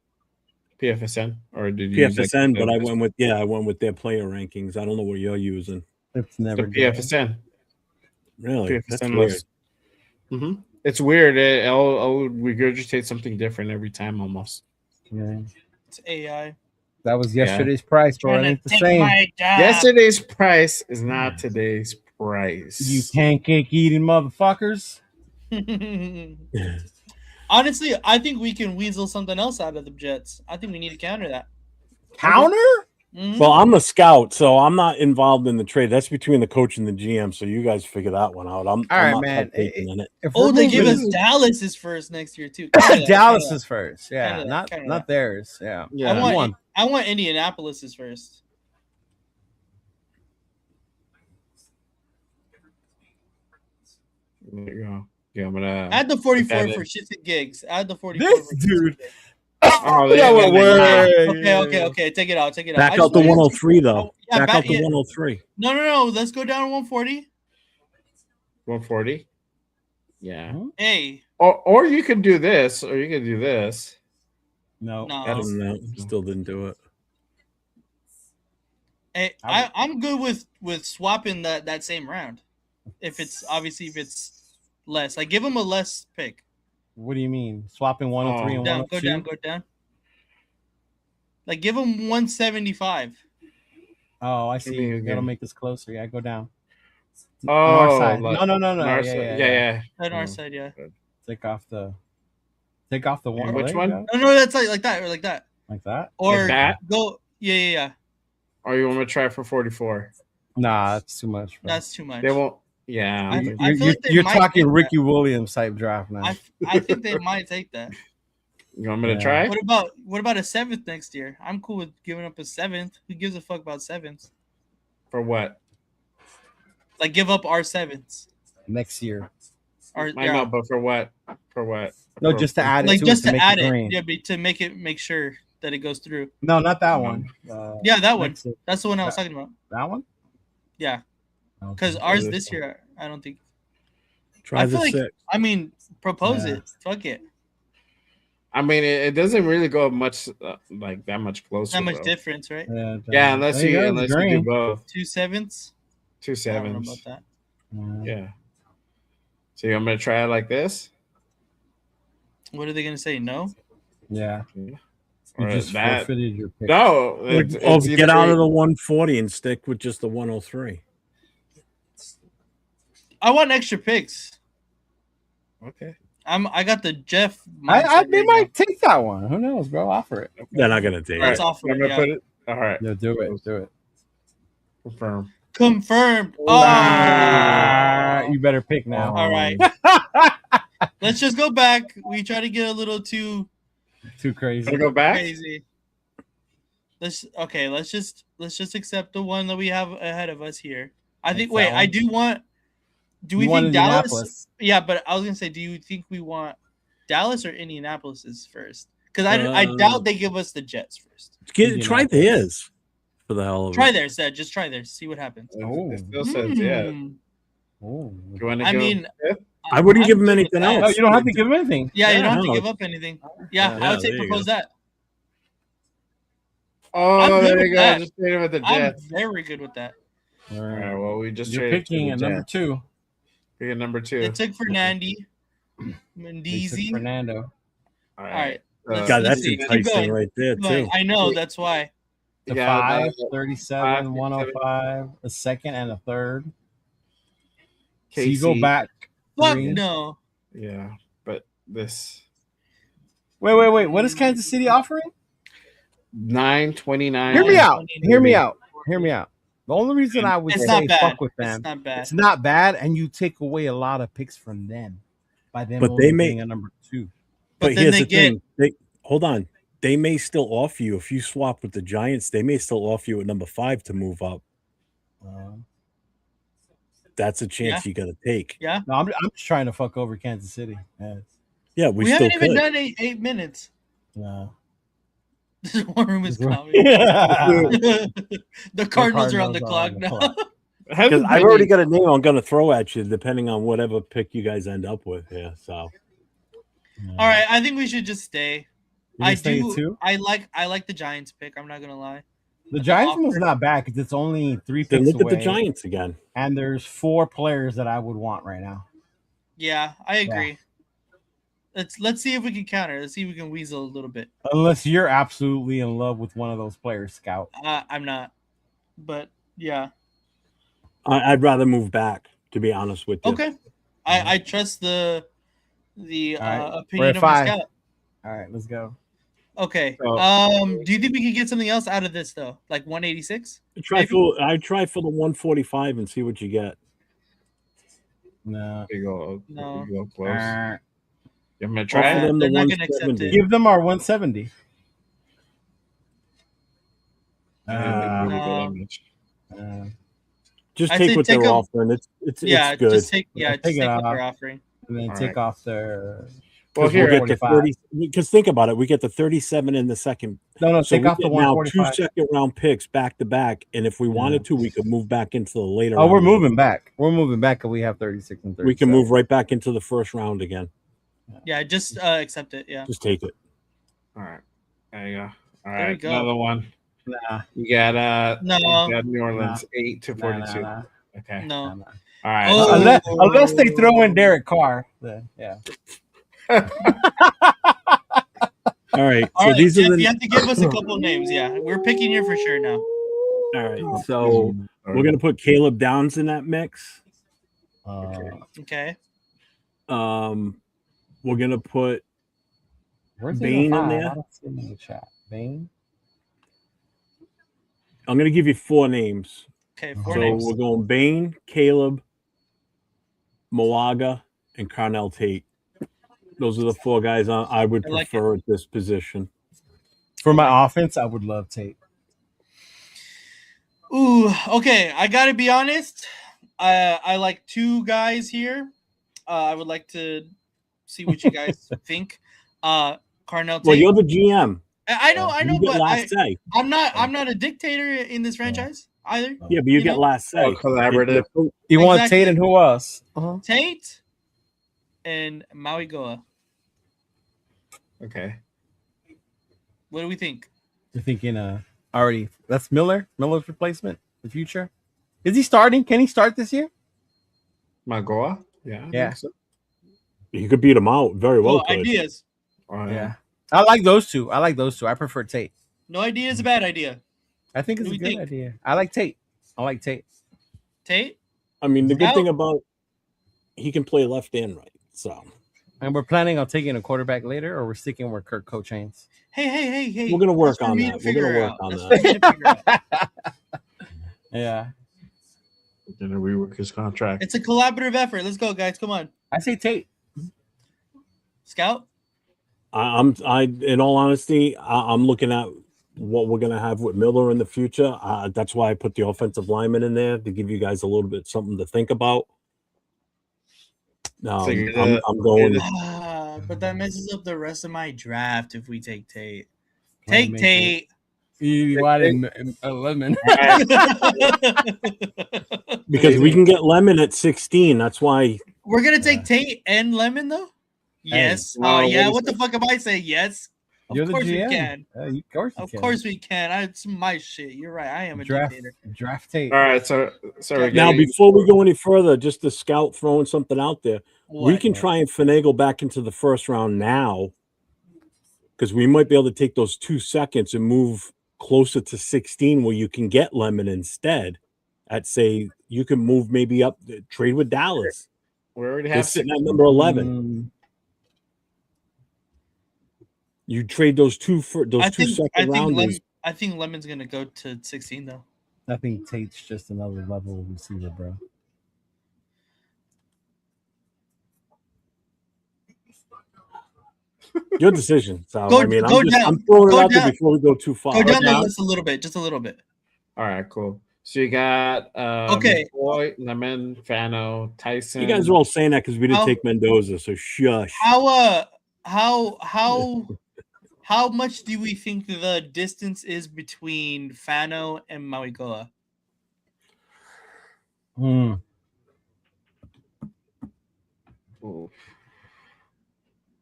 PFSN, or did you PFSN? But I went with their player rankings. I don't know what you're using. It's never PFSN. Really? PFSN was. Mm-hmm. It's weird. I'll regurgitate something different every time, almost. Yeah. It's AI. That was yesterday's price, bro. It ain't the same. Yesterday's price is not today's price. You pancake eating motherfuckers. Honestly, I think we can weasel something else out of the Jets. I think we need to counter that. Counter? Mm-hmm. Well, I'm the scout, so I'm not involved in the trade. That's between the coach and the GM. So you guys figure that one out. I'm not partaking in it. They give us Dallas's first next year too. Dallas's first, yeah, not theirs. Yeah. I want Indianapolis's first. There you go. Yeah, I'm gonna add the 44 for shits and gigs. Add the 44. This dude. Okay. Take it out. Back out the 103 though. Back out the 103. No. Let's go down to 140. 140. Yeah. Hey. Or you could do this, or you could do this. No. Still didn't do it. Hey, I'm good with swapping that same round. If it's less, like give him a less pick. What do you mean? Swapping 103 and 102? Go down. Like give him 175. Oh, I see. That'll make this closer. Yeah, go down. Oh, on our side. No. On our side. Yeah. On our side, yeah. Take off the one. Which one? No, that's like that or like that. Like that? Or like that? go. Yeah. Or you want me to try for 44? Nah, that's too much. Bro. That's too much. They won't. Yeah. I feel like they You're might talking take Ricky Williams type draft now. I think they might take that. You want me to try? What about a 7th next year? I'm cool with giving up a 7th. Who gives a fuck about 7ths? For what? Like give up our 7ths next year. Or I know, but for what? For what? No, just to add it. Like to just it, to make add it it. green. Yeah, to make sure that it goes through. No, not that one. Yeah, that one. next year. That's the one I was talking about. That one? Yeah. Because ours this year, I don't think. Try I the feel like, 6. I mean, propose it. Fuck it. I mean, it doesn't really go much like that much closer. Not much though. difference, right? Yeah, unless you do both. 2 7ths. 2 I don't know 7s. about that. Yeah. So I'm gonna try it like this. What are they gonna say? No. Yeah. You just forfeited your pick. No. Or get out of the 140 and stick with just the 103. I want extra picks. Okay. I got the Jeff. They might take that one. Who knows, bro? Offer it. They're not gonna take Let's it. offer I'm it. gonna put it. All right. No, do it. Do it. Confirm. Confirmed. You better pick now. All right. Let's just go back. We try to get a little too crazy. Wanna go back? Crazy. Let's just accept the one that we have ahead of us here. I think. Wait, I do want. Do we think Dallas? Yeah, but I was gonna say, do you think we want Dallas or Indianapolis is first? Because I doubt they give us the Jets first. Try theirs for the hell of it. Try theirs, Ed. Just try theirs. See what happens. It still says yeah. You want to I mean, I wouldn't give I'm him good with anything that. else. No, you don't have to give him anything. Yeah, you don't have no. to give up anything. Yeah, Yeah, I would say there you propose go. that. Oh, I'm good there with you go. that. Just trade him with the I'm Jets. very good with that. All right. Well, we just You're traded picking to a the number Jets. 2. They Picking number 2. took Fernandy, They took Mendeezy. Fernando. All All right. God, that's see. Keep enticing going. right there Keep going. too. I know. That's why. The Yeah, 5, the 37, 5, 105, a second and a third. So KC. you go back. Fuck 3. no. Yeah, but this Wait. What is Kansas City offering? 929. Hear me out. Hear me out. Hear me out. The only reason I would It's say not bad. fuck with them, It's not bad. it's not bad, and you take away a lot of picks from them by them But only they may- being a number 2. But then here's they the get- thing. Hold on. They may still offer you, if you swap with the Giants, they may still offer you at number 5 to move up. That's a chance you got to take. Yeah. No, I'm just trying to fuck over Kansas City. Yeah, We still haven't even could. done 8 minutes. No. This war room is coming. Yeah. The Cardinals are on the Cardinals clock are on the now. clock. Because I've already got a name I'm going to throw at you, depending on whatever pick you guys end up with. Yeah, so All right, I think we should just stay. You I gonna stay do. at 2? I like the Giants pick. I'm not gonna lie. The Giants one's not bad because it's only 3 then picks look away. at the Giants again. And there's 4 players that I would want right now. Yeah, I agree. Let's see if we can counter. Let's see if we can weasel a little bit. Unless you're absolutely in love with one of those players, Scout. I'm not, but yeah. I'd rather move back, to be honest with you. Okay, I trust the All right. We're opinion at of my 5. scout. All right, let's go. Okay. Oh. Do you think we could get something else out of this though? Like 186? I'd try for the 145 and see what you get. No. You go. No. You go close. You want me to try Offer it? them They're the not gonna accept 170. it. Give them our 170. Just I'd take say what take they're them- offering. It's Yeah, good. just take Take what it they're off. offering. And then All take right. off their. Well, Because here, we'll get the 45. 30. Because think about it, we get the 37 in the second. No, So take we off the get now 145. 2 second round picks back to back, and if we wanted to, we could move back into the later. Oh, we're round. moving back. We're moving back because we have 36 and 37. We can move right back into the first round again. Yeah, just accept it. Yeah. Just take it. All right. There you go. All There right. we go. Another one. Nah. You got No. you got New Orleans 8 to 42. Nah. Okay. No. All right. Oh. Unless they throw in Derek Carr, then yeah. All right. All So right, these Jeff, are the. you have to give us a couple names. Yeah, we're picking you for sure now. All right. So we're gonna put Caleb Downs in that mix. Okay. We're gonna put Where's Bain in the 5? there. I don't see him in the chat. Bain. I'm going to give you 4 names. Okay, 4 So names. we're going Bain, Caleb, Moaga, and Carnell Tate. Those are the 4 guys I would prefer at this position. For my offense, I would love Tate. Ooh, okay. I gotta be honest. I like 2 guys here. I would like to see what you guys think. Carnell Tate. Well, you're the GM. I know, You get but last say. I'm not a dictator in this franchise either. Yeah, but you get know? last say. Collaborative. You want Tate and who else? Tate and Maui Goa. Okay. What do we think? You're thinking already that's Miller's replacement, the future. Is he starting? Can he start this year? Magoa? Yeah. I think so. You could beat him out very well. Could. Ideas. Yeah. I like those two. I prefer Tate. No idea is a bad idea. I think it's a good idea. I like Tate. Tate? I mean, the good thing about he can play left and right. So. And we're planning on taking a quarterback later, or we're sticking with Kirk Coach Haynes? Hey. We're gonna work on that. We're gonna work on that. Yeah. Gonna rework his contract. It's a collaborative effort. Let's go, guys. Come on. I say Tate. Scout? In all honesty, I'm looking at what we're gonna have with Miller in the future. That's why I put the offensive lineman in there to give you guys a little bit something to think about. I'm going. But that messes up the rest of my draft if we take Tate. Take Tate. You wanted a lemon. Because we can get Lemon at 16. That's why we're gonna take Tate and Lemon though. Yes. What the fuck am I saying? Yes. Of course we can. Of course we can. It's my shit. You're right. I am a dictator. Draft Tate. All right. So now before we go any further, just the Scout throwing something out there. We can try and finagle back into the first round now, because we might be able to take those 2 seconds and move closer to 16, where you can get Lemon instead. At say you can move maybe up, trade with Dallas. We already have sitting at number 11. You trade those two second rounders. I think Lemon's gonna go to 16 though. I think Tate's just another level receiver, bro. Your decision. So I'm throwing it out there before we go too far. Go down the list a little bit, just a little bit. All right, cool. So you got McCoy, Lemon, Fano, Tyson. You guys are all saying that because we didn't take Mendoza, so shush. How much do we think the distance is between Fano and Mauigoa? Ooh.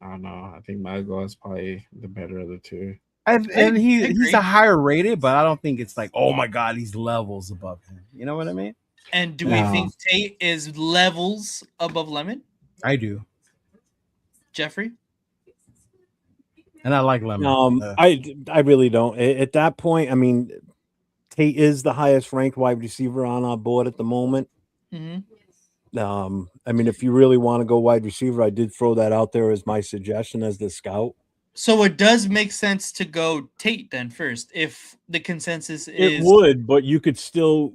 I don't know. I think Mauigoa is probably the better of the two. And he's a higher rated, but I don't think it's like, oh my God, he's levels above him. You know what I mean? And do we think Tate is levels above Lemon? I do. Jeffrey? And I like Lemon. I really don't. At that point, I mean, Tate is the highest ranked wide receiver on our board at the moment. Mm-hmm. I mean, if you really want to go wide receiver, I did throw that out there as my suggestion as the scout. So it does make sense to go Tate then first, if the consensus is. It would, but you could still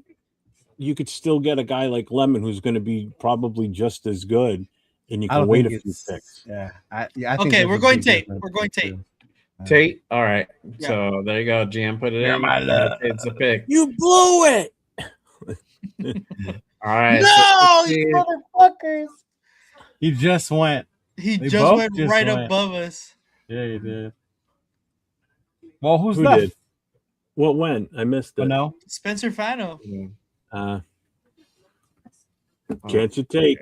get a guy like Lemon who's going to be probably just as good, and you can wait a few picks. Yeah. I okay, we're going Tate. We're going Tate. Tate. All right. Yeah. So there you go. GM put it in. My love. Tate's the pick. You blew it. All right. No, you motherfuckers. He just went. He just went right above us. Yeah, he did. Well, who left? Did? What went? I missed it. No. Spencer Fano. Can't you take?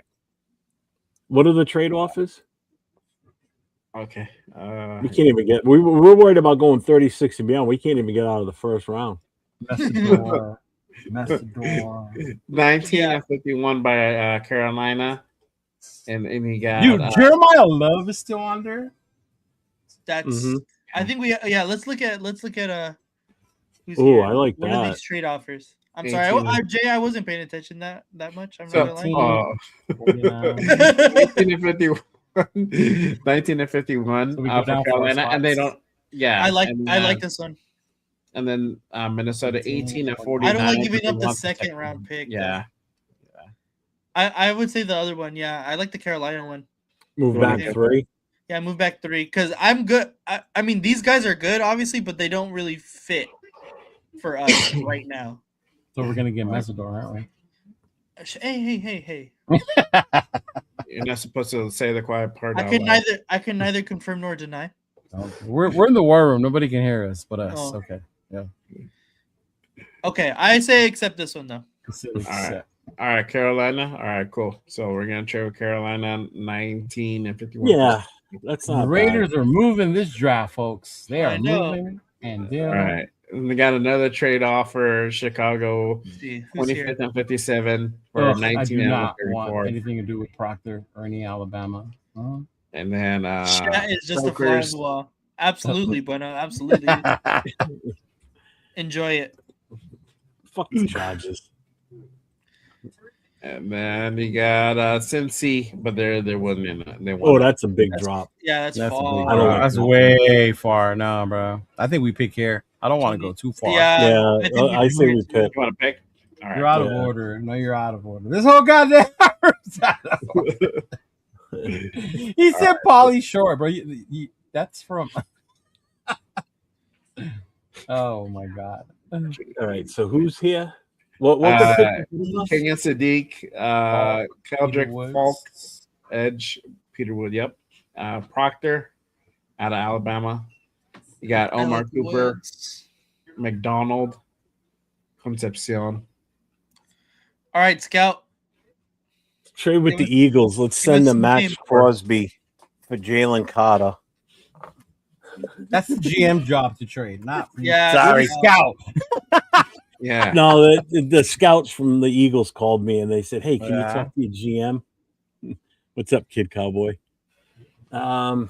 What are the trade offers? Okay. We can't even get. We're worried about going 36 and beyond. We can't even get out of the first round. Messidor. 19-51 by Carolina, and he got Jeremiah Love is still on there. That's. I think we. Yeah. Let's look at. Who's I like what that. What are these trade offers? I'm sorry, Jay. I wasn't paying attention that much. I'm not gonna lie. 19-51 for Carolina, and they don't. Yeah, I like this one. And then Minnesota 18 and 49. I don't like giving up the want second round pick. Yeah. I would say the other one. Yeah, I like the Carolina one. Move back 3. Yeah, move back 3 because I'm good. I mean, these guys are good, obviously, but they don't really fit for us right now. So we're gonna get Mesidor, aren't we? Hey. You're not supposed to say the quiet part. I can neither confirm nor deny. We're in the war room. Nobody can hear us but us. Oh. Okay. Yeah. Okay, I say accept this one though. All right, Carolina. All right, cool. So we're gonna trade with Carolina 19 and 51. Yeah, that's The not Raiders bad. are moving this draft, folks. They I are know. moving, and All right. And we got another trade offer, Chicago, 25th and 57 for I 19 do and not 34. want anything to do with Proctor or any Alabama. And then Chat is just a fly on Brokers. the wall. Absolutely, Bueno. Absolutely. Enjoy it. Fuck the Chargers. And then you got Cincy, but they're winning. They Oh, that's a big drop. Yeah, that's a far. big I don't like That's that. way far. No, bro. I think we pick here. I don't want to go too far. Yeah, Yeah, I think I say we pick. You want to pick? All right. You're out of Yeah. order. No, you're out of order. This whole goddamn room's out of order. He said Pauly Shore, bro. That's from. Oh my god. All right, so who's here? What the pick? Kenyon Sadiq, Keldrick Woods. Falk, Edge, Peter Wood, yep. Proctor out of Alabama. You got Omar Alex Cooper, Woods. McDonald, Concepcion. All right, Scout. Trade with Give the Eagles. Let's give us send them some Max game. Crosby for Jalen Carter. That's the GM job to trade, not for you. Yeah, Sorry. Scout. Yeah. No, the scouts from the Eagles called me and they said, "Hey, can you Yeah. talk to your GM?" What's up, Kid Cowboy? Yeah,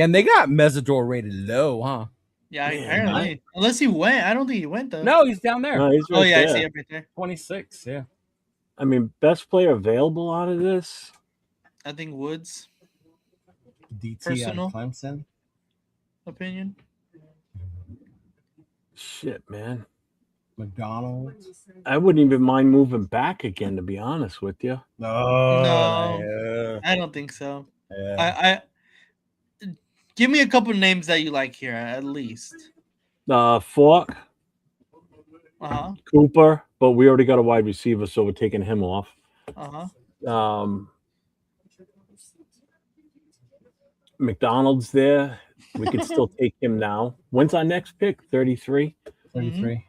and they got Mesidor rated low, huh? Yeah, Man, apparently. Unless he went. I don't think he went though. No, he's down there. No, he's Oh right yeah, I there. see him right there. 26, yeah. I mean, best player available out of this. I think Woods. DT Personal? out of Clemson. Opinion. Shit, man. McDonald. I wouldn't even mind moving back again, to be honest with you. No, I don't think so. I give me a couple names that you like here at least. Falk, Uh Cooper, but we already got a wide receiver, so we're taking him off. huh. McDonald's there. We could still take him now. When's our next pick? 33? 33.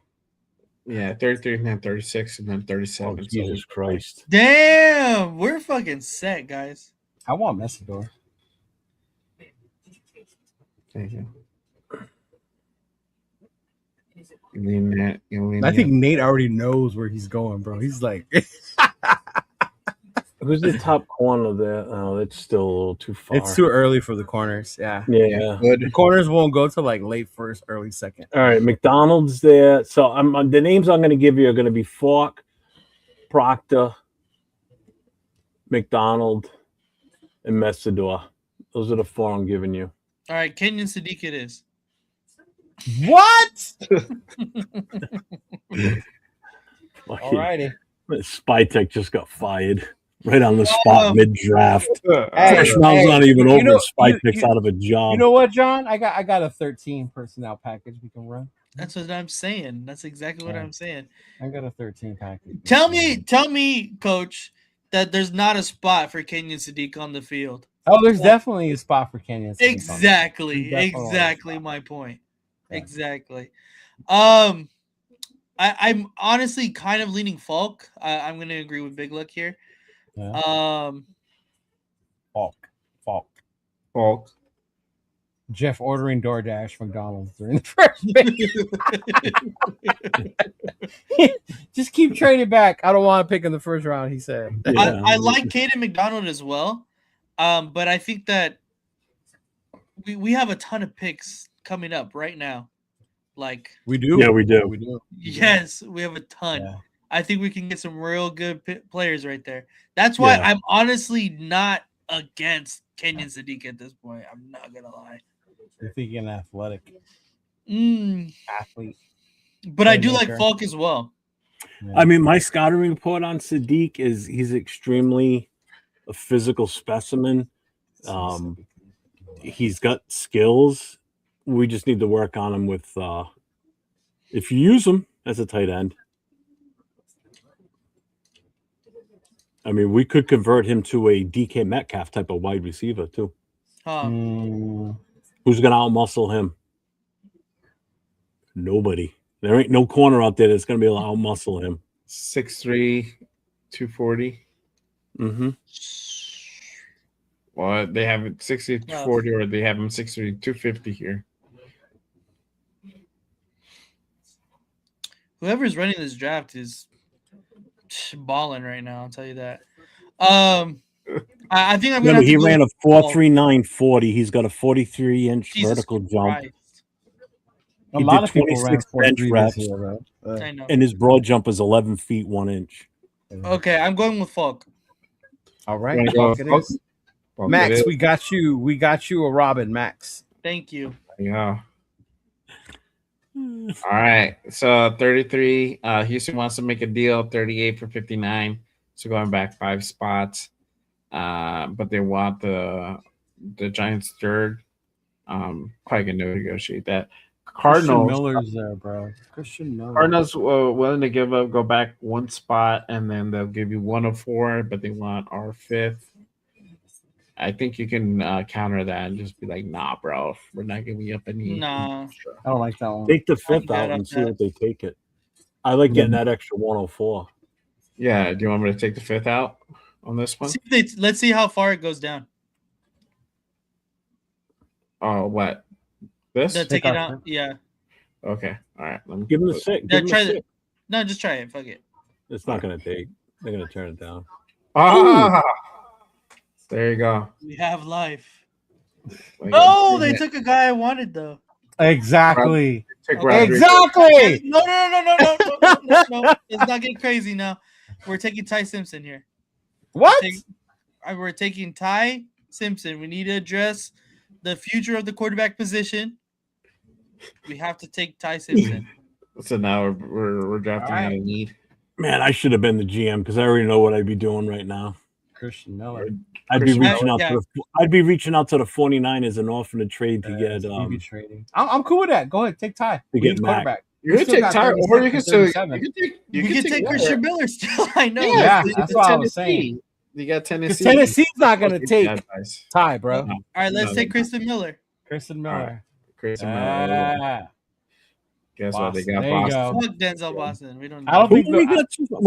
Yeah, 33 and then 36 and then 37. Oh, Jesus Christ. Damn, we're fucking set, guys. I want Mesidor. Thank you. I think Nate already knows where he's going, bro. He's like, Who's the top corner there? Oh, that's still a little too far. it's too early for the corners. Yeah. Yeah. The corners won't go to like late first, early second. All right, McDonald's there. So the names I'm going to give you are going to be Falk, Proctor, McDonald, and Mesidor. Those are the 4 I'm giving you. All right, Kenyon Sadiq it is. What? Fucking Alrighty. Spytek just got fired right on the spot mid-draft. Hey, First round's not even over. Spytek's you- out of a job. You know what, John? I got a 13 personnel package we can run. That's what I'm saying. That's exactly what Yeah. I'm saying. I got a 13 package. Tell me, Coach, that there's not a spot for Kenyon Sadiq on the field. Oh, there's definitely a spot for Kenyon. Exactly my point. Yeah. Exactly. I'm honestly kind of leaning Falk. I'm going to agree with Big Luck here. Yeah. Falk. Jeff ordering DoorDash McDonald's during the first pick. Just keep trading back. I don't want to pick in the first round, he said. Yeah. I like Caden McDonald as well. But I think that we have a ton of picks coming up right now. Like we do. Yeah, we do. Yes, we have a ton. Yeah. I think we can get some real good players right there. That's why I'm honestly not against Kenyon Sadiq at this point. I'm not gonna lie. You're thinking athletic. athlete. But I do like Playmaker. Falk as well. I mean, my scouting report on Sadiq is he's extremely a physical specimen. He's got skills. We just need to work on him with if you use him as a tight end. I mean, we could convert him to a DK Metcalf type of wide receiver too. Who's going to outmuscle him? Nobody. There ain't no corner out there that's going to be able to outmuscle him. 6'3", 240. Mm-hmm. Well, they have it 60 to 40, or they have him 6'3", 250 here. Whoever's running this draft is balling right now. I'll tell you that. I think I'm gonna. He ran a 4.3940. He's got a 43-inch vertical jump. A lot of people ran 4.3 reps, this year, I know. and his broad jump is 11 feet 1 inch. Okay, I'm going with Falk. All right, Falk it is. Max, we got you. We got you a Robin, Max. Thank you. Yeah. All right. So 33. Houston wants to make a deal. 38 for 59. So going back 5 spots. But they want the Giants third. Probably gonna negotiate that. Cardinals. Christian Miller's there, bro. Christian Miller. Cardinals willing to go back 1 spot, and then they'll give you 104, but they want our 5th. I think you can counter that and just be like, nah, bro, we're not giving you up any. Nah. I don't like that one. Take the 5th out and see what they take it. I like getting that extra 104. Yeah. Do you want me to take the 5th out on this one? Let's see how far it goes down. Oh, what? This? Take it out. Yeah. Okay. All right. Let me Give him the 6. Yeah, try it. No, just try it. Fuck it. It's not going to take. They're going to turn it down. Ah! There you go. We have life. Oh, they took a guy I wanted though. Exactly. Exactly. No. Let's not get crazy now. We're taking Ty Simpson here. What? We're taking Ty Simpson. We need to address the future of the quarterback position. We have to take Ty Simpson. So now we're drafting out of need. Man, I should have been the GM because I already know what I'd be doing right now. Christian Miller. I'd be reaching out to the 49ers and offering a trade to get trading. I'm cool with that. Go ahead, take Ty. To get Mac. You can take Ty, or you can still you can take Christian Miller still. I know. Yeah, that's what I was saying. You got Tennessee. Tennessee's not going to take Ty, bro. All right, let's take Christian Miller. Christian Miller. Christian Miller. Guess what? They got Boston. Fuck Denzel Boston. We don't. I don't think wait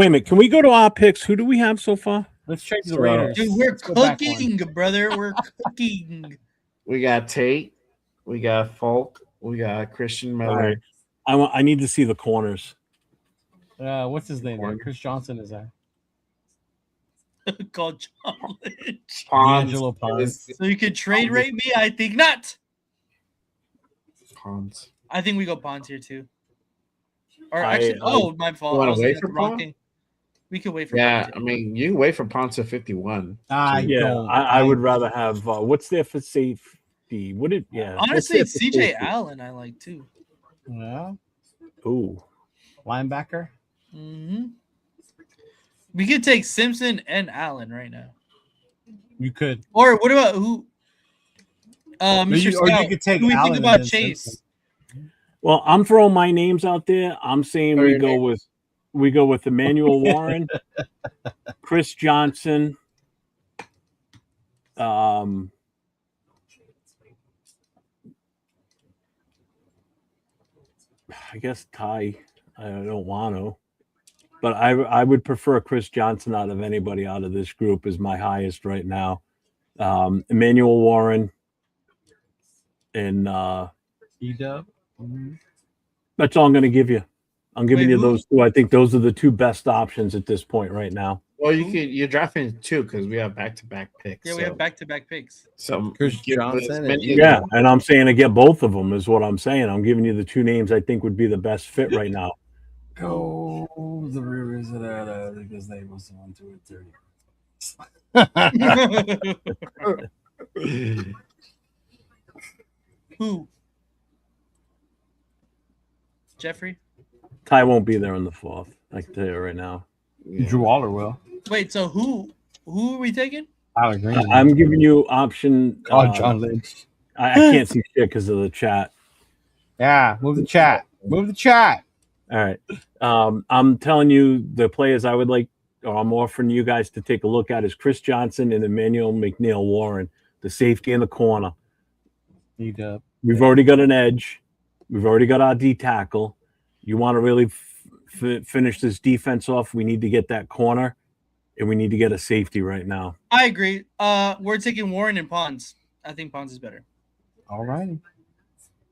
a minute. Can we go to our picks? Who do we have so far? Let's trade the Raiders. Dude, we're cooking, brother. We're cooking. We got Tate. We got Falk. We got Christian Miller. Right. I need to see the corners. What's his name? Chris Johnson is there. Called College. Angelo Pons. So you could trade rate me? I think not. Pons. I think we go Pons here too. Or actually, my fault. Want to wait for Pons? We could wait for. Yeah, I mean, you can wait for Pons to 51. I would rather have. What's there for safety? Would it? Yeah. Honestly, it's CJ Allen. I like too. Yeah. Ooh. Linebacker. Mm-hmm. We could take Simpson and Allen right now. You could. Or what about who? Mr. Scout, or you could take who do we Allen think about and Chase? Simpson. Well, I'm throwing my names out there. I'm saying we go with Emmanuel Warren, Chris Johnson, I guess Ty. I don't want to, but I would prefer Chris Johnson out of anybody out of this group is my highest right now. Emmanuel Warren and E-Dub. That's all I'm going to give you. I'm giving you those two. I think those are the two best options at this point right now. Well, you're drafting 2 because we have back-to-back picks. Yeah, we have back-to-back picks. So Chris Johnson. And I'm saying to get both of them is what I'm saying. I'm giving you the 2 names I think would be the best fit right now. Go the Rivers of that because they was the one to it 30. Who? Jeffrey? Ty won't be there on the 4th. I can tell you right now. Drew Waller will. Wait, so who are we taking? Tyler Green. I'm giving you option. John Lynch. I can't see shit because of the chat. Yeah, move the chat. Move the chat. All right. I'm telling you the players I would like, or I'm offering you guys to take a look at is Chris Johnson and Emmanuel McNeil Warren, the safety in the corner. We've already got an edge. We've already got our D tackle. You want to really finish this defense off, we need to get that corner, and we need to get a safety right now. I agree. We're taking Warren and Pons. I think Pons is better. All right.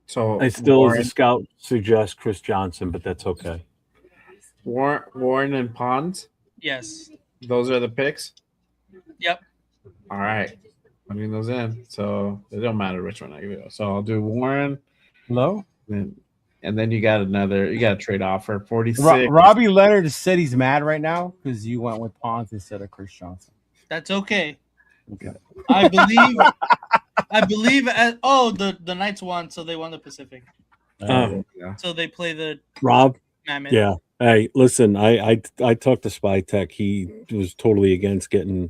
So I still, Warren, as a scout, suggest Chris Johnson, but that's okay. Warren and Pons. Yes. Those are the picks. Yep. All right. Putting those in. So it don't matter which one I do. So I'll do Warren. Low. And then you got a trade offer, 46. Robbie Leonard said he's mad right now because you went with Pons instead of Chris Johnson. That's okay. Okay. I believe the Knights won, so they won the Pacific. So they play the Rob. Mammoth. Yeah. Hey, listen, I talked to Spytek. He was totally against getting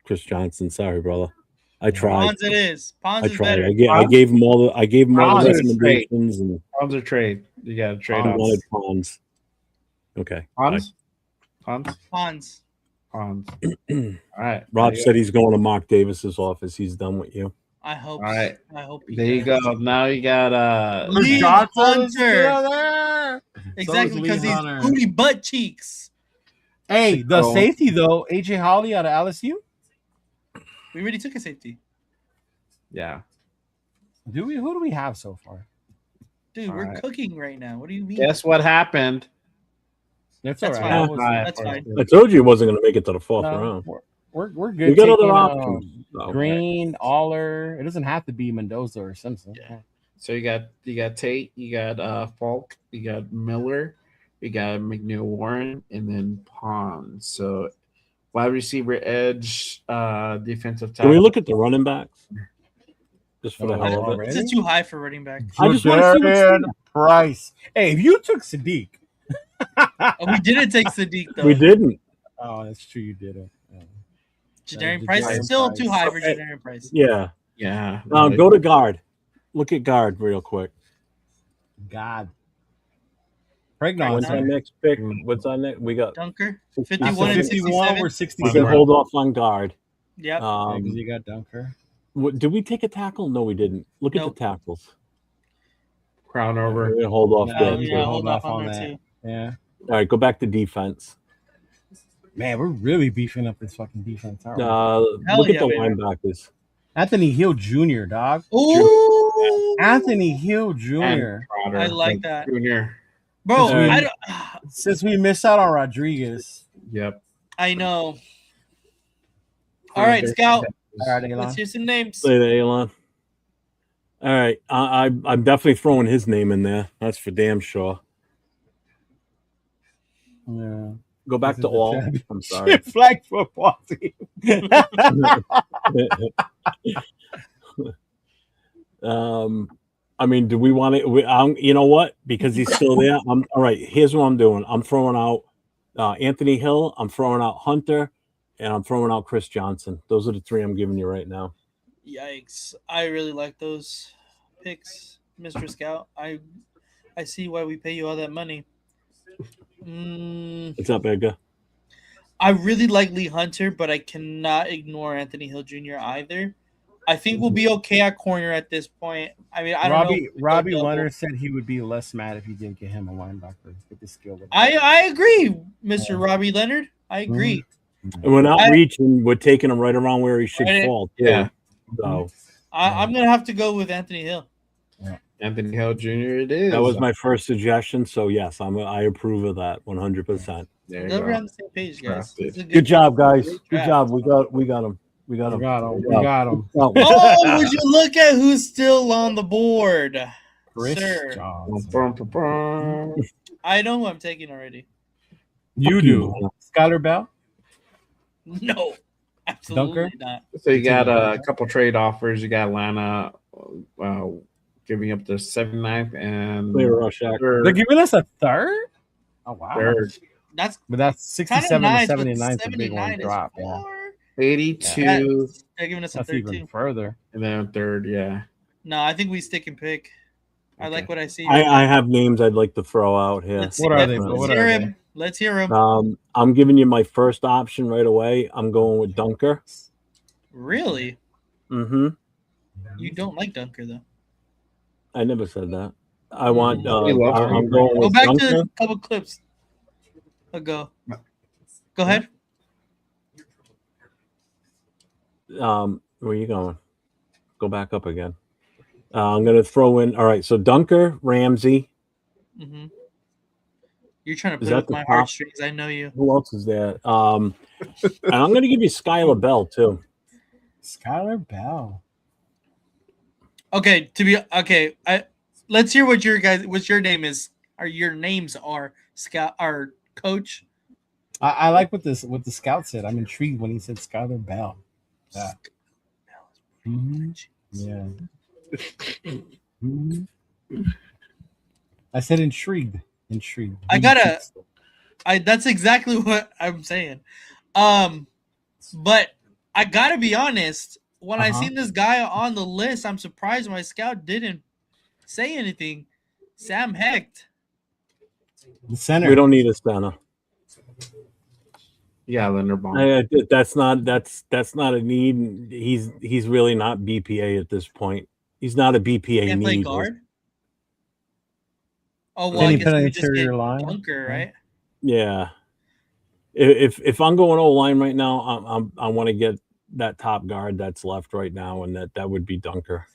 Chris Johnson. Sorry, brother. I tried. Pons it is. Pons I is tried. better. I gave him all the recommendations. And Pons or trade. You got to trade I off. wanted Pons. Okay. Pons? Pons. All right. Rob said he's going to Mark Davis's office. He's done with you. I hope. All right. I hope. There you go. Now you got Lee Hunter. Exactly, So because is Lee he's Hunter. booty butt cheeks. Hey, the safety though, AJ Holly out of LSU. We already took a safety. Yeah. Do we? Who do we have so far? Dude, we're right. cooking right now. What do you mean? Guess what happened? That's That's all fine. right. That's fine. I told you he wasn't going to make it to the 4th round. We're good. We got other taking, options. Green, Aller. It doesn't have to be Mendoza or Simpson. Yeah. So you got Tate, you got Falk, you got Miller, you got McNeil Warren, and then Pons. So wide receiver, edge, defensive tackle. Can we look at the running backs? Just for the hell of it. Is it too high for running back? I just want to see what's there. Price. Hey, if you took Sadiq. We didn't take Sadiq though. We didn't. Oh, that's true. You didn't. Janarian Price is still too high for Janarian Price. Yeah. Yeah. Go to guard. Look at guard real quick. God. What's our next pick? What's our next? We got Dunker. 51 and 67. We're 67. We can hold off on guard. Yep. Because you got Dunker. Did we take a tackle? No, we didn't. Look at the tackles. Crown over. We're gonna hold off there. Yeah, hold off on that too. Yeah. All right, go back to defense. Man, we're really beefing up this fucking defense. Aren't we? Look at yeah, the baby. linebackers. Anthony Hill Jr., dog. Ooh. Anthony Hill Jr. And Crowder, I like that. Junior. Bro, Since we- I don't. Since we missed out on Rodriguez. Yep. I know. All right, Scout. All right, Elon. Let's hear some names. Say that, Elon. All right, I'm definitely throwing his name in there. That's for damn sure. Yeah. Go back This to is the all. championship I'm sorry. flag football team. I mean, do we want to? You know what? Because he's still there. All right. Here's what I'm doing. I'm throwing out Anthony Hill. I'm throwing out Hunter, and I'm throwing out Chris Johnson. Those are the three I'm giving you right now. Yikes! I really like those picks, Mr. Scout. I see why we pay you all that money. What's up, Edgar? I really like Lee Hunter, but I cannot ignore Anthony Hill Jr. either. I think we'll be okay at corner at this point. I mean, I don't know. Robbie Leonard said he would be less mad if you didn't get him a linebacker. Get the skill. I agree, Mr. Robbie Leonard. I agree. And we're not reaching. We're taking him right around where he should fall. Too. Yeah. So I'm gonna have to go with Anthony Hill. Anthony Hill Jr. It is. that was my first suggestion. So yes, I approve of that 100%. There you Glad we're go. on the same page, guys. It's a Good job, guys. great Good draft. job. We got him. We got him. We got him. Oh, would you look at who's still on the board, Chris sir? Johnson. I know who I'm taking already. You do. Skylar Bell? No, absolutely Dunker? not. So you got a couple trade offers. You got Atlanta, giving up their 79th and Clear Rorschach. They're giving us a third? Oh, wow. third. That's But that's 67 to nice, but 79 is a big 79 one is drop. Yeah. 82 They're giving us a That's third even too. further. and then third, yeah. No, I think we stick and pick. I like what I see. I have names I'd like to throw out here. Let's What are they? Let's What hear are him. Let's hear him. I'm giving you my first option right away. I'm going with Dunker. Really? Mm-hmm. You don't like Dunker though. I never said that. I want. We love I'm him. going Go with back Dunker. to a couple clips ago. Go ahead. Where are you going? Go back up again. I'm going to throw in. All right. So Dunker, Ramsey. Mm-hmm. You're trying to Is play that with the my top? heartstrings. I know you. Who else is there? And I'm going to give you Skylar Bell too. Skylar Bell. Okay, let's hear what your name is. Or your names are Scout our coach. I like what the scout said. I'm intrigued when he said Skylar Bell. Yeah. Yeah. I said intrigued. Intrigued. That's exactly what I'm saying. But I gotta be honest. When I seen this guy on the list, I'm surprised my scout didn't say anything. Sam Hecht. The center. We don't need a center. Yeah, Linderbaum. That's not a need. He's really not BPA at this point. He's not a BPA Can't play need. guard. Oh well, Can I he guess play we just interior get line? Dunker, right? Yeah. If I'm going O line right now, I want to get that top guard that's left right now, and that would be Dunker.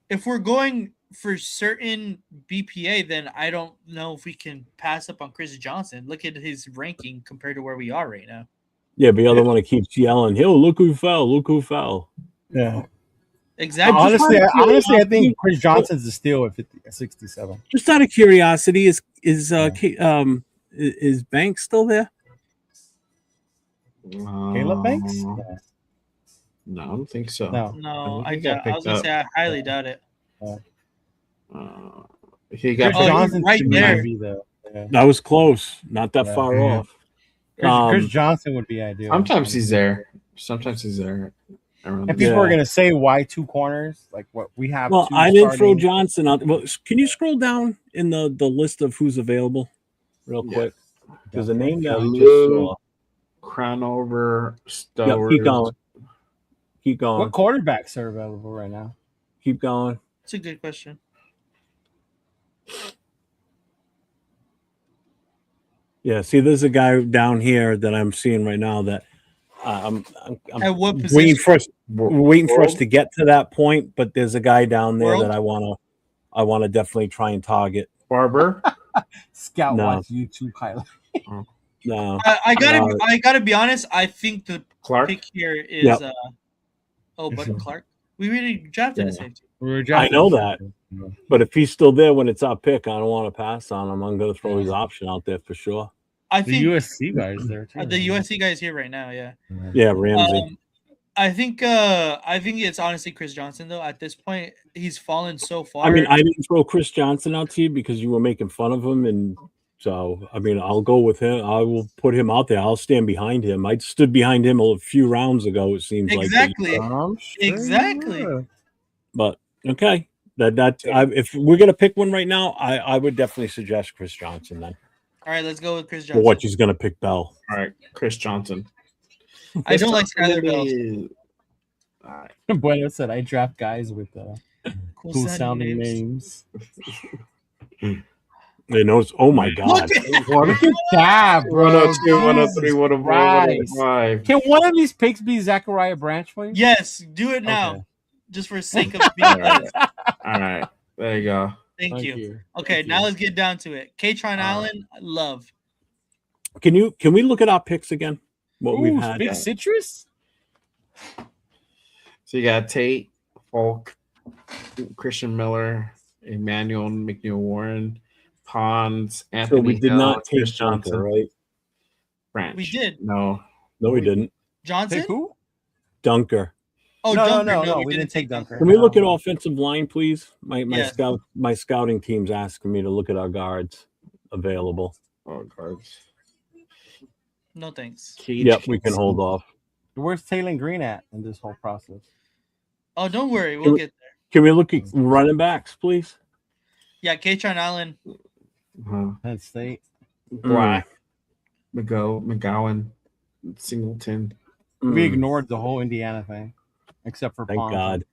If we're going for certain BPA, then I don't know if we can pass up on Chris Johnson. Look at his ranking compared to where we are right now. Yeah, the other one that keeps yelling, "Yo, look who fell! Look who fell!" Yeah. Exactly. Honestly, I think Chris Johnson's a steal at 67. Just out of curiosity, is Banks still there? Caleb Banks? No, I don't think so. No, I I think he got doubt. I was gonna picked say I highly doubt it. He got Chris Johnson right should there. be though. Yeah. That was close, not that far off. Chris Johnson would be ideal. Sometimes he's there. Sometimes he's there. And people are gonna say, "Why two corners?" Like what we have. Well, two I didn't throw starting- Johnson out. Well, can you scroll down in the list of who's available, real quick? There's a name that I just saw. Crownover, Yep, Stowers. keep going. Keep going. What quarterbacks are available right now? Keep going. It's a good question. Yeah, see, there's a guy down here that I'm seeing right now that I'm At what waiting position? for us to get to that point. But there's a guy down there that I want to definitely try and target. Barber. Scout No. watch YouTube highlight. No, I gotta be honest. I think the Clark? pick here is Yep. Button Clark. We really drafted the same team. I know that. But if he's still there when it's our pick, I don't want to pass on him. I'm going to throw his option out there for sure. I The think USC guys there too. the USC guy is here right now. Yeah. Yeah, Ramsey. I think it's honestly Chris Johnson though. At this point, he's fallen so far. I mean, I didn't throw Chris Johnson out to you because you were making fun of him, and so I mean, I'll go with him. I will put him out there. I'll stand behind him. I stood behind him a few rounds ago. It seems exactly, like exactly. But okay, if we're gonna pick one right now, I would definitely suggest Chris Johnson then. All right, let's go with Chris For Johnson. what he's gonna pick Bell. All right, Chris Johnson. I don't like Skyler Bell. Bueno said I draft guys with cool sounding names. They knows. Oh my God! Look at that, bro. 102, 103, 104, 105. Can one of these picks be Zachariah Branch, please? Yes, do it now, Okay. just for sake of being honest. All right, there you go. Thank you. Okay, now let's get down to it. Katron Allen, love. Can we look at our picks again? What we've had. Big citrus. So you got Tate, Falk, Christian Miller, Emmanuel McNeil Warren, Pons, Anthony. So we did Hill, not take Chris Johnson, Johnson, right? Branch. We did. No. No, we didn't. Johnson? Take who? Dunker. Oh, No, Dunker, we didn't take Dunker. Can we look at offensive line, please? My Yes. my scouting team's asking me to look at our guards available. Oh, guards. No thanks. Yep, we can hold off. Where's Taylor Green at in this whole process? Oh, don't worry, we'll get there. Can we look at running backs, please? Yeah, Katron Allen. Penn State. Black. McGowan. Singleton. We ignored the whole Indiana thing, except for Thank Pons. God.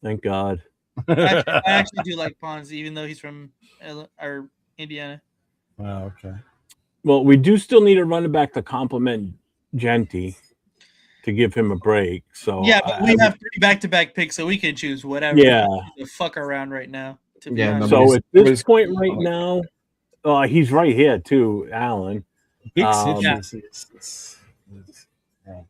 Thank God. I actually do like Pons, even though he's from Indiana. Oh, okay. Well, we do still need a running back to complement Genty to give him a break. So Yeah, but we have 3 back-to-back picks, so we can choose whatever. Yeah. The fuck around right now. To be Yeah, honest. So at this point right now, he's right here too, Allen. Big Yeah.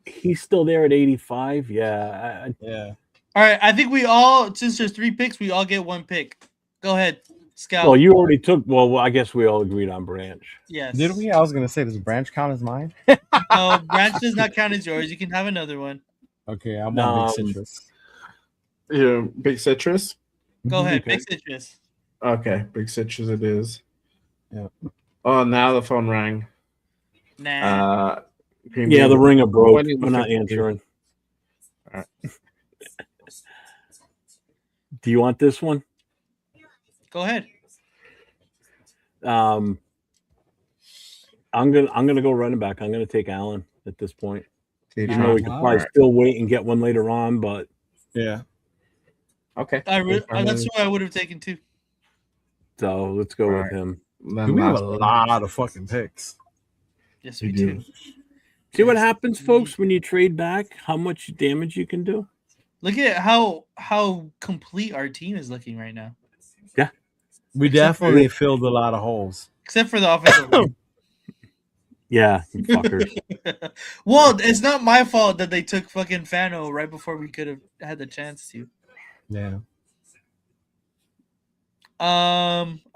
He's still there at 85. Yeah. Yeah. All right, I think we all, since there's 3 picks, we all get 1 pick. Go ahead, Scout. Well, you already took. Well, I guess we all agreed on Branch. Yes. Did we? I was gonna say, does Branch count as mine? No, Branch does not count as yours. You can have another one. Okay, I'm on Big Citrus. Yeah, Big Citrus. Go ahead, Okay. Big Citrus. Okay, Big Citrus it is. Yeah. Oh, now the phone rang. Nah. Green Yeah, Bay- the ringer broke. When you We're look not at- answering. All right. Do you want this one? Go ahead. I'm gonna go running back. I'm gonna take Allen at this point. Even though we could probably still wait and get one later on, but yeah. Okay. That's who I would have taken too. So let's go with him. We have a lot of fucking picks. Yes, we do. See what happens, folks, when you trade back? How much damage you can do? Look at how complete our team is looking right now. Yeah. We definitely filled a lot of holes. Except for the offensive line. Yeah, you fuckers. Well, it's not my fault that they took fucking Fano right before we could have had the chance to. Yeah.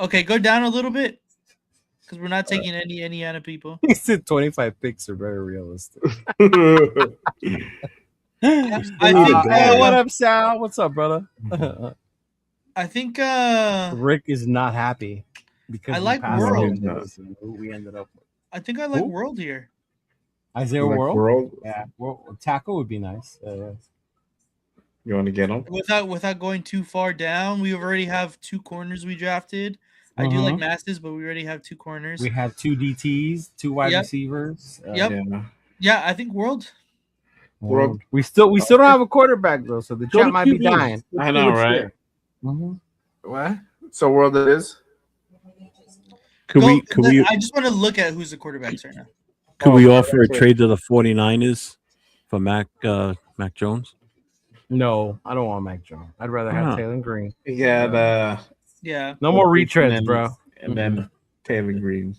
Okay, go down a little bit. Because we're not taking any Indiana people. He said 25 picks are very realistic. I think what up, Sal? What's up, brother? I think Rick is not happy because I we like passed World. him. Who we ended up with. I think I like Who? World here. Isaiah You like World? World? Yeah, tackle would be nice. You want to get him? Without going too far down, we already have 2 corners we drafted. I do like Masters, but we already have 2 corners. We have 2 DTs, 2 wide Yep. receivers. Yep. Yeah, I think World. World. We still don't have a quarterback though, so the Go chat to might be QB. dying. I know, right? What? So World it is? Could we I just want to look at who's the quarterbacks right now. could we offer a trade to the 49ers for Mac Jones? No, I don't want Mac Jones. I'd rather have Huh. Taylor Green. You got Yeah. No more retreads, bro. And then Taylor Green.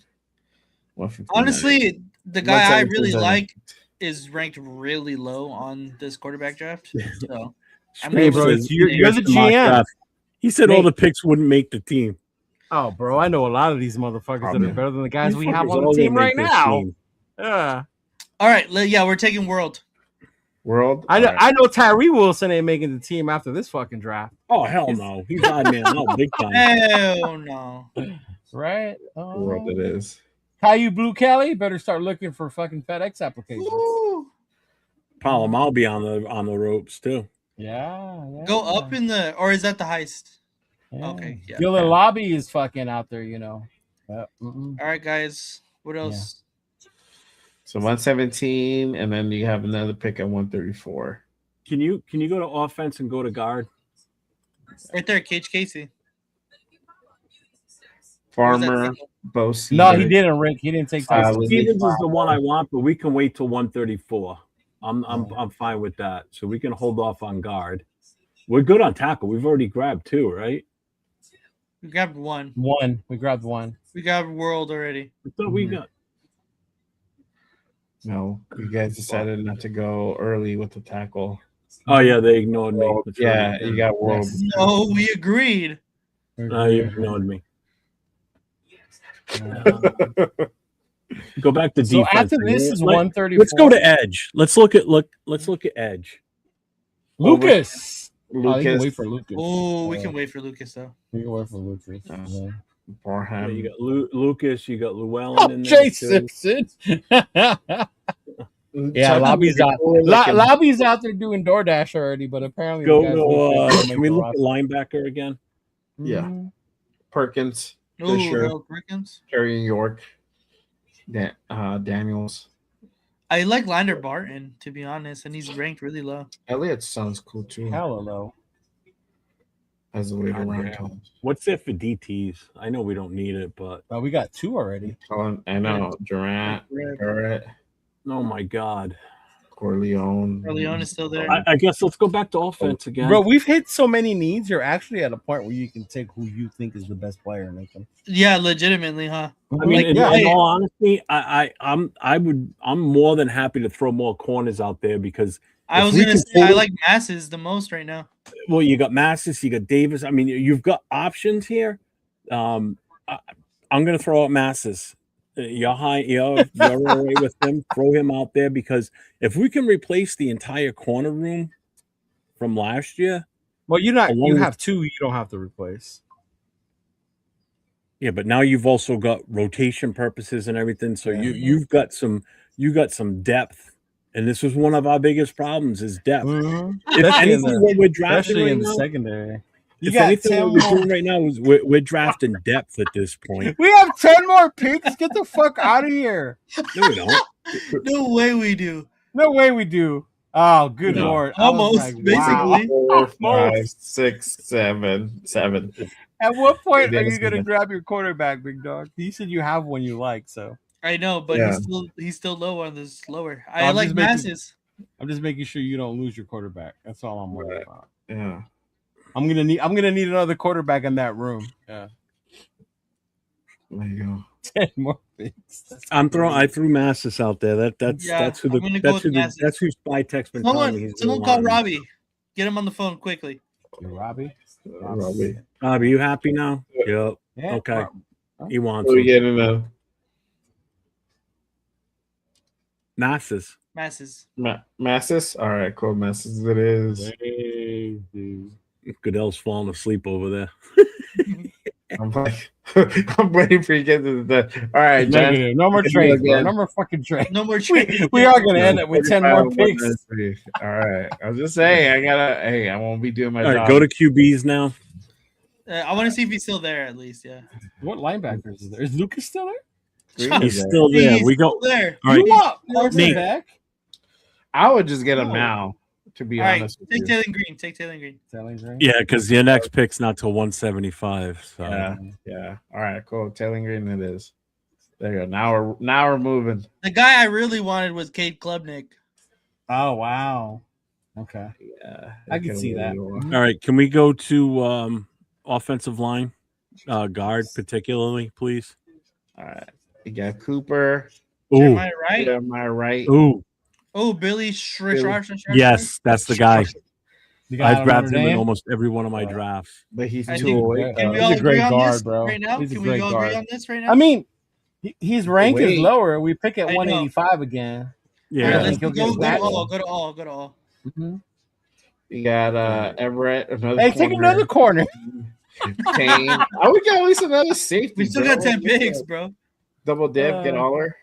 159. Honestly, the guy I really 177. like is ranked really low on this quarterback draft. So I'm Hey, gonna bro, go- you're the GM. He said all Nate. the picks wouldn't make the team. Oh, bro, I know a lot of these motherfuckers that are better than the guys we have Fuckers on all the team gonna right make this now. team. Yeah. All right, yeah, we're taking World. World? I know, All right. I know Tyree Wilson ain't making the team after this fucking draft. Oh hell no, he's odd man out big time. Hell no. Right? World it is. Caillou Blue Kelly better start looking for fucking FedEx applications. Problem, I'll be on the ropes too. Yeah. Go up in the, or is that the heist? Yeah. Okay, yeah. Gillen Lobby is fucking out there, you know. All right, guys. What else? So 117, and then you have another pick at 134. Can you go to offense and go to guard? Right there, Cage Casey. Farmer, Bose. No, he didn't, Rick. He didn't take Tyson. Stevens is the one I want, but we can wait till 134. I'm fine with that. So we can hold off on guard. We're good on tackle. We've already grabbed 2, right? We grabbed 1. We grabbed 1. We got World already. I thought we got. No, you guys decided not to go early with the tackle. Oh yeah, they ignored me. That's Yeah, right. you got World. No, we agreed. No, you ignored me. Go back to So defense. after this is 134. Let's go to edge. Let's look at edge. Lucas. Lucas. Oh, you can wait for Lucas. Oh, we can wait for Lucas though. We can wait for Lucas. Yeah. For Yeah, him. you got Lucas, you got Llewellyn Oh, in there Jay too. Simpson. Yeah, Tucker Lobby's would be out. cool looking. Lobby's out there doing DoorDash already, but apparently Go the guys to can we look at linebacker again? Yeah. Perkins, Ooh, Fisher, Harold Perkins. Kerry York, Daniels. I like Lander Barton, to be honest, and he's ranked really low. Elliott sounds cool too. Hella low. As a way to God run damn. college. What's there for DTs? I know we don't need it, but we got 2 already. I know Durant, Barrett, oh my god. Corleone. Corleone is still there. I guess let's go back to offense again. Bro, we've hit so many needs. You're actually at a point where you can take who you think is the best player and make them. Yeah, legitimately, huh? I mean, in all honesty, I'm more than happy to throw more corners out there because I was gonna say I like Masses the most right now. Well, you got Massis, you got Davis. I mean, you've got options here. I'm gonna throw out Massis. You're all right with him. Throw him out there because if we can replace the entire corner room from last year, well, you have 2 you don't have to replace. Yeah, but now you've also got rotation purposes and everything. So you got some depth, and this was one of our biggest problems is depth. If anything, what we're drafting especially right in the now, secondary. if anything, what we're doing right now is we're drafting depth at this point. We have 10 more picks. Get the fuck out of here. No, we don't. No way we do. No way we do. Oh, good lord! Almost, basically. 4, 5, 6, 7. At what point are you gonna grab your quarterback, big dog? You said you have one you like, so I know, but he's still low on this lower. I like Masses. I'm just making sure you don't lose your quarterback. That's all I'm worried about. Yeah. I'm gonna need another quarterback in that room. Yeah. There you go. 10 more picks. I threw Massis out there. That's who Spytek's been telling me. Someone call Robbie. Get him on the phone quickly. Robbie. Robbie, you happy now? Yep. Yeah, okay. He wants. What are we getting now? Massis. Massis? All right, cool. Massis it is. Goodell's falling asleep over there. I'm like, I'm waiting for you to get to the. All right, John. No more trades, bro. No more fucking trades. No more trades. We are gonna end up with 10 more picks. All right. I was just saying, I won't be doing my job. All right, go to QBs now. I want to see if he's still there at least. Yeah. What linebackers is there? Is Lucas still there? He's still there. He's we go still there. All right. You want Nate back? I would just get him now. To be All right, honest, take Taylor Green. Take Taylor Green. Yeah, because your next pick's not till 175. So yeah. All right, cool. Taylor Green it is. There you go. Now we're moving. The guy I really wanted was Cade Klubnik. Oh wow. Okay. Yeah, I can see that. all right, can we go to offensive line, guard particularly, please? All right, you got Cooper. Ooh. Jeremiah Wright. Ooh. Oh, Billy Schreier. Yes, that's the guy. I've grabbed him in name? almost every one of my drafts. But he's I too think- away. Can we He's all a great agree on guard, this bro. right now? He's a Can we great all guard. agree on this right now? I mean, his rank is Wait. lower. We pick at I know. 185 again. All Yeah. right, let's He'll go get back. to all. You got Everett. Another. Hey, take another corner. Kane. We got at least another safety. We still bro. got 10 picks, bro. Double dip. Get Aller.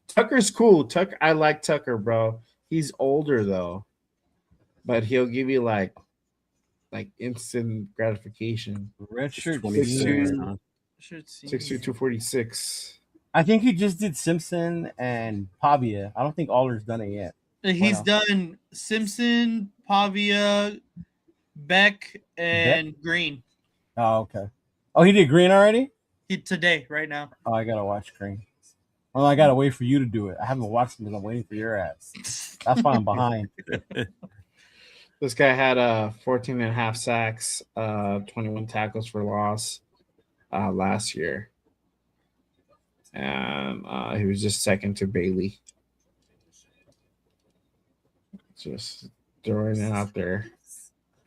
Tucker's cool. I like Tucker, bro. He's older though, but he'll give you like instant gratification. Red shirt 6'2", Should see. 6'2", 246. I think he just did Simpson and Pavia. I don't think Aller's done it yet. He's Wow. done Simpson, Pavia, Beck, and Green. Oh, okay. Oh, he did Green already? Today, right now. Oh, I gotta watch Green. Well, I gotta wait for you to do it. I haven't watched it because I'm waiting for your ass. That's why I'm behind. This guy had 14 and a half sacks, 21 tackles for loss last year. And he was just second to Bailey. Just throwing it out there.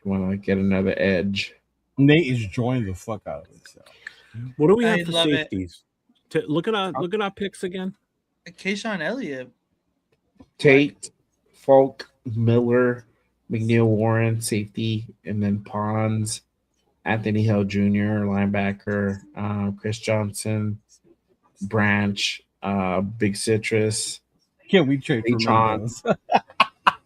Want to get another edge. Nate is joining the fuck out of himself. What do we I have for love it. safeties? Look at our picks again. Kayshawn Elliott. Tate, Folk, Miller, McNeil Warren, safety, and then Pons, Anthony Hill Jr., linebacker, Chris Johnson, Branch, Big Citrus, Yeah, we trade for Tron, Mendoza.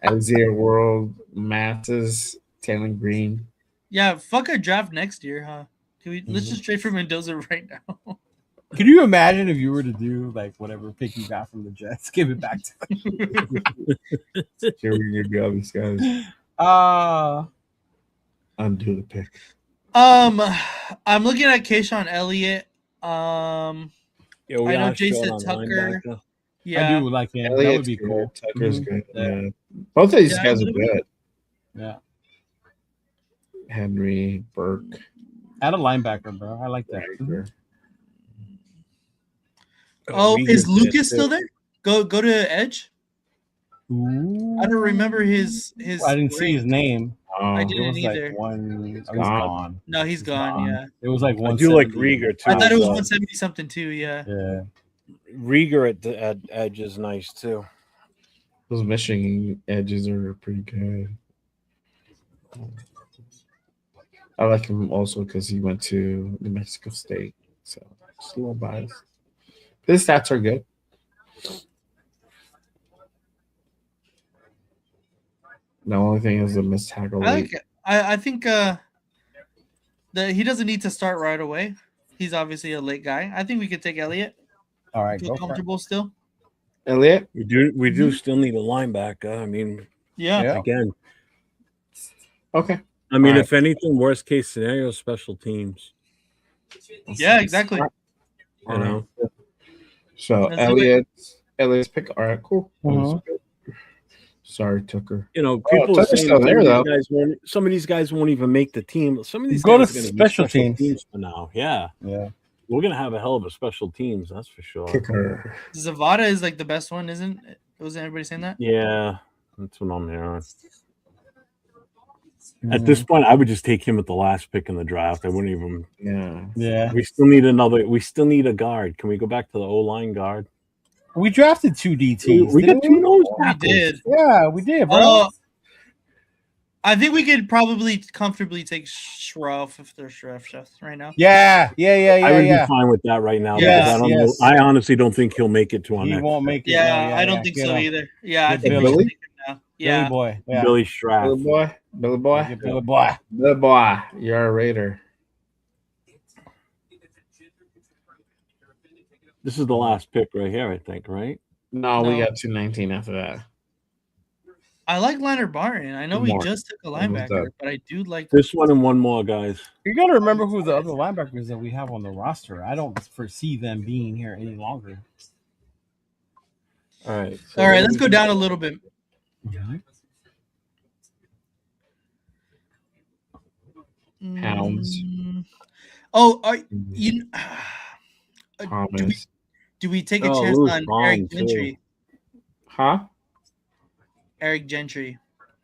Azir World, Masses, Taylor Green. Yeah, fuck a draft next year, huh? Let's just trade for Mendoza right now. Could you imagine if you were to do like whatever pick you got from the Jets, give it back to Here we go, these guys. Undo the pick. I'm looking at Kayshawn Elliott. Yeah, we I know are short Jason on Tucker. linebacker. Yeah, I do like him. That Elliott's would be good. cool. Tucker's Mhm. good. Yeah. Yeah. Both of these Yeah, guys are it'll be- good. Yeah. Henry, Burke, Add a linebacker, bro. I like that. Riker. Oh, Regan's is there, Lucas too. still there? Go to Edge. Ooh. I don't remember his. I didn't see his name. I It didn't was either. like one. Oh, he's gone. gone. No, he's gone. Yeah, It was like I one. do like Rieger too. I thought it was so 170 something too. Yeah. Yeah. Rieger at edge is nice too. Those Michigan edges are pretty good. I like him also because he went to New Mexico State, so just a little biased. His stats are good. The only thing is the missed tackle I rate. like it. I think that he doesn't need to start right away. He's obviously a late guy. I think we could take Elliott. All right, Feel go for it. comfortable still. Elliott, We do still need a linebacker. I mean, Yeah. Yeah. again, okay. I mean, All right. if anything, worst case scenario, special teams. Yeah, exactly. You know, So Let's do it. Elliott's pick. All right, cool. Mhm. Sorry, Tucker. you know, people are Tucker's saying still there, though. some of these guys won't even make the team. Some of these Go guys to are gonna be special teams. for now. Yeah, Yeah. we're gonna have a hell of a special teams. That's for sure. Kicker. Zavada is like the best one, isn't it? Wasn't everybody saying that? Yeah, that's what I'm hearing. At this point, I would just take him at the last pick in the draft. I wouldn't even. Yeah. Yeah. We still need another. We still need a guard. Can we go back to the O line guard? We drafted two DTs. We got didn't two nose We tackles. did. Yeah, we did, bro. I think we could probably comfortably take Shroff if they're Shroff right now. Yeah. I would be fine with that right now. Yes, because I don't know. yes. I honestly don't think he'll make it to our He next. won't make it. Yeah, I don't think Get so him. either. Yeah, I Get think we Billy. should take him now. Yeah. Billy boy. Yeah. Billy Straff. Billy boy. Billy boy. Get Billy boy. Billy boy. You're a Raider. This is the last pick right here, I think, right? No, we No. got 219 after that. I like Leonard Barton. I know we More. just took a Almost linebacker, done. but I do like This one and one more, guys. You got to remember who the other linebackers that we have on the roster. I don't foresee them being here any longer. All right. All right, let's go down a little bit. Pounds. Oh, are you? Thomas. Do we take a Oh, chance Louis on Vaughn, Eric too. Gentry? Huh? Eric Gentry,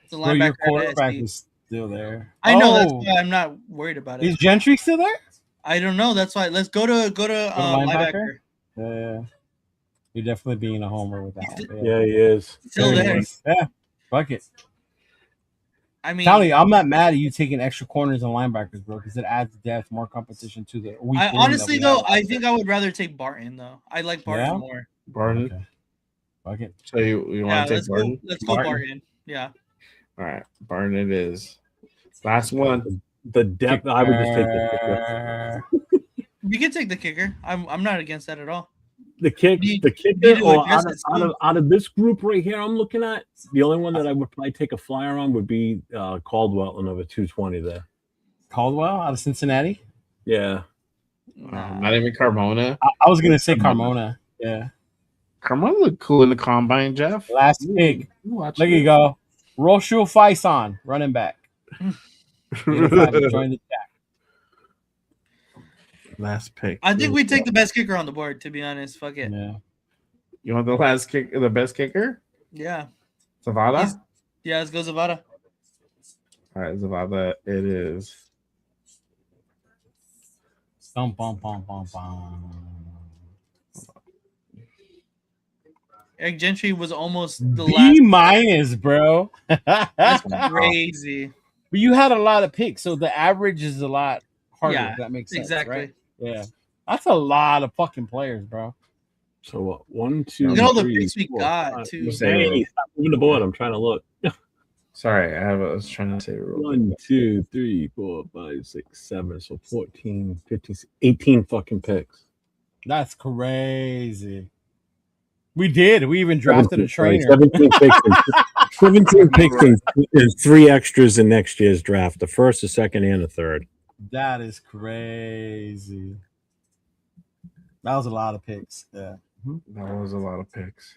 the Bro, your linebacker. at quarterback SC. is still there. I know that's Oh, why I'm not worried about it. is Gentry still there? I don't know. That's why. Let's go to linebacker. Yeah. You're definitely being a homer with that one. Yeah, he is. Still there. Yeah. Fuck it. I mean, Tally, I'm not mad at you taking extra corners and linebackers, bro, because it adds depth, more competition to the weak. I wing honestly that we though, have. I think I would rather take Barton though. I like Barton Yeah? more. Barton. Okay. Fuck it. So you Yeah, want to take let's go. Barton? Let's go Barton. Yeah. All right. Barton it is. Last one. The depth. I would just take the kicker. We can take the kicker. I'm not against that at all. The kicker. Need The to kicker. Or address out, it of, out, soon. of, out of this group right here, I'm looking at the only one that I would probably take a flyer on would be Caldwell at number 220 there. Caldwell out of Cincinnati. Yeah. Not even Carmona. I was gonna say Carmona. Yeah. Carmona looked cool in the combine, Jeff. Last pick. Watch Look it. you go. Roshul Faison, running back. 85 to join the chat. Last pick. I think we take the best kicker on the board. To be honest, fuck it. Yeah. You want the last kick, the best kicker? Yeah. Zavada? Yeah. Let's go Zavada. All right, Zavada. It is. Bum, bum, bum, bum, bum. Eric Gentry was almost the B last. minus, bro. That's crazy. But you had a lot of picks, so the average is a lot harder. Yeah, If that makes sense, exactly. right? Yeah, that's a lot of fucking players, bro. So what? 1, 2, Look at all the 3, picks we 4, got, 5. too. Hey, stop moving the board. I'm trying to look. Sorry, I was trying to say real quick. 1, 2, 3, 4, 5, 6, 7. So 14, 15, 18 fucking picks. That's crazy. We did. We even drafted a trainer. 17 picks. 17 picks and 3 extras in next year's draft. The first, the second, and the third. That is crazy. That was a lot of picks. Yeah. That was a lot of picks.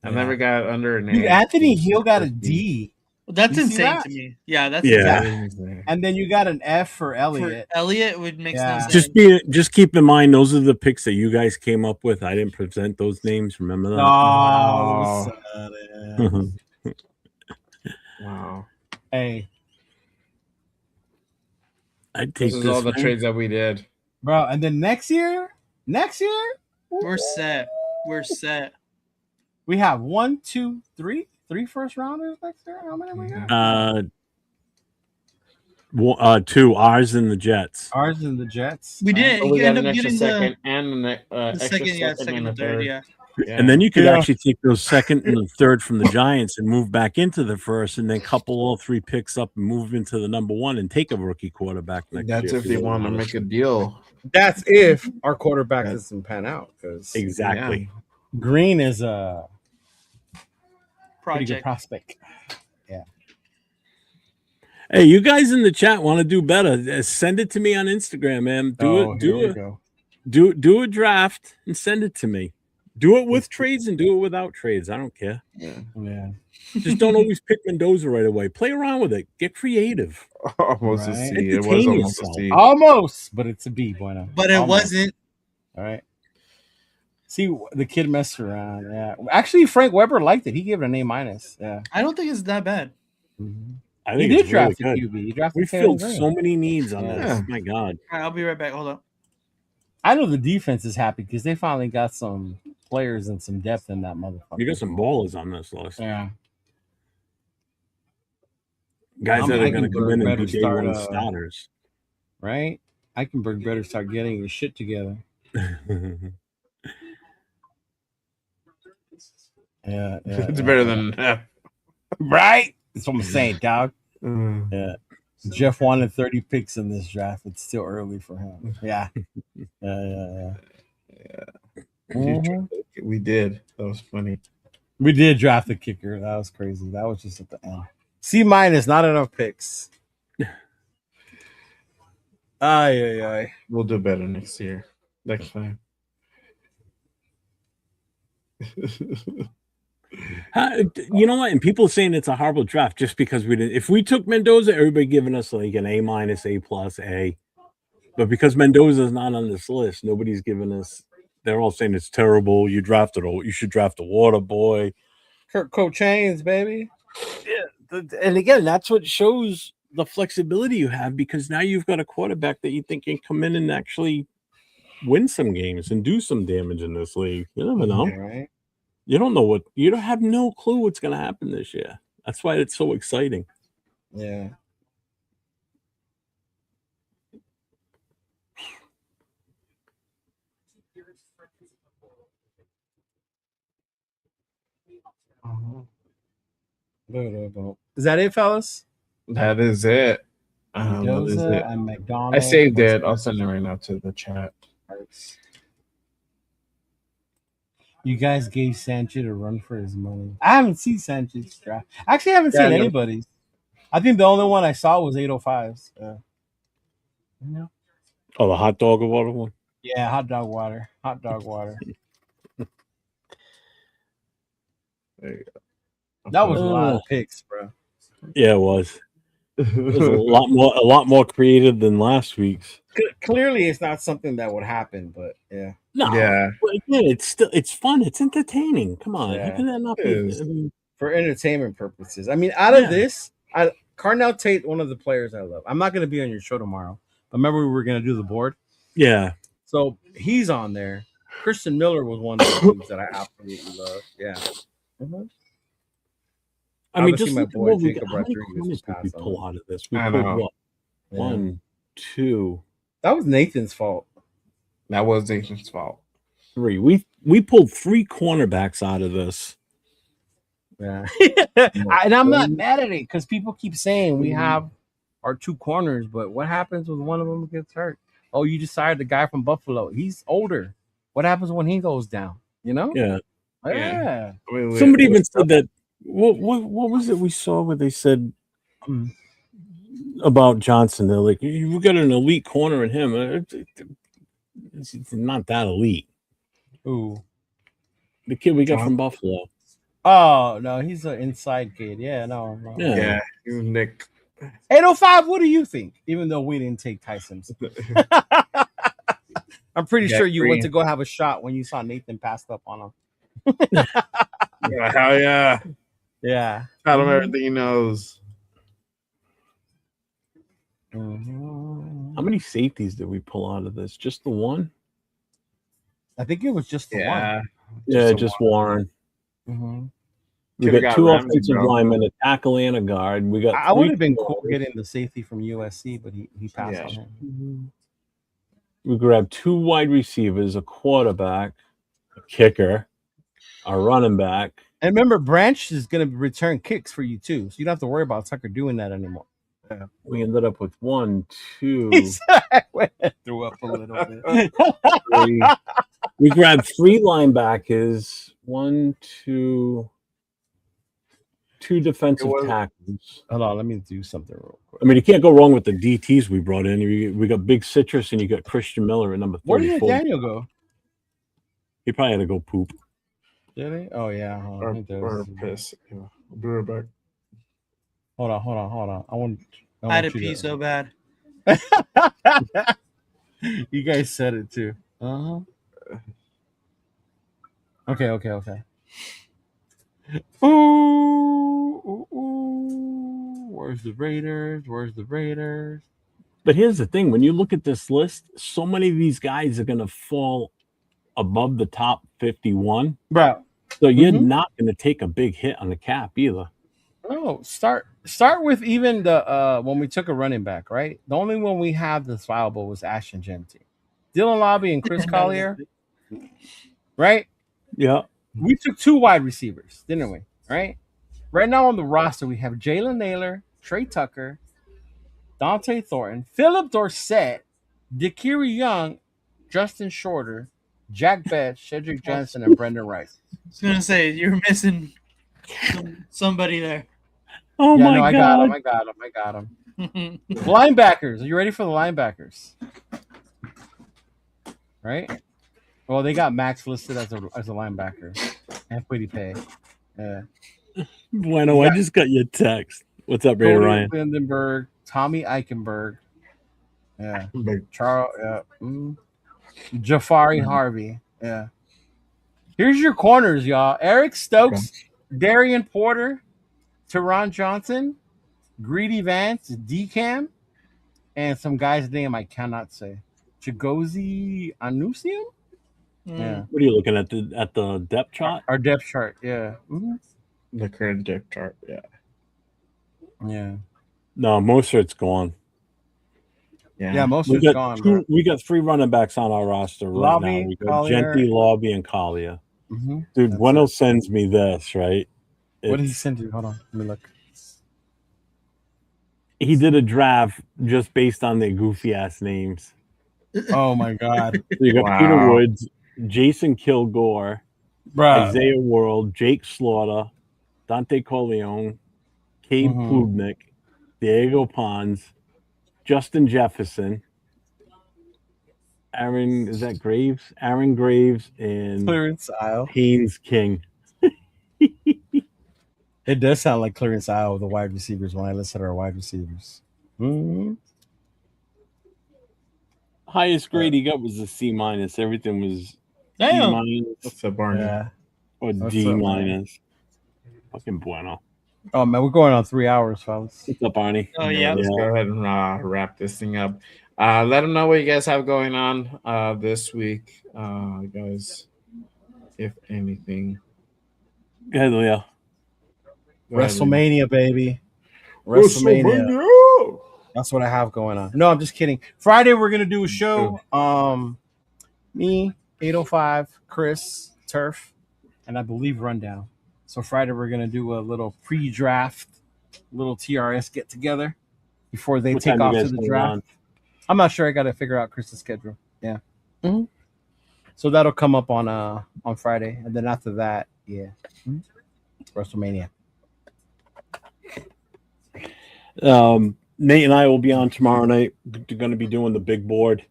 I Yeah. never got under an Dude, A. Anthony Hill got a D. That's You see insane that? to me. Yeah, that's Yeah. insane. And then you got an F for Elliott. For Elliott would make Yeah. no sense. Just keep in mind those are the picks that you guys came up with. I didn't present those names. Remember that? Oh, Wow. Hey, I'd take This this. is all the man. trades that we did. bro. And then next year, We're set. We're set. we have 1, 2, 3 first rounders next year. How many we got? 2 ours and the Jets. Ours and the Jets. We did. Oh, we You got end an up extra getting second and an the extra second, yeah, second second and a and third, third. yeah. And then you could Yeah. actually take those second and the third from the Giants and move back into the first, and then couple all 3 picks up and move into the number 1 and take a rookie quarterback next That's year. if they want to make a deal. That's if our quarterback doesn't pan out. Because Exactly. Green is a pretty good Project. prospect. Yeah. Hey, you guys in the chat want to do better? Send it to me on Instagram, man. Do a draft and send it to me. Do it with trades and do it without trades. I don't care. Yeah. Just don't always pick Mendoza right away. Play around with it. Get creative. Almost a Right. C. It was Entertain almost yourself. a C. Almost, but it's a B, bueno. But it Almost. wasn't. All right. See, the kid messed around. Yeah. Actually, Frank Weber liked it. He gave it an A minus. Yeah. I don't think it's that bad. I He think did it's really draft a good. QB. He drafted We Taylor filled Green. so many needs on Yeah. this. My God. All right, I'll be right back. Hold on. I know the defense is happy because they finally got some players and some depth in that motherfucker. You got some ballers on this list. Yeah. Guys that are going to come in and better be day start, one starters. Right? Eichenberg better start getting his shit together. Yeah. It's better than F. Right? That's what I'm saying, dog. Mm. Yeah. Jeff wanted 30 picks in this draft. It's still early for him. Yeah. Yeah. Mhm. We did. That was funny. We did draft a kicker. That was crazy. That was just at the end. C minus, not enough picks. Aye. We'll do better next year. Next time. You know what? And people saying it's a horrible draft just because we didn't. If we took Mendoza, everybody giving us like an A minus, A plus, A. But because Mendoza's not on this list, nobody's giving us. They're all saying it's terrible. You should draft a water boy. Kirk Cochains, baby. Yeah, and again, that's what shows the flexibility you have because now you've got a quarterback that you think can come in and actually win some games and do some damage in this league. You never know. Yeah, right? You don't have no clue what's going to happen this year. That's why it's so exciting. Yeah. Is that it, fellas? That is it. That is Mendoza it. and McDonald. I saved it. I'll send it right now to the chat. You guys gave Sanchez a run for his money. I haven't seen Sanchez draft. Actually, I haven't seen anybody's. I think the only one I saw was 805s. Yeah. Oh, the hot dog or water one? Yeah, hot dog water. Hot dog water. There you go. That was a lot of picks, bro. Yeah, it was. It was a lot more creative than last week's. Clearly, it's not something that would happen, but yeah. No, Yeah. but again, it's fun. It's entertaining. Come on, Yeah. how can that not It be? is. I mean, for entertainment purposes. I mean, out of this, Carnell Tate, one of the players I love. I'm not going to be on your show tomorrow. But remember, we were going to do the board. Yeah, So he's on there. Christian Miller was one of the dudes that I absolutely loved. Yeah. I mean, Obviously, just my look at boy what we got. Jacob How many Rodriguez corners was did we passed pull on. out of this? We I pulled know. what? Yeah. 1, 2, That was Nathan's fault. That was Nathan's fault. 3. We pulled 3 cornerbacks out of this. Yeah. And I'm not mad at it because people keep saying we have our 2 corners, but what happens when one of them gets hurt? Oh, you decided the guy from Buffalo. He's older. What happens when he goes down? You know? Yeah. Yeah. I mean, Somebody even said that. What was it we saw where they said about Johnson? They're like, we got an elite corner in him. It's not that elite. Ooh. The kid we got from Buffalo. Oh, no, he's an inside kid. Yeah, no. Yeah, you Nick. 805, what do you think? Even though we didn't take Tyson's. I'm pretty sure you went to go have a shot when you saw Nathan passed up on him. Yeah, hell yeah. Yeah. Tell him everything he knows. How many safeties did we pull out of this? Just the one? I think it was just the one. Yeah, just Warren. We Could've got got 2 Ramsey, offensive bro. linemen, a tackle, and a guard. We got. I 3 would have been cool corners. getting the safety from USC, but he passed on him. We grabbed 2 wide receivers, a quarterback, a kicker, a running back. And remember, Branch is going to return kicks for you too, so you don't have to worry about Tucker doing that anymore. Yeah. We ended up with 1, 2. Threw up a little bit. 3. We grabbed 3 linebackers, 1, 2, 2 defensive tackles. Hold on, let me do something real quick. I mean, you can't go wrong with the DTs we brought in. We got Big Citrus, and you got Christian Miller at number 34. Where did Daniel go? He probably had to go poop. Did he? Oh yeah. Or piss. Yeah. I'll be right back. Hold on. I want I had to pee so bad. You guys said it too. Okay. Ooh. Where's the Raiders? But here's the thing: when you look at this list, so many of these guys are going to fall above the top 51, bro. So you're not going to take a big hit on the cap either. No, start with even the when we took a running back, right? The only one we have that's viable was Ashton Genty, Dylan Lobby, and Chris Collier, right? Yeah. We took 2 wide receivers, didn't we? Right now on the roster, we have Jalen Naylor, Trey Tucker, Dante Thornton, Philip Dorsett, Dikiri Young, Justin Shorter, Jack Betts, Cedric Johnson, and Brendan Rice. I was gonna say you're missing somebody there. Oh yeah, my no, God! I got him. Linebackers. Are you ready for the linebackers? Right. Well, they got Max listed as a linebacker and Pretty Pay. Yeah. Bueno, I just got your text. What's up, Ray Ryan? Lindenberg, Tommy Eichenberg. Yeah. Charles. Yeah. Jafari Harvey. Yeah. Here's your corners, y'all. Eric Stokes, Darian Porter, Teron Johnson, Greedy Vance, DCAM, and some guy's name I cannot say. Chigozie Anusium? Yeah. What are you looking at the depth chart? Our depth chart, yeah. The current depth chart, yeah. Yeah. No, most of it's gone. Yeah, most of it's gone. We got 3 running backs on our roster right Lobby, now. We got Collier. Genty, Lobby, and Collier. Mm-hmm. Dude, Bueno sends me this, right? What did he send you? Hold on. Let me look. He did a draft just based on their goofy ass names. Oh my God. So you got Peter Woods, Jason Kilgore, Isaiah World, Jake Slaughter, Dante Corleone, Cade Klubnik, Diego Pons, Justin Jefferson, Aaron Graves, and Clarence Isle. Haynes King. It does sound like Clarence Isle with the wide receivers when I listed our wide receivers. Highest grade he got was a C-. Everything was Damn. D-. What's up, Barney? Yeah. Or What's D-. up, Fucking bueno. Oh man, we're going on 3 hours, fellas. What's up, Barney? Oh yeah. Let's go ahead and wrap this thing up. Let them know what you guys have going on this week, guys. If anything. Go ahead, Leo. WrestleMania, baby. WrestleMania. That's what I have going on. No, I'm just kidding. Friday we're gonna do a show. Me, 805, Chris, Turf, and I believe Rundown. So Friday we're gonna do a little pre-draft, little TRS get together before they What take time you off to guys the going draft. on? I'm not sure. I got to figure out Chris's schedule. Yeah. So that'll come up on Friday, and then after that, yeah, WrestleMania. Nate and I will be on tomorrow night. We're going to be doing the big board,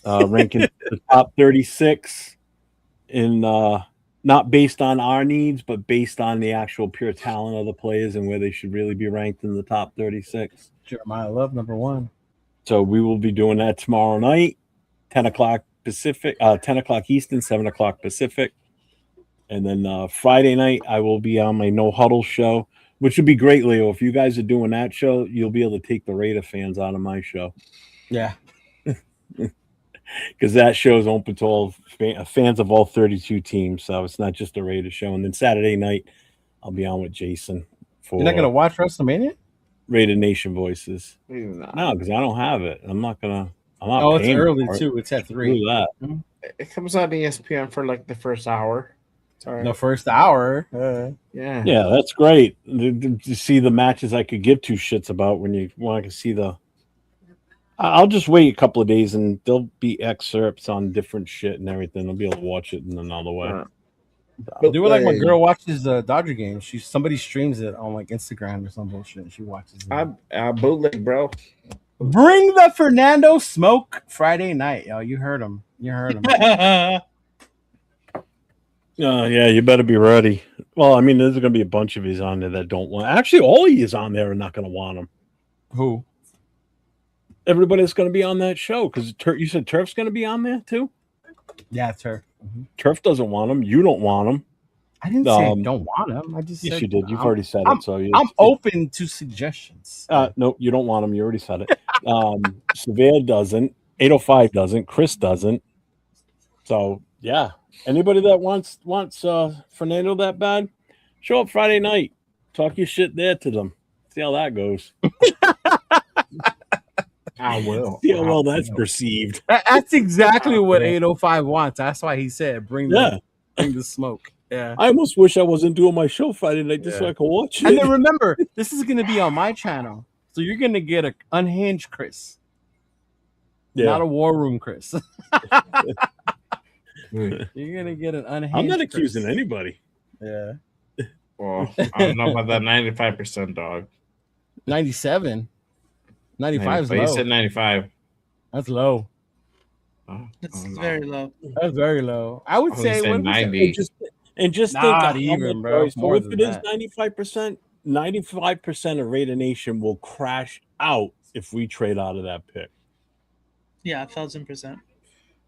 ranking the top 36 in not based on our needs, but based on the actual pure talent of the players and where they should really be ranked in the top 36. Jeremiah Love, number 1. So we will be doing that tomorrow night, 10 o'clock Pacific, 10 o'clock Eastern, 7 o'clock Pacific. And then Friday night, I will be on my No Huddle show, which would be great, Leo. If you guys are doing that show, you'll be able to take the Raider fans out of my show. Yeah. Because that show is open to all fans of all 32 teams. So it's not just a Raider show. And then Saturday night, I'll be on with Jason. You're not going to watch WrestleMania? Raider Nation Voices. No, because I don't have it. I'm not it's early too. It's at 3. That. It comes on ESPN for like the first hour. Sorry. The first hour. Yeah. Yeah, that's great. To see the matches I could give two shits about when you want to see the. I'll just wait a couple of days and there'll be excerpts on different shit and everything. I'll be able to watch it in another way. I'll do it like my girl watches Dodger games. Somebody streams it on like Instagram or some bullshit. And she watches it. I bootleg, bro. Bring the Fernando Smoke Friday night, yo. You heard him. Yeah, you better be ready. Well, I mean, there's going to be a bunch of these on there that don't want. Actually, all of you on there are not going to want them. Who? Everybody that's going to be on that show because you said Turf's going to be on there too. Yeah, Turf. Turf doesn't want them. You don't want them. I didn't say I don't want them. I just yes, said you did. You've already said it. So I'm open to suggestions. No, you don't want them. You already said it. Severe doesn't. 805 doesn't. Chris doesn't. So yeah, anybody that wants Fernando that bad, show up Friday night. Talk your shit there to them. See how that goes. I will. See how well that's perceived. That's exactly what 805 wants. That's why he said, bring the smoke. Yeah. I almost wish I wasn't doing my show Friday night just so I could watch it. And then remember, this is going to be on my channel. So you're going to get an unhinged Chris. Yeah. Not a war room Chris. You're going to get an unhinged I'm not Chris. accusing anybody. Yeah. Well, I don't know about that 95% dog. 97. 95 is low. You said 95. That's low. That's very low. That's very low. I would say 90. And just not think even, bro. So if it is 95%, 95% of Raider Nation will crash out if we trade out of that pick. Yeah, 1,000%.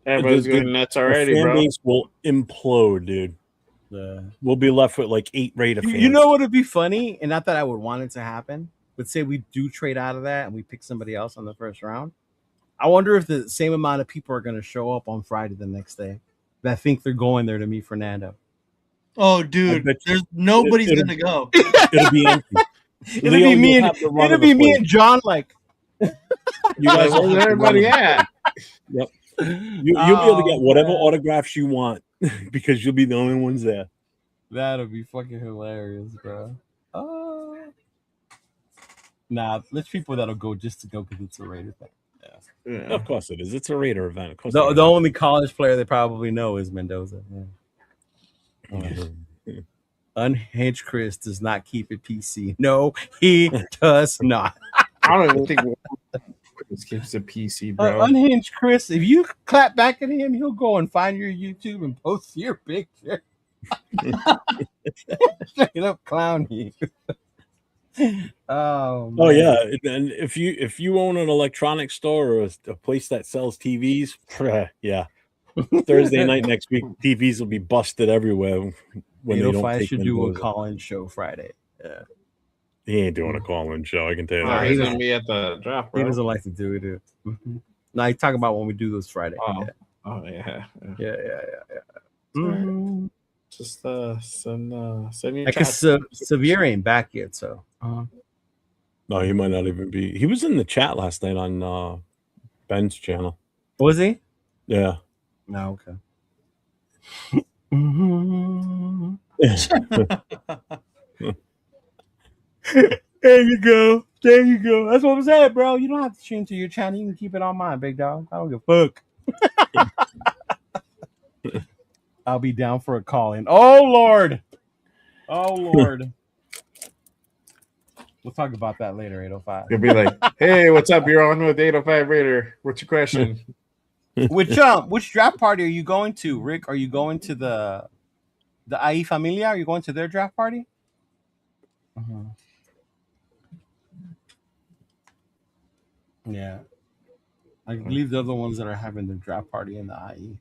Everybody's going nuts already, the fan bro. base will implode, dude. We'll be left with like 8 Raider fans. You know what would be funny? And not that I would want it to happen, but say we do trade out of that and we pick somebody else on the first round. I wonder if the same amount of people are going to show up on Friday the next day that think they're going there to meet Fernando. Oh, dude, there's nobody's going to go. It'll be empty. It'll be me and John. Like, you guys, where's everybody at? Yep. You'll be able to get whatever autographs you want because you'll be the only ones there. That'll be fucking hilarious, bro. Nah, there's people that'll go just to go because it's a Raider thing. Yeah. Of course it is. It's a Raider event. Of course. The only college player they probably know is Mendoza. Yeah. Unhinged Chris does not keep it PC. No, he does not. I don't even think Chris keeps a PC, bro. Unhinged Chris, if you clap back at him, he'll go and find your YouTube and post your picture. Straight up clown you. Oh yeah, and if you own an electronics store or a place that sells TVs, yeah, Thursday night next week, TVs will be busted everywhere. When they don't I take should do Mendoza. a call-in show Friday. Yeah, he ain't doing a call-in show. I can tell you He's gonna be at the draft, bro. He doesn't like to do it. No, I talk about when we do this Friday. Oh, Yeah. oh yeah. Yeah. Alright. Mm-hmm. Just send your Like chat. Severe ain't back yet, so. No, he might not even be. He was in the chat last night on Ben's channel. Was he? Yeah. No, okay. There you go. There you go. That's what I'm saying, bro. You don't have to stream to your channel. You can keep it on mine, big dog. I don't give a fuck. I'll be down for a call in. Oh Lord. Oh Lord. We'll talk about that later, 805. You'll be like, hey, what's up? You're on with 805 Raider. What's your question? Which draft party are you going to, Rick? Are you going to the Ahí Familia? Are you going to their draft party? Yeah. I believe they're the ones that are having the draft party in the IE.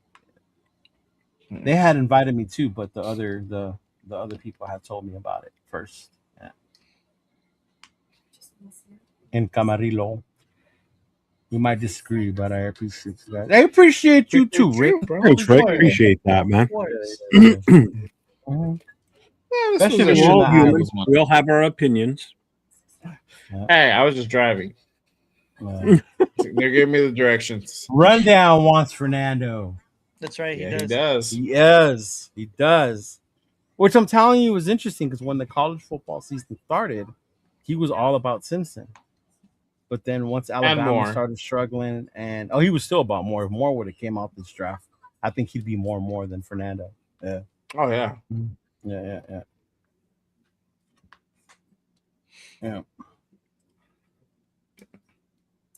They had invited me too, but the other people had told me about it first. Yeah. In Camarillo. We might disagree, but I appreciate you guys. I appreciate you too, Rick. Thanks, Rick. Appreciate that, man. We all have our opinions. Hey, I was just driving. They're giving me the directions. Rundown wants Fernando. That's right. He does. He does. Which I'm telling you was interesting because when the college football season started, he was all about Simpson. But then once Alabama started struggling, and he was still about Moore. If Moore would have came out this draft, I think he'd be more than Fernando. Yeah. Oh yeah. Yeah.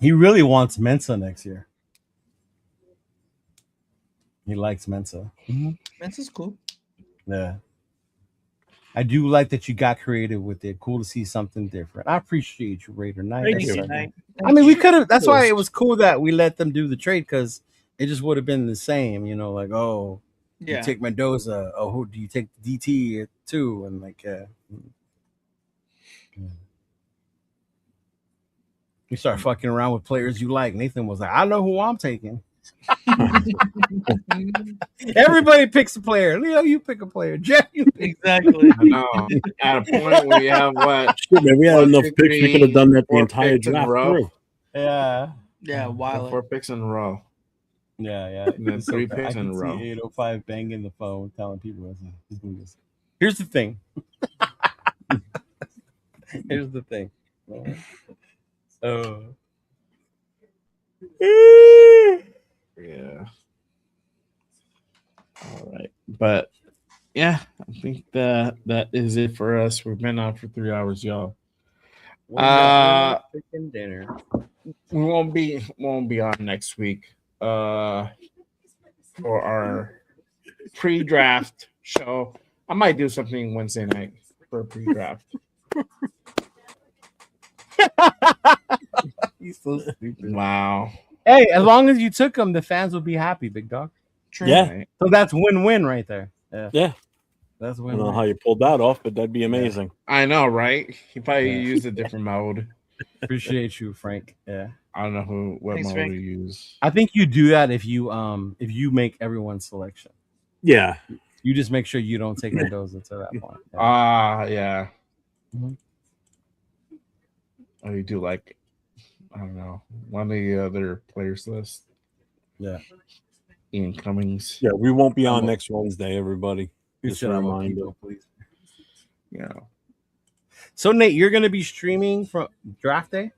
He really wants Mensa next year. He likes Mensa. Mensa's cool. Yeah. I do like that you got creative with it. Cool to see something different. I appreciate you, Raider Knight. Thank you, Knight. I mean, we could have. That's why it was cool that we let them do the trade because it just would have been the same. You know, like you take Mendoza. Oh, who do you take DT too? And like, you start fucking around with players you like. Nathan was like, I know who I'm taking. Everybody picks a player. Leo, you pick a player. Jeff, you pick. Exactly. I know. At a point where you have what? Shit, man, we had enough picks. We could have done that the entire draft through. Yeah. Yeah, wild. 4 picks in a row. Yeah. And then 3 picks in a row. 805 banging the phone, telling people, here's the thing. Here's the thing. Yeah. All right. But yeah, I think that is it for us. We've been on for 3 hours, y'all. Freaking dinner. We won't be on next week for our pre-draft show. I might do something Wednesday night for a pre-draft. He's so stupid. Wow. Hey, as long as you took him, the fans will be happy, big dog. True. Yeah. So that's win-win right there. Yeah. That's I win-win. don't know how you pulled that off, but that'd be amazing. I know, right? He probably used a different mode. Appreciate you, Frank. Yeah. I don't know what Thanks, mode Frank. to use. I think you do that if you make everyone's selection. Yeah. You just make sure you don't take Mendoza to that point. Yeah. Mhm. Oh, you do like, I don't know, one of the other players list. Yeah. Ian Cummings. Yeah, we won't be on next Wednesday, everybody. You Just should a have a reminder. people, please. Yeah. So Nate, you're gonna be streaming from draft day?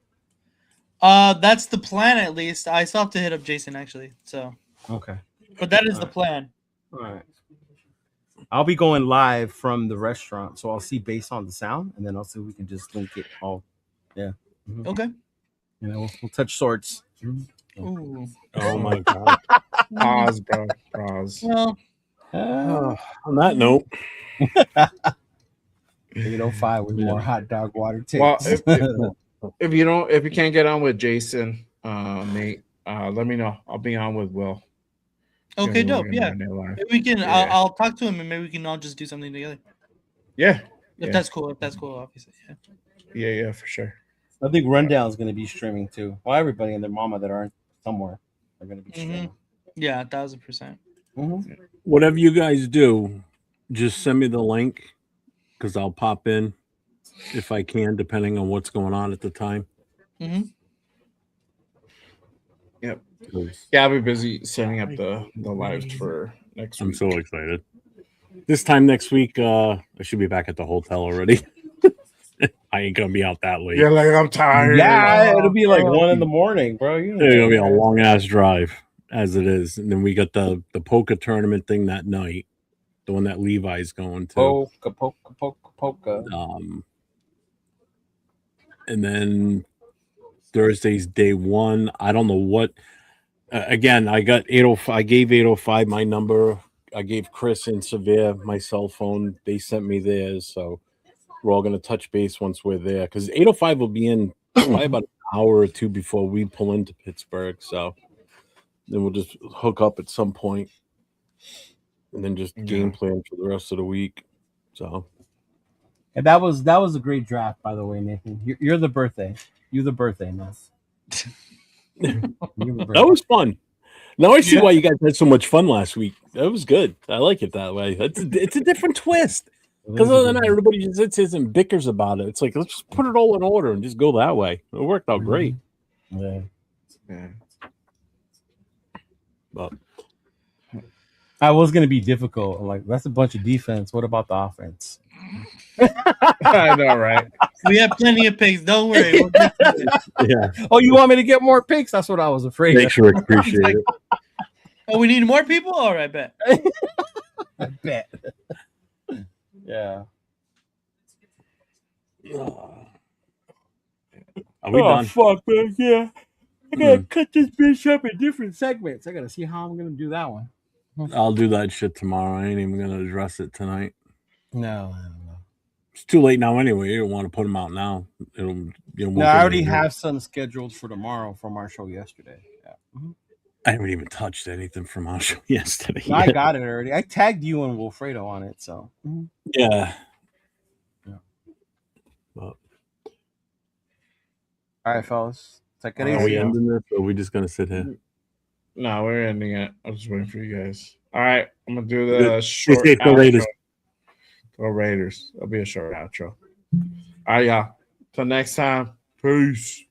That's the plan at least. I still have to hit up Jason actually. So Okay. but that is the plan. All right. I'll be going live from the restaurant, so I'll see based on the sound, and then I'll see if we can just link it all. Yeah. Mhm. Okay. You know, we'll touch swords. Ooh. Oh my god. Pause, bro. Pause. Well, On that note, 805 with more hot dog water Well, takes. if you can't get on with Jason, Nate, let me know. I'll be on with Will. okay, Yeah, dope. we're Yeah. gonna live. Maybe we can. Yeah. I'll talk to him and maybe we can all just do something together. Yeah. If that's cool. If that's cool, obviously. Yeah. Yeah, for sure. I think Rundown's going to be streaming too. Well, everybody and their mama that aren't somewhere. are going to be Mhm. strong. Yeah, 1,000%. Whatever you guys do, just send me the link because I'll pop in if I can, depending on what's going on at the time. Mm-hmm. Yep. Yeah, I'll be busy setting up the lives for next week. I'm so excited. This time next week, I should be back at the hotel already. I ain't gonna be out that late. Yeah, like I'm tired. Yeah, it'll be like 1 a.m, bro. It's gonna be a long ass drive as it is, and then we got the poker tournament thing that night, the one that Levi's going to. Polka. And then Thursday's day one. I don't know what. Again, I got 805. I gave 805 my number. I gave Chris and Severe my cell phone. They sent me theirs, so we're all gonna touch base once we're there because 805 will be in probably about an hour or two before we pull into Pittsburgh. So then we'll just hook up at some point, and then just game plan for the rest of the week. So. And that was a great draft, by the way, Nathan. You're the birthday. You're the birthday, man. That was fun. Now I see why you guys had so much fun last week. That was good. I like it that way. It's a different twist. Because other than that, everybody just sits and bickers about it. It's like, let's just put it all in order and just go that way. It worked out great. Yeah. But I was going to be difficult. I'm like, that's a bunch of defense. What about the offense? I know, right? We have plenty of picks. Don't worry. We'll get to it. Yeah. Oh, you want me to get more picks? That's what I was afraid Thanks, of. Rick. Appreciate it. Oh, we need more people? All right, bet. I bet. Yeah. Are we done? Fuck, man. Yeah. I gotta cut this bitch up in different segments. I gotta see how I'm gonna do that one. I'll do that shit tomorrow. I ain't even going to address it tonight. No. It's too late now anyway. You don't want to put them out now. No, I already have some scheduled for tomorrow from our show yesterday. Yeah. I haven't even touched anything from our show yesterday. No, I got it already. I tagged you and Wilfredo on it, so. Yeah. All right, fellas. Take it Are we easy. ending this or are we just going to sit here? No, we're ending it. I'm just waiting for you guys. All right, I'm gonna do the short Stay safe, go outro. Raiders. Go Raiders. It'll be a short outro. All right, y'all. Till next time. Peace.